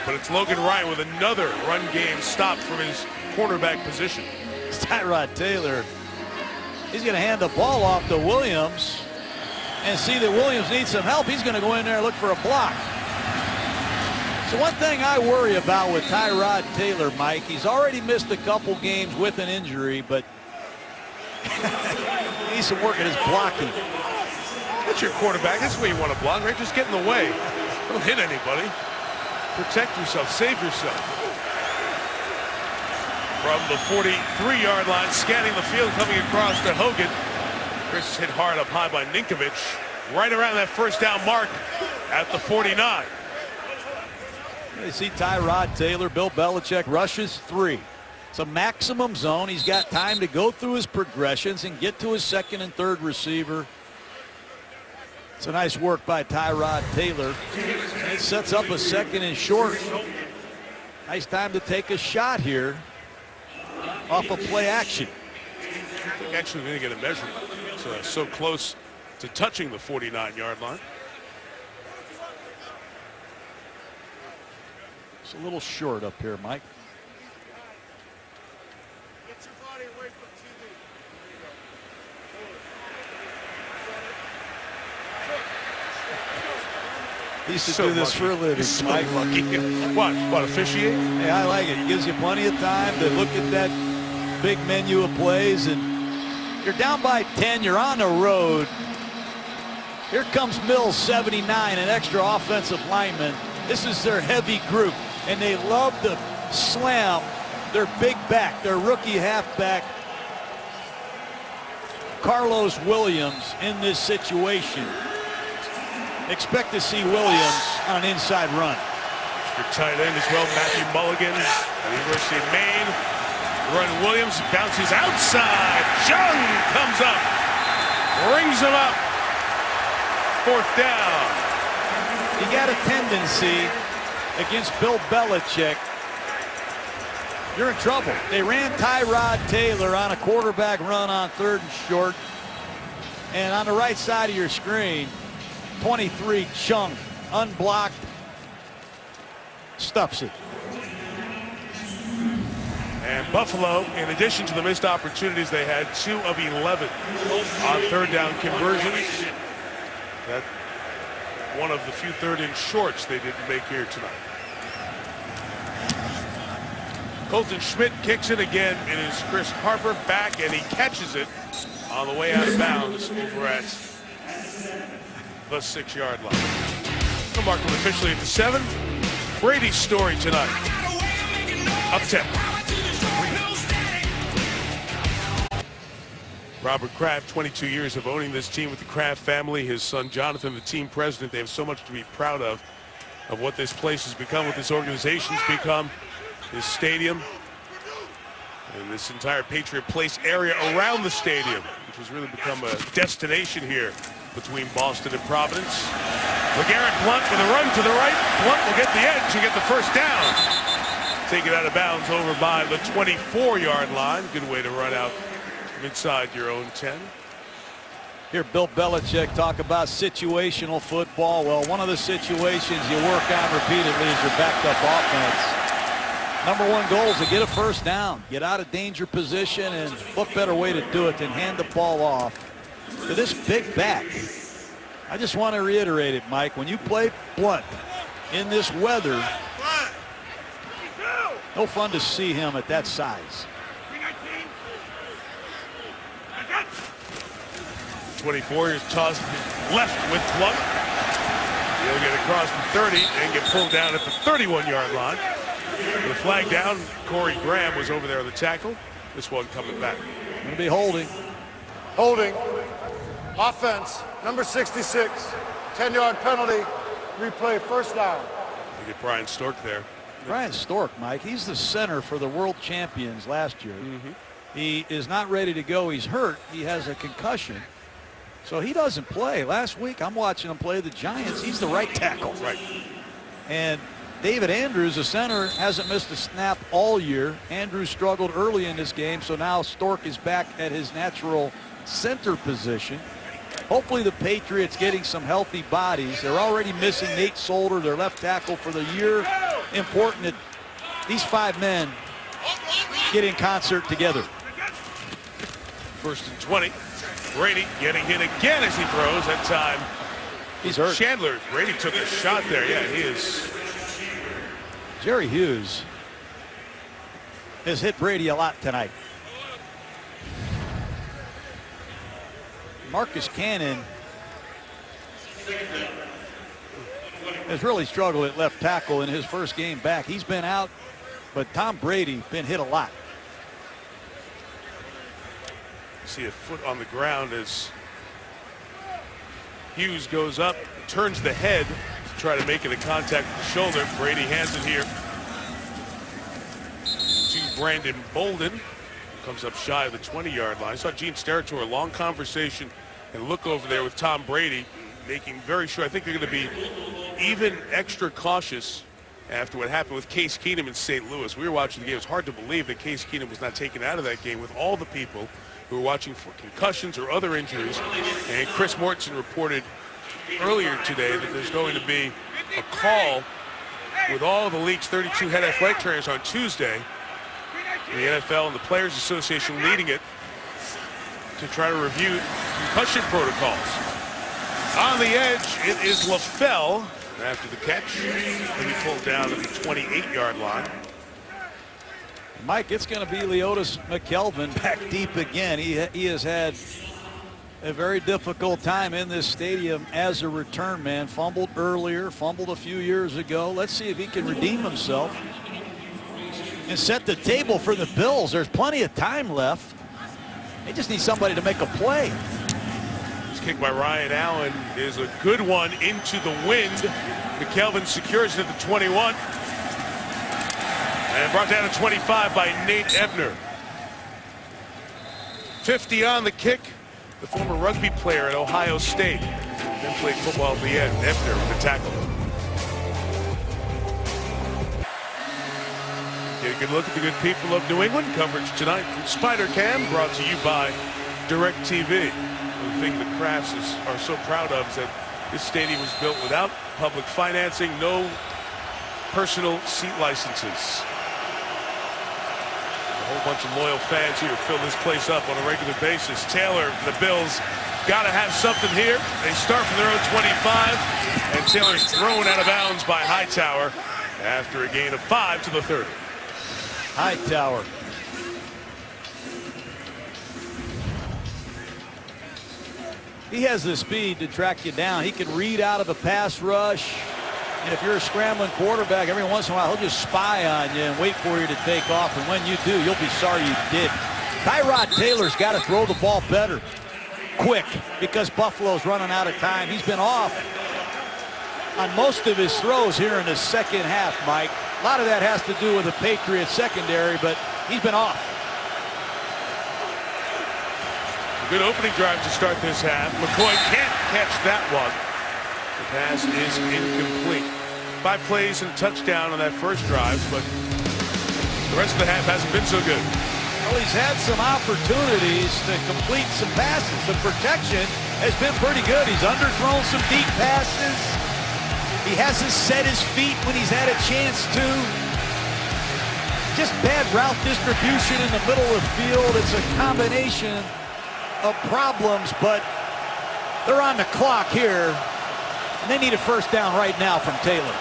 But it's Logan Ryan with another run game stop from his cornerback position. Tyrod Taylor, he's going to hand the ball off to Williams and see that Williams needs some help. He's going to go in there and look for a block. So one thing I worry about with Tyrod Taylor, Mike, he's already missed a couple games with an injury, but he needs some work at his blocking. That's your quarterback. That's the way you want to block, right? Just get in the way. Don't hit anybody. Protect yourself. Save yourself. From the 43-yard line, scanning the field, coming across to Hogan. Chris hit hard up high by Ninkovich. Right around that first down mark at the 49. You see Tyrod Taylor, Bill Belichick rushes 3. It's a maximum zone. He's got time to go through his progressions and get to his second and third receiver. It's a nice work by Tyrod Taylor. It sets up a second and short. Nice time to take a shot here off of play action. I think actually we're going to get a measurement. It's so close to touching the 49-yard line. It's a little short up here, Mike. Get your body away from TV. He used to do this for a living, so Mike. Lucky. What, officiate? Hey, I like it. It gives you plenty of time to look at that big menu of plays, and you're down by 10. You're on the road. Here comes Mills, 79, an extra offensive lineman. This is their heavy group, and they love to slam their big back, their rookie halfback, Carlos Williams, in this situation. Expect to see Williams on an inside run. Your tight end as well, Matthew Mulligan, University of Maine. Run Williams bounces outside. Jung comes up, rings him up. Fourth down. You got a tendency against Bill Belichick. You're in trouble. They ran Tyrod Taylor on a quarterback run on 3rd and short. And on the right side of your screen, 23 Chung, unblocked, stuffs it. And Buffalo, in addition to the missed opportunities, they had 2 of 11 on third down conversions. That one of the few third-in shorts they didn't make here tonight. Colton Schmidt kicks it again. It is Chris Harper back, and he catches it on the way out of bounds over at the 6-yard line. The mark officially at the 7. Brady's story tonight. Up 10. Robert Kraft, 22 years of owning this team with the Kraft family. His son Jonathan, the team president. They have so much to be proud of what this place has become, what this organization's become, this stadium, and this entire Patriot Place area around the stadium, which has really become a destination here between Boston and Providence. LeGarrette Blount with a run to the right. Blount will get the edge and get the first down. Take it out of bounds over by the 24-yard line. Good way to run out inside your own 10. Hear Bill Belichick talk about situational football. Well, one of the situations you work on repeatedly is your backup offense. Number one goal is to get a first down, get out of danger position, and what better way to do it than hand the ball off to this big back. I just want to reiterate it, Mike. When you play Blount in this weather, no fun to see him at that size. 24 is tossed left with Blount. He'll get across the 30 and get pulled down at the 31-yard line. The flag down. Corey Graham was over there on the tackle. This one coming back. Going to be holding. Holding. Offense, number 66. 10-yard penalty. Replay first down. You get Brian Stork there. Brian Stork, Mike, he's the center for the world champions last year. He is not ready to go. He's hurt. He has a concussion. So he doesn't play. Last week, I'm watching him play the Giants. He's the right tackle. Right. And David Andrews, the center, hasn't missed a snap all year. Andrews struggled early in this game, so now Stork is back at his natural center position. Hopefully the Patriots getting some healthy bodies. They're already missing Nate Solder, their left tackle for the year. Important that these 5 men get in concert together. First and 20. Brady getting hit again as he throws. That time he's hurt. Chandler. Brady took a shot there. Yeah, he is. Jerry Hughes has hit Brady a lot tonight. Marcus Cannon has really struggled at left tackle in his first game back. He's been out, but Tom Brady been hit a lot. See a foot on the ground as Hughes goes up, turns the head to try to make it a contact with the shoulder. Brady hands it here to Brandon Bolden. Comes up shy of the 20-yard line. I saw Gene Steratore, a long conversation and look over there with Tom Brady, making very sure. I think they're going to be even extra cautious after what happened with Case Keenum in St. Louis. We were watching the game. It's hard to believe that Case Keenum was not taken out of that game with all the people who were watching for concussions or other injuries. And Chris Mortensen reported earlier today that there's going to be a call with all the league's 32 head athletic trainers on Tuesday. The NFL and the Players Association leading it to try to review concussion protocols. On the edge, it is LaFell after the catch. He'll be pulled down at the 28-yard line. Mike, it's going to be Leotis McKelvin back deep again. He has had a very difficult time in this stadium as a return man. Fumbled earlier, fumbled a few years ago. Let's see if he can redeem himself and set the table for the Bills. There's plenty of time left. They just need somebody to make a play. This kick by Ryan Allen is a good one into the wind. McKelvin secures it at the 21. And brought down to 25 by Nate Ebner. 50 on the kick. The former rugby player at Ohio State. Then played football at the end. Ebner with the tackle. Get a good look at the good people of New England. Coverage tonight from Spider Cam, brought to you by DirecTV. The thing the Crafts are so proud of is that this stadium was built without public financing, no personal seat licenses. A whole bunch of loyal fans here fill this place up on a regular basis. Taylor, the Bills, got to have something here. They start from their own 25, and Taylor's thrown out of bounds by Hightower after a gain of 5 to the 30. Hightower. He has the speed to track you down. He can read out of a pass rush. And if you're a scrambling quarterback, every once in a while, he'll just spy on you and wait for you to take off. And when you do, you'll be sorry you did. Tyrod Taylor's got to throw the ball better, quick, because Buffalo's running out of time. He's been off on most of his throws here in the second half, Mike. A lot of that has to do with the Patriots secondary, but he's been off. Good opening drive to start this half. McCoy can't catch that one. The pass is incomplete. 5 plays and a touchdown on that first drive, but the rest of the half hasn't been so good. Well, he's had some opportunities to complete some passes. The protection has been pretty good. He's underthrown some deep passes. He hasn't set his feet when he's had a chance to. Just bad route distribution in the middle of the field. It's a combination of problems, but they're on the clock here, and they need a first down right now from Taylor.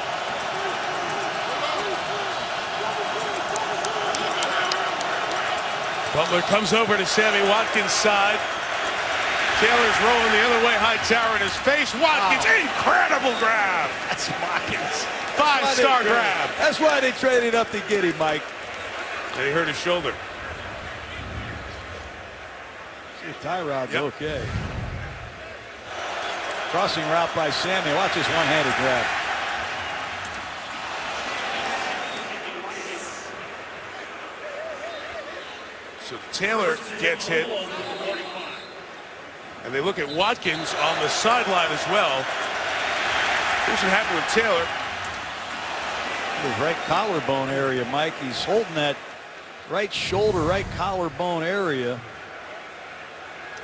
Butler comes over to Sammy Watkins' side. Taylor's rolling the other way. Hightower in his face. Watkins, incredible grab. That's Watkins. 5-star grab. That's why they traded up to get him, Mike. They hurt his shoulder. Tyrod's okay. Crossing route by Sammy. Watch this one-handed grab. So Taylor gets hit. And they look at Watkins on the sideline as well. Here's what happened with Taylor. His right collarbone area, Mike. He's holding that right shoulder, right collarbone area.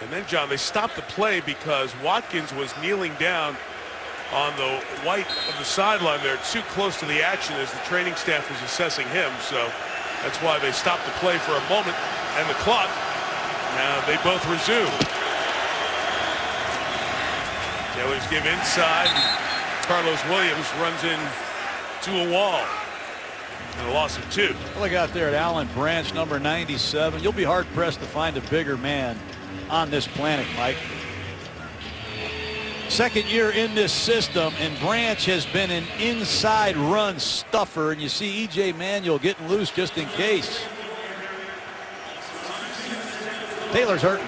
And then, John, they stopped the play because Watkins was kneeling down on the white of the sideline there, too close to the action as the training staff was assessing him. So that's why they stopped the play for a moment. And the clock, now they both resume. Taylor's give inside. Carlos Williams runs in to a wall. And a loss of 2. Look out there at Allen Branch, number 97. You'll be hard-pressed to find a bigger man on this planet, Mike. Second year in this system, and Branch has been an inside run stuffer, and you see E.J. Manuel getting loose just in case. Taylor's hurting.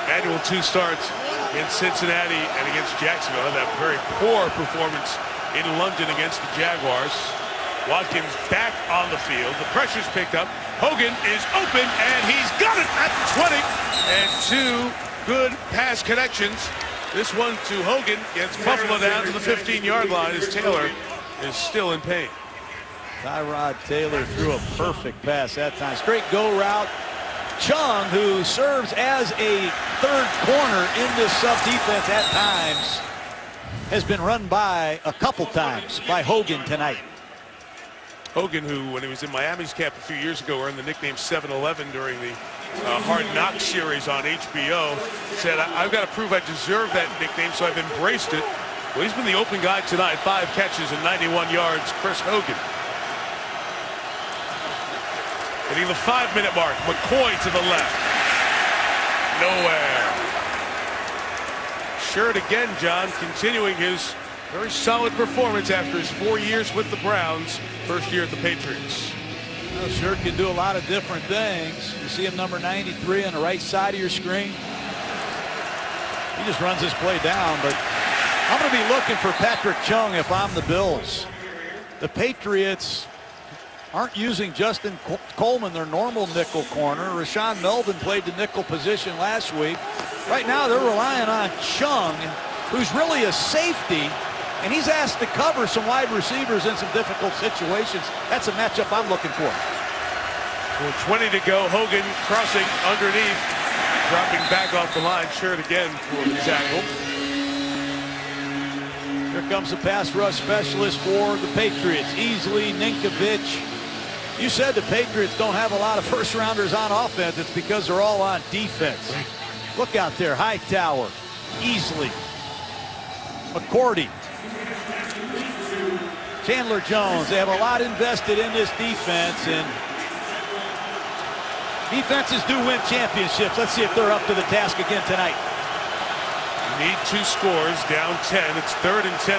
Manuel 2 starts in Cincinnati and against Jacksonville. That very poor performance in London against the Jaguars. Watkins back on the field. The pressure's picked up. Hogan is open, and he's got it at the 20. And 2 good pass connections. This one to Hogan gets Buffalo down to the 15-yard line as Taylor is still in pain. Tyrod Taylor threw a perfect pass that time. Straight go route. Chung, who serves as a third corner in this sub-defense at times, has been run by a couple times by Hogan tonight. Hogan, who, when he was in Miami's camp a few years ago, earned the nickname 7-11 during the Hard Knocks series on HBO, said, I've got to prove I deserve that nickname, so I've embraced it. Well, he's been the open guy tonight. 5 catches and 91 yards. Chris Hogan. Hitting the 5-minute mark. McCoy to the left. Nowhere. Shirt again, John, continuing his very solid performance after his 4 years with the Browns. First year at the Patriots. Well, Shirt can do a lot of different things. You see him number 93 on the right side of your screen. He just runs this play down, but I'm going to be looking for Patrick Chung if I'm the Bills. The Patriots aren't using Justin Coleman, their normal nickel corner. Rashawn Melvin played the nickel position last week. Right now they're relying on Chung, who's really a safety, and he's asked to cover some wide receivers in some difficult situations. That's a matchup I'm looking for. Well, 20 to go. Hogan crossing underneath, dropping back off the line. Shirt again for the tackle. Here comes the pass rush specialist for the Patriots. Easley, Ninkovich. You said the Patriots don't have a lot of first rounders on offense. It's because they're all on defense. Look out there. Hightower, Easley, McCourty, Chandler Jones. They have a lot invested in this defense, and defenses do win championships. Let's see if they're up to the task again tonight. Need 2 scores, down 10. It's 3rd and 10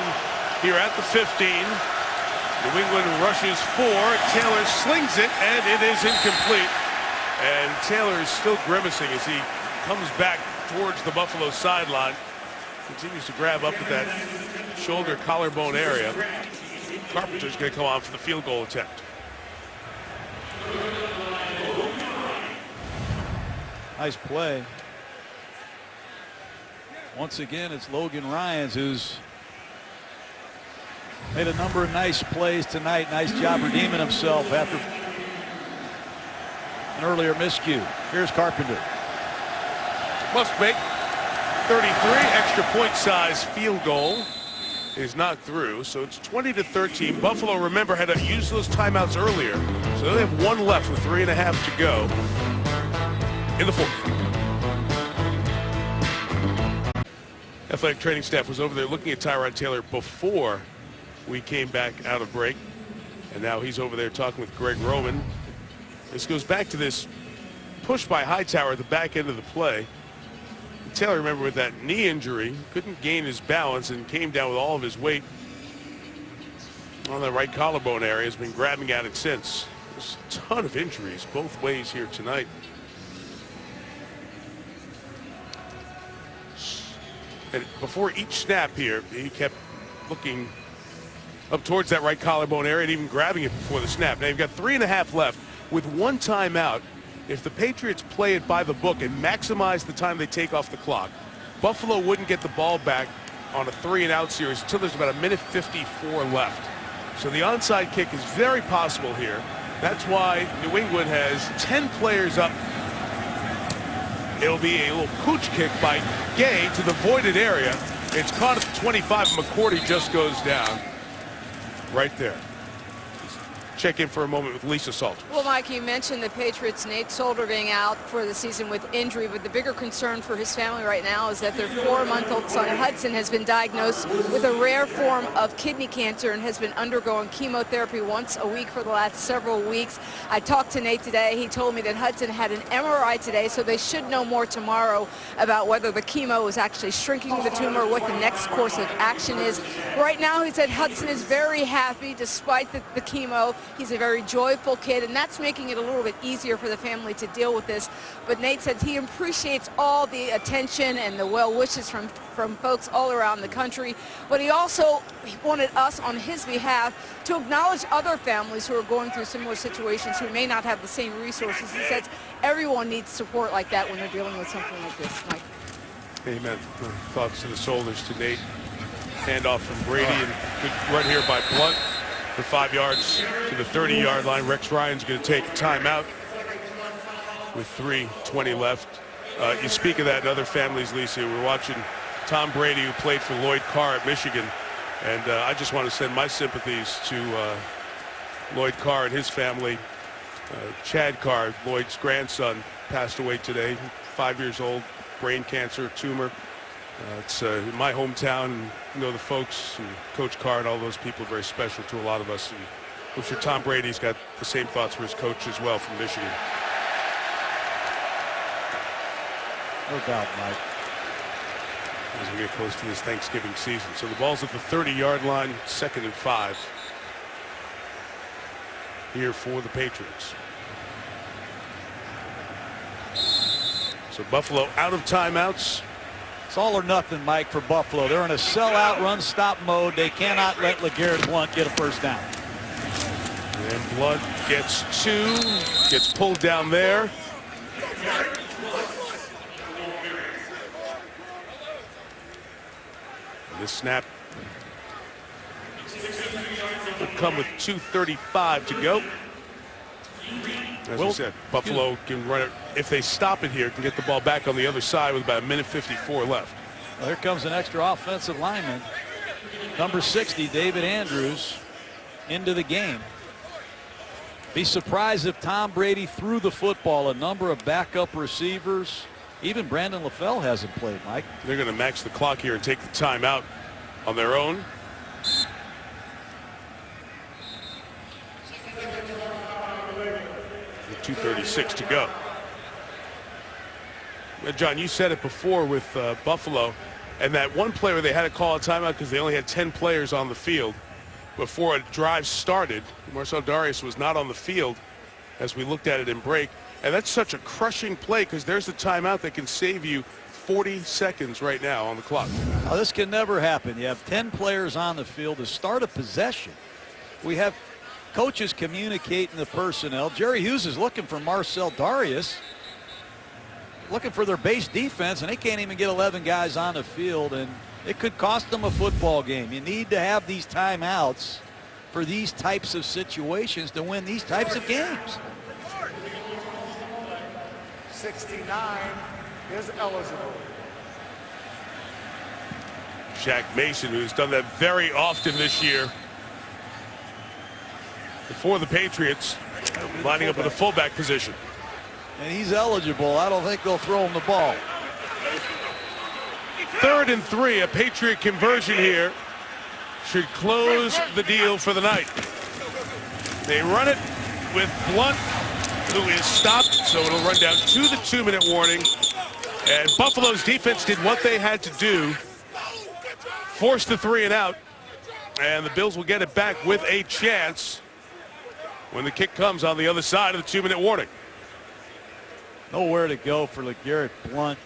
here at the 15. New England rushes 4. Taylor slings it, and it is incomplete. And Taylor is still grimacing as he comes back towards the Buffalo sideline. Continues to grab up at that shoulder collarbone area. Carpenter's going to come on for the field goal attempt. Nice play. Once again, it's Logan Ryans who's made a number of nice plays tonight. Nice job redeeming himself after an earlier miscue. Here's Carpenter. Must make 33. Extra point size field goal is not through, so it's 20-13. Buffalo, remember, had to use those timeouts earlier, so they have 1 left with 3.5 to go in the 4th. Athletic training staff was over there looking at Tyrod Taylor before we came back out of break, and now he's over there talking with Greg Roman. This goes back to this push by Hightower at the back end of the play. Taylor, remember, with that knee injury, couldn't gain his balance and came down with all of his weight on the right collarbone area. Has been grabbing at it since. There's a ton of injuries both ways here tonight. And before each snap here, he kept looking up towards that right collarbone area and even grabbing it before the snap. Now you've got 3.5 left with 1 timeout. If the Patriots play it by the book and maximize the time they take off the clock, Buffalo wouldn't get the ball back on a 3-and-out series until there's about 1:54 left. So the onside kick is very possible here. That's why New England has 10 players up. It'll be a little pooch kick by Gay to the voided area. It's caught at the 25. McCourty just goes down right there. Check in for a moment with Lisa Salters. Well, Mike, you mentioned the Patriots' Nate Solder being out for the season with injury, but the bigger concern for his family right now is that their 4-month-old son Hudson has been diagnosed with a rare form of kidney cancer and has been undergoing chemotherapy once a week for the last several weeks. I talked to Nate today. He told me that Hudson had an MRI today, so they should know more tomorrow about whether the chemo is actually shrinking the tumor, what the next course of action is. Right now, he said Hudson is very happy despite the chemo. He's a very joyful kid, and that's making it a little bit easier for the family to deal with this. But Nate said he appreciates all the attention and the well wishes from folks all around the country. But he also wanted us, on his behalf, to acknowledge other families who are going through similar situations who may not have the same resources. He says everyone needs support like that when they're dealing with something like this, Mike. Amen. Thoughts to the shoulders to Nate. Handoff from Brady, and good run here by Blunt for 5 yards to the 30-yard line. Rex Ryan's going to take a timeout with 3:20 left. You speak of that in other families, Lisa. We're watching Tom Brady, who played for Lloyd Carr at Michigan, and I just want to send my sympathies to Lloyd Carr and his family. Chad Carr, Lloyd's grandson, passed away today, 5 years old, brain cancer, tumor. It's in my hometown, and you know the folks, and Coach Carr and all those people are very special to a lot of us. And I'm sure Tom Brady's got the same thoughts for his coach as well from Michigan. No doubt, Mike. As we get close to this Thanksgiving season. So the ball's at the 30-yard line, 2nd and 5 here for the Patriots. So Buffalo out of timeouts. It's all or nothing, Mike, for Buffalo. They're in a sellout run-stop mode. They cannot let LeGarrette Blount get a first down. And Blount gets 2, gets pulled down there. And this snap will come with 2:35 to go. As we said, Buffalo can run it. If they stop it here, can get the ball back on the other side with about a minute 54 left. Well, here comes an extra offensive lineman. Number 60, David Andrews, into the game. Be surprised if Tom Brady threw the football. A number of backup receivers. Even Brandon LaFell hasn't played, Mike. They're going to max the clock here and take the timeout on their own. With 2:36 to go. John, you said it before with Buffalo, and that one play where they had to call a timeout because they only had 10 players on the field before a drive started. Marcel Darius was not on the field as we looked at it in break. And that's such a crushing play because there's a timeout that can save you 40 seconds right now on the clock. Oh, this can never happen. You have 10 players on the field to start a possession. We have coaches communicating the personnel. Jerry Hughes is looking for Marcel Darius, looking for their base defense, and they can't even get 11 guys on the field, and it could cost them a football game. You need to have these timeouts for these types of situations to win these types of games. 69 is eligible. Shaq Mason, who's done that very often this year for the Patriots, lining up in the fullback position. And he's eligible. I don't think they'll throw him the ball. 3rd and 3, a Patriot conversion here should close the deal for the night. They run it with Blunt, who is stopped, so it'll run down to the 2-minute warning. And Buffalo's defense did what they had to do, force the 3 and out, and the Bills will get it back with a chance when the kick comes on the other side of the 2-minute warning. Nowhere to go for LeGarrette Blunt.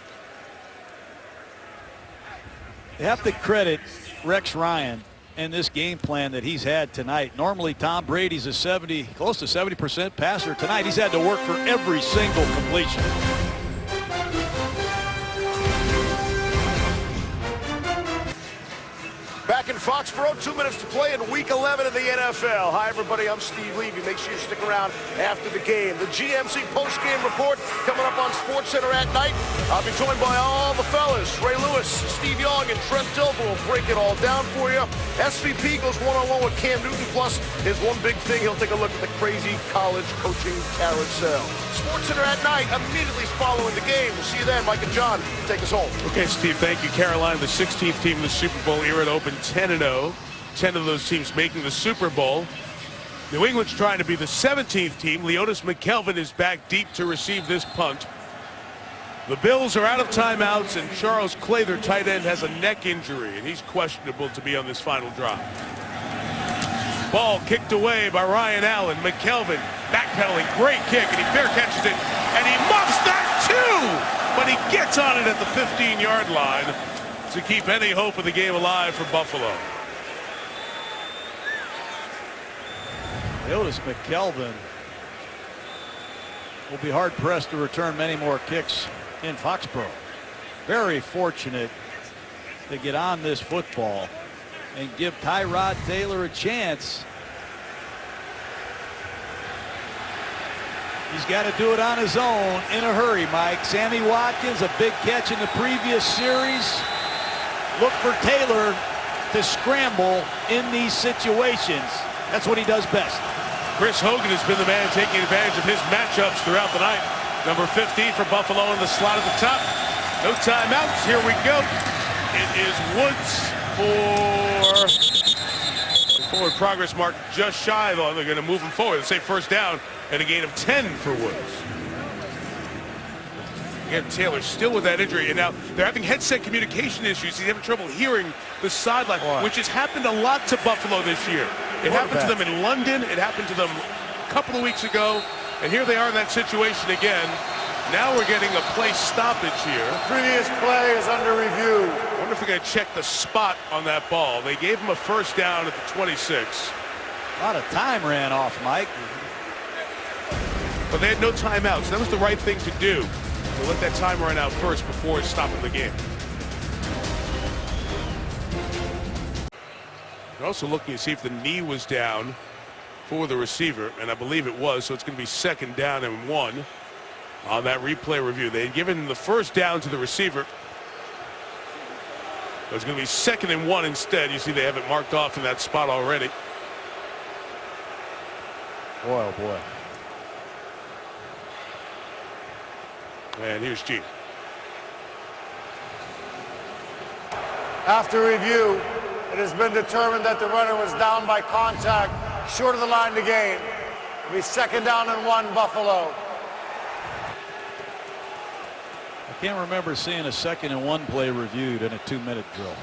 You have to credit Rex Ryan and this game plan that he's had tonight. Normally Tom Brady's a close to 70% passer. Tonight he's had to work for every single completion. Back in Foxborough, 2 minutes to play in Week 11 of the NFL. Hi, everybody. I'm Steve Levy. Make sure you stick around after the game. The GMC post-game report coming up on SportsCenter at night. I'll be joined by all the fellas. Ray Lewis, Steve Young, and Trent Dilfer will break it all down for you. SVP goes one-on-one with Cam Newton. Plus, his one big thing, he'll take a look at the crazy college coaching carousel. SportsCenter at night, immediately following the game. We'll see you then. Mike and John, take us home. Okay, Steve, thank you. Carolina, the 16th team in the Super Bowl era, to open 10-0. 10 of those teams making the Super Bowl. New England's trying to be the 17th team. Leotis McKelvin is back deep to receive this punt. The Bills are out of timeouts, and Charles Clay, their tight end, has a neck injury, and he's questionable to be on this final drive. Ball kicked away by Ryan Allen. McKelvin backpedaling, great kick, and he fair catches it, and he muffs that too! But he gets on it at the 15-yard line to keep any hope of the game alive for Buffalo. Leotis McKelvin will be hard-pressed to return many more kicks in Foxborough. Very fortunate to get on this football and give Tyrod Taylor a chance. He's got to do it on his own in a hurry, Mike. Sammy Watkins, a big catch in the previous series. Look for Taylor to scramble in these situations. That's what he does best. Chris Hogan has been the man taking advantage of his matchups throughout the night. Number 15 for Buffalo in the slot at the top. No timeouts. Here we go. It is Woods for forward progress mark just shy, though. They're going to move him forward. They say first down and a gain of 10 for Woods. Again, Taylor still with that injury, and now they're having headset communication issues. He's having trouble hearing the sideline, which has happened a lot to Buffalo this year. It happened to them in London. It happened to them a couple of weeks ago, and here they are in that situation again. Now we're getting a play stoppage here. Previous play is under review. I wonder if they're going to check the spot on that ball. They gave him a first down at the 26. A lot of time ran off, Mike. But they had no timeouts. That was the right thing to do. To let that time run out first before stopping the game. They're also looking to see if the knee was down for the receiver, and I believe it was, so it's going to be 2nd down and 1 on that replay review. They had given the first down to the receiver. It's going to be 2nd and 1 instead. You see they have it marked off in that spot already. Boy, oh boy. And here's G. After review, it has been determined that the runner was down by contact short of the line to gain. It'll be 2nd down and 1, Buffalo. I can't remember seeing a 2nd and 1 play reviewed in a 2-minute drill.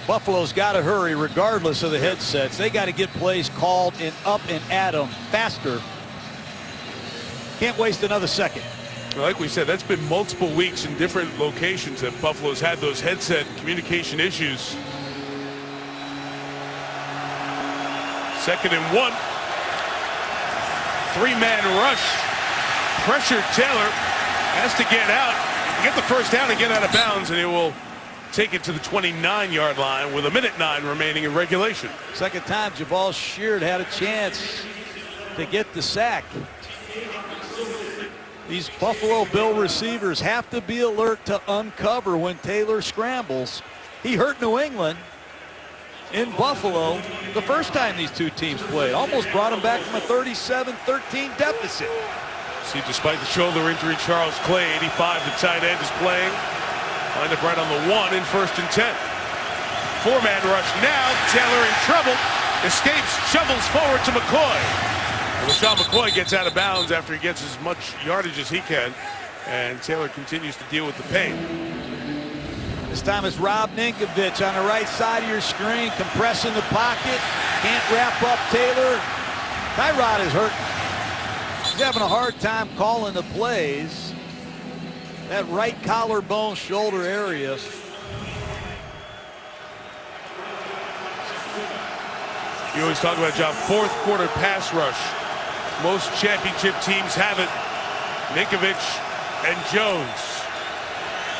Buffalo's got to hurry regardless of the headsets. They got to get plays called and up and at them faster. Can't waste another second. Like we said, that's been multiple weeks in different locations that Buffalo's had those headset communication issues. 2nd and 1. 3-man rush. Pressure Taylor has to get out, get the first down and get out of bounds, and he will take it to the 29-yard line with 1:09 remaining in regulation. Second time Jabal Sheard had a chance to get the sack. These Buffalo Bill receivers have to be alert to uncover when Taylor scrambles. He hurt New England in Buffalo the first time these two teams played. Almost brought them back from a 37-13 deficit. See, despite the shoulder injury, Charles Clay, 85, the tight end, is playing. Lined up right on the 1 in 1st and 10. 4-man rush now. Taylor in trouble. Escapes, shovels forward to McCoy. LaShawn McCoy gets out of bounds after he gets as much yardage as he can. And Taylor continues to deal with the pain. This time it's Rob Ninkovich on the right side of your screen, compressing the pocket. Can't wrap up Taylor. Tyrod is hurt. He's having a hard time calling the plays. That right collarbone shoulder area. You always talk about, John, 4th quarter pass rush. Most championship teams have it. Ninkovich and Jones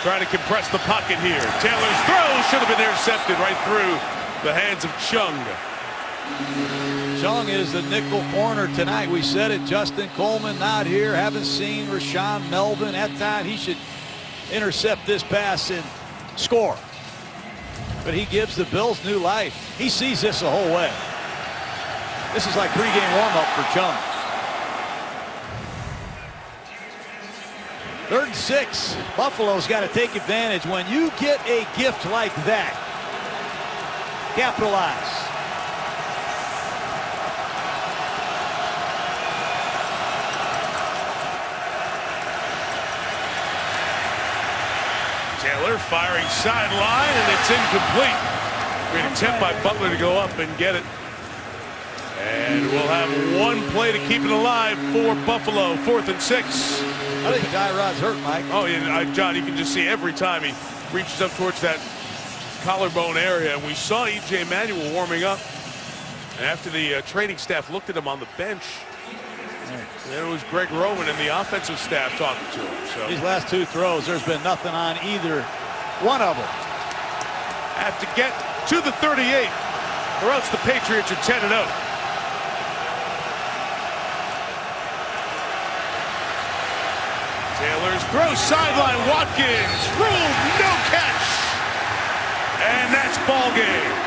trying to compress the pocket here. Taylor's throw should have been intercepted right through the hands of Chung. Chung is the nickel corner tonight. We said it. Justin Coleman not here. Haven't seen Rashawn Melvin. At time he should intercept this pass and score. But he gives the Bills new life. He sees this the whole way. This is like pregame warm-up for Chung. 3rd and 6. Buffalo's got to take advantage. When you get a gift like that, capitalize. Taylor firing sideline, and it's incomplete. Great attempt by Butler to go up and get it. And we'll have 1 play to keep it alive for Buffalo. 4th and 6. I think Tyrod's hurt, Mike. Oh, yeah, John, you can just see every time he reaches up towards that collarbone area. And we saw E.J. Manuel warming up. And after the training staff looked at him on the bench, there was Greg Roman and the offensive staff talking to him. So these last 2 throws, there's been nothing on either one of them. Have to get to the 38, or else the Patriots are 10-0. Taylor's throw sideline. Watkins ruled no catch, and that's ball game.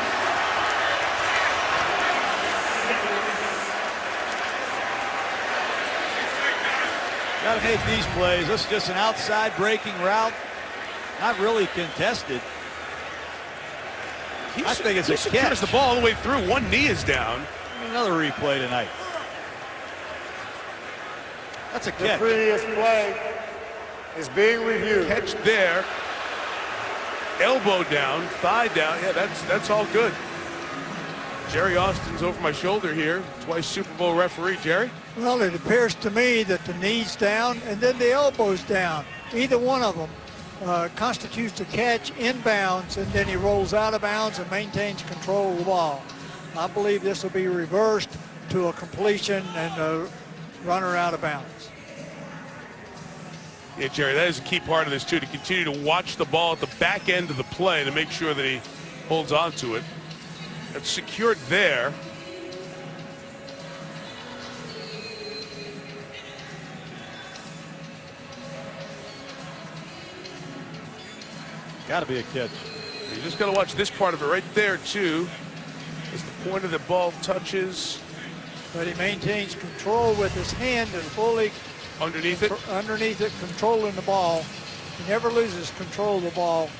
Got to make these plays. This is just an outside breaking route, not really contested. I think it's a catch. He secures the ball all the way through. One knee is down. Another replay tonight. That's a catch. The previous play is being reviewed. Catch there. Elbow down, thigh down. Yeah, that's all good. Jerry Austin's over my shoulder here. Twice Super Bowl referee. Jerry? Well, it appears to me that the knee's down and then the elbow's down. Either one of them constitutes a catch inbounds, and then he rolls out of bounds and maintains control of the ball. I believe this will be reversed to a completion and a runner out of bounds. Yeah, Jerry, that is a key part of this, too, to continue to watch the ball at the back end of the play to make sure that he holds on to it. It's secured there. Got to be a catch. You just got to watch this part of it right there, too. As the point of the ball touches. But he maintains control with his hand and fully Underneath it? Underneath it, controlling the ball. He never loses control of the ball.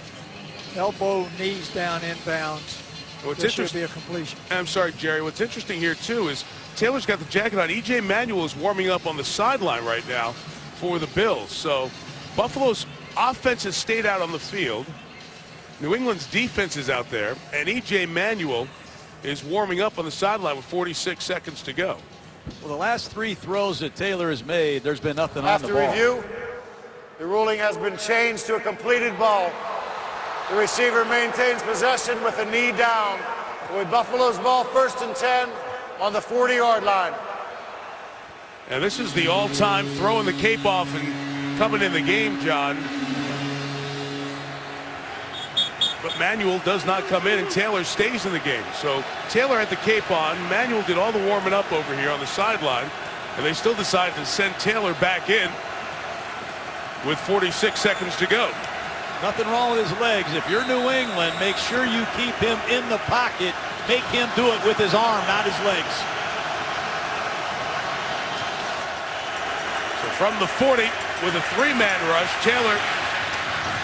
Elbow, knees down, inbounds. What's This should interesting? be a completion. I'm sorry, Jerry. What's interesting here, too, is Taylor's got the jacket on. E.J. Manuel is warming up on the sideline right now for the Bills. So Buffalo's offense has stayed out on the field. New England's defense is out there. And E.J. Manuel is warming up on the sideline with 46 seconds to go. Well, the last 3 throws that Taylor has made, there's been nothing on the After ball. review, the ruling has been changed to a completed ball. The receiver maintains possession with a knee down. With Buffalo's ball 1st and 10 on the 40-yard line. And this is the all-time throwing the cape off and coming in the game, John. But Manuel does not come in, and Taylor stays in the game. So Taylor had the cape on. Manuel did all the warming up over here on the sideline, and they still decided to send Taylor back in with 46 seconds to go. Nothing wrong with his legs. If you're New England, make sure you keep him in the pocket. Make him do it with his arm, not his legs. So from the 40 with a 3-man rush, Taylor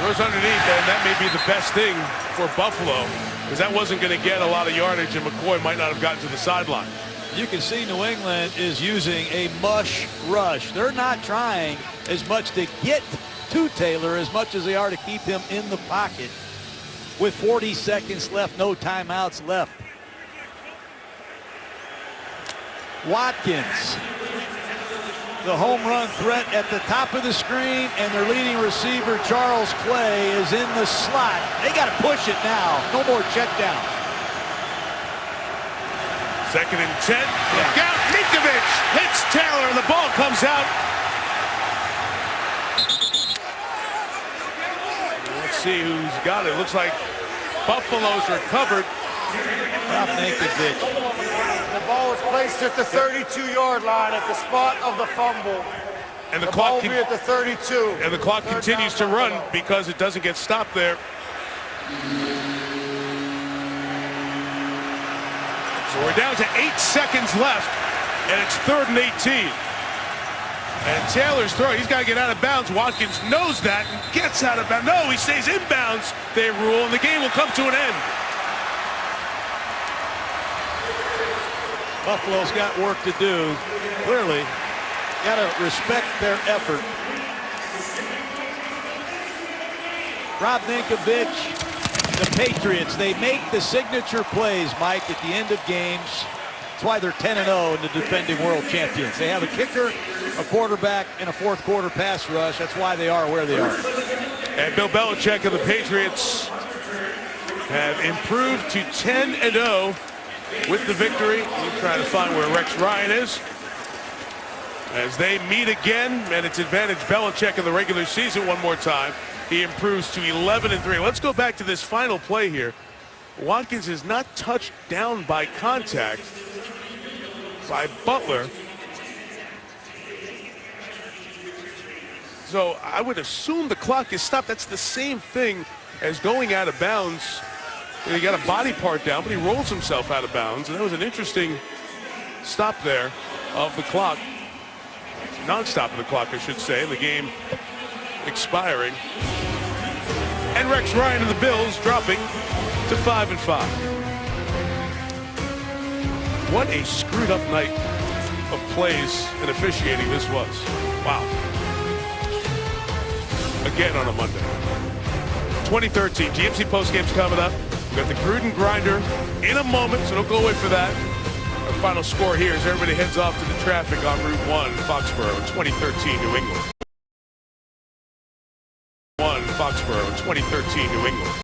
throws underneath, and that may be the best thing for Buffalo, because that wasn't going to get a lot of yardage, and McCoy might not have gotten to the sideline. You can see New England is using a mush rush. They're not trying as much to get to Taylor as much as they are to keep him in the pocket. With 40 seconds left, no timeouts left. Watkins, the home run threat at the top of the screen, and their leading receiver, Charles Clay, is in the slot. They got to push it now. No more check down. 2nd and 10. Look out. Ninkovich hits Taylor, and the ball comes out. Let's see who's got it. Looks like Buffalo's recovered. The ball is placed at the 32-yard line at the spot of the fumble. And the ball clock will be at the 32. and the clock continues to run because it doesn't get stopped there. So we're down to 8 seconds left, and it's 3rd and 18. And Taylor's throwing. He's got to get out of bounds. Watkins knows that and gets out of bounds. No, he stays inbounds, they rule, and the game will come to an end. Buffalo's got work to do. Clearly, got to respect their effort. Rob Ninkovich, the Patriots, they make the signature plays, Mike, at the end of games. That's why they're 10-0 and the defending world champions. They have a kicker, a quarterback, and a 4th quarter pass rush. That's why they are where they are. And Bill Belichick and the Patriots have improved to 10-0 with the victory. We'll try to find where Rex Ryan is as they meet again, and it's advantage Belichick in the regular season one more time. He improves to 11-3. Let's go back to this final play here. Watkins is not touched down by contact by Butler. So I would assume the clock is stopped. That's the same thing as going out of bounds. He got a body part down, but he rolls himself out of bounds. And that was an interesting stop there of the clock. Non-stop of the clock, I should say. The game expiring. And Rex Ryan and the Bills dropping to 5-5. What a screwed up night of plays and officiating this was. Wow. Again on a Monday. 2013 GMC postgame's coming up. We've got the Gruden Grinder in a moment, so don't go away for that. Our final score here as everybody heads off to the traffic on Route 1, Foxborough, 2013 New England. 1, Foxborough, 2013 New England.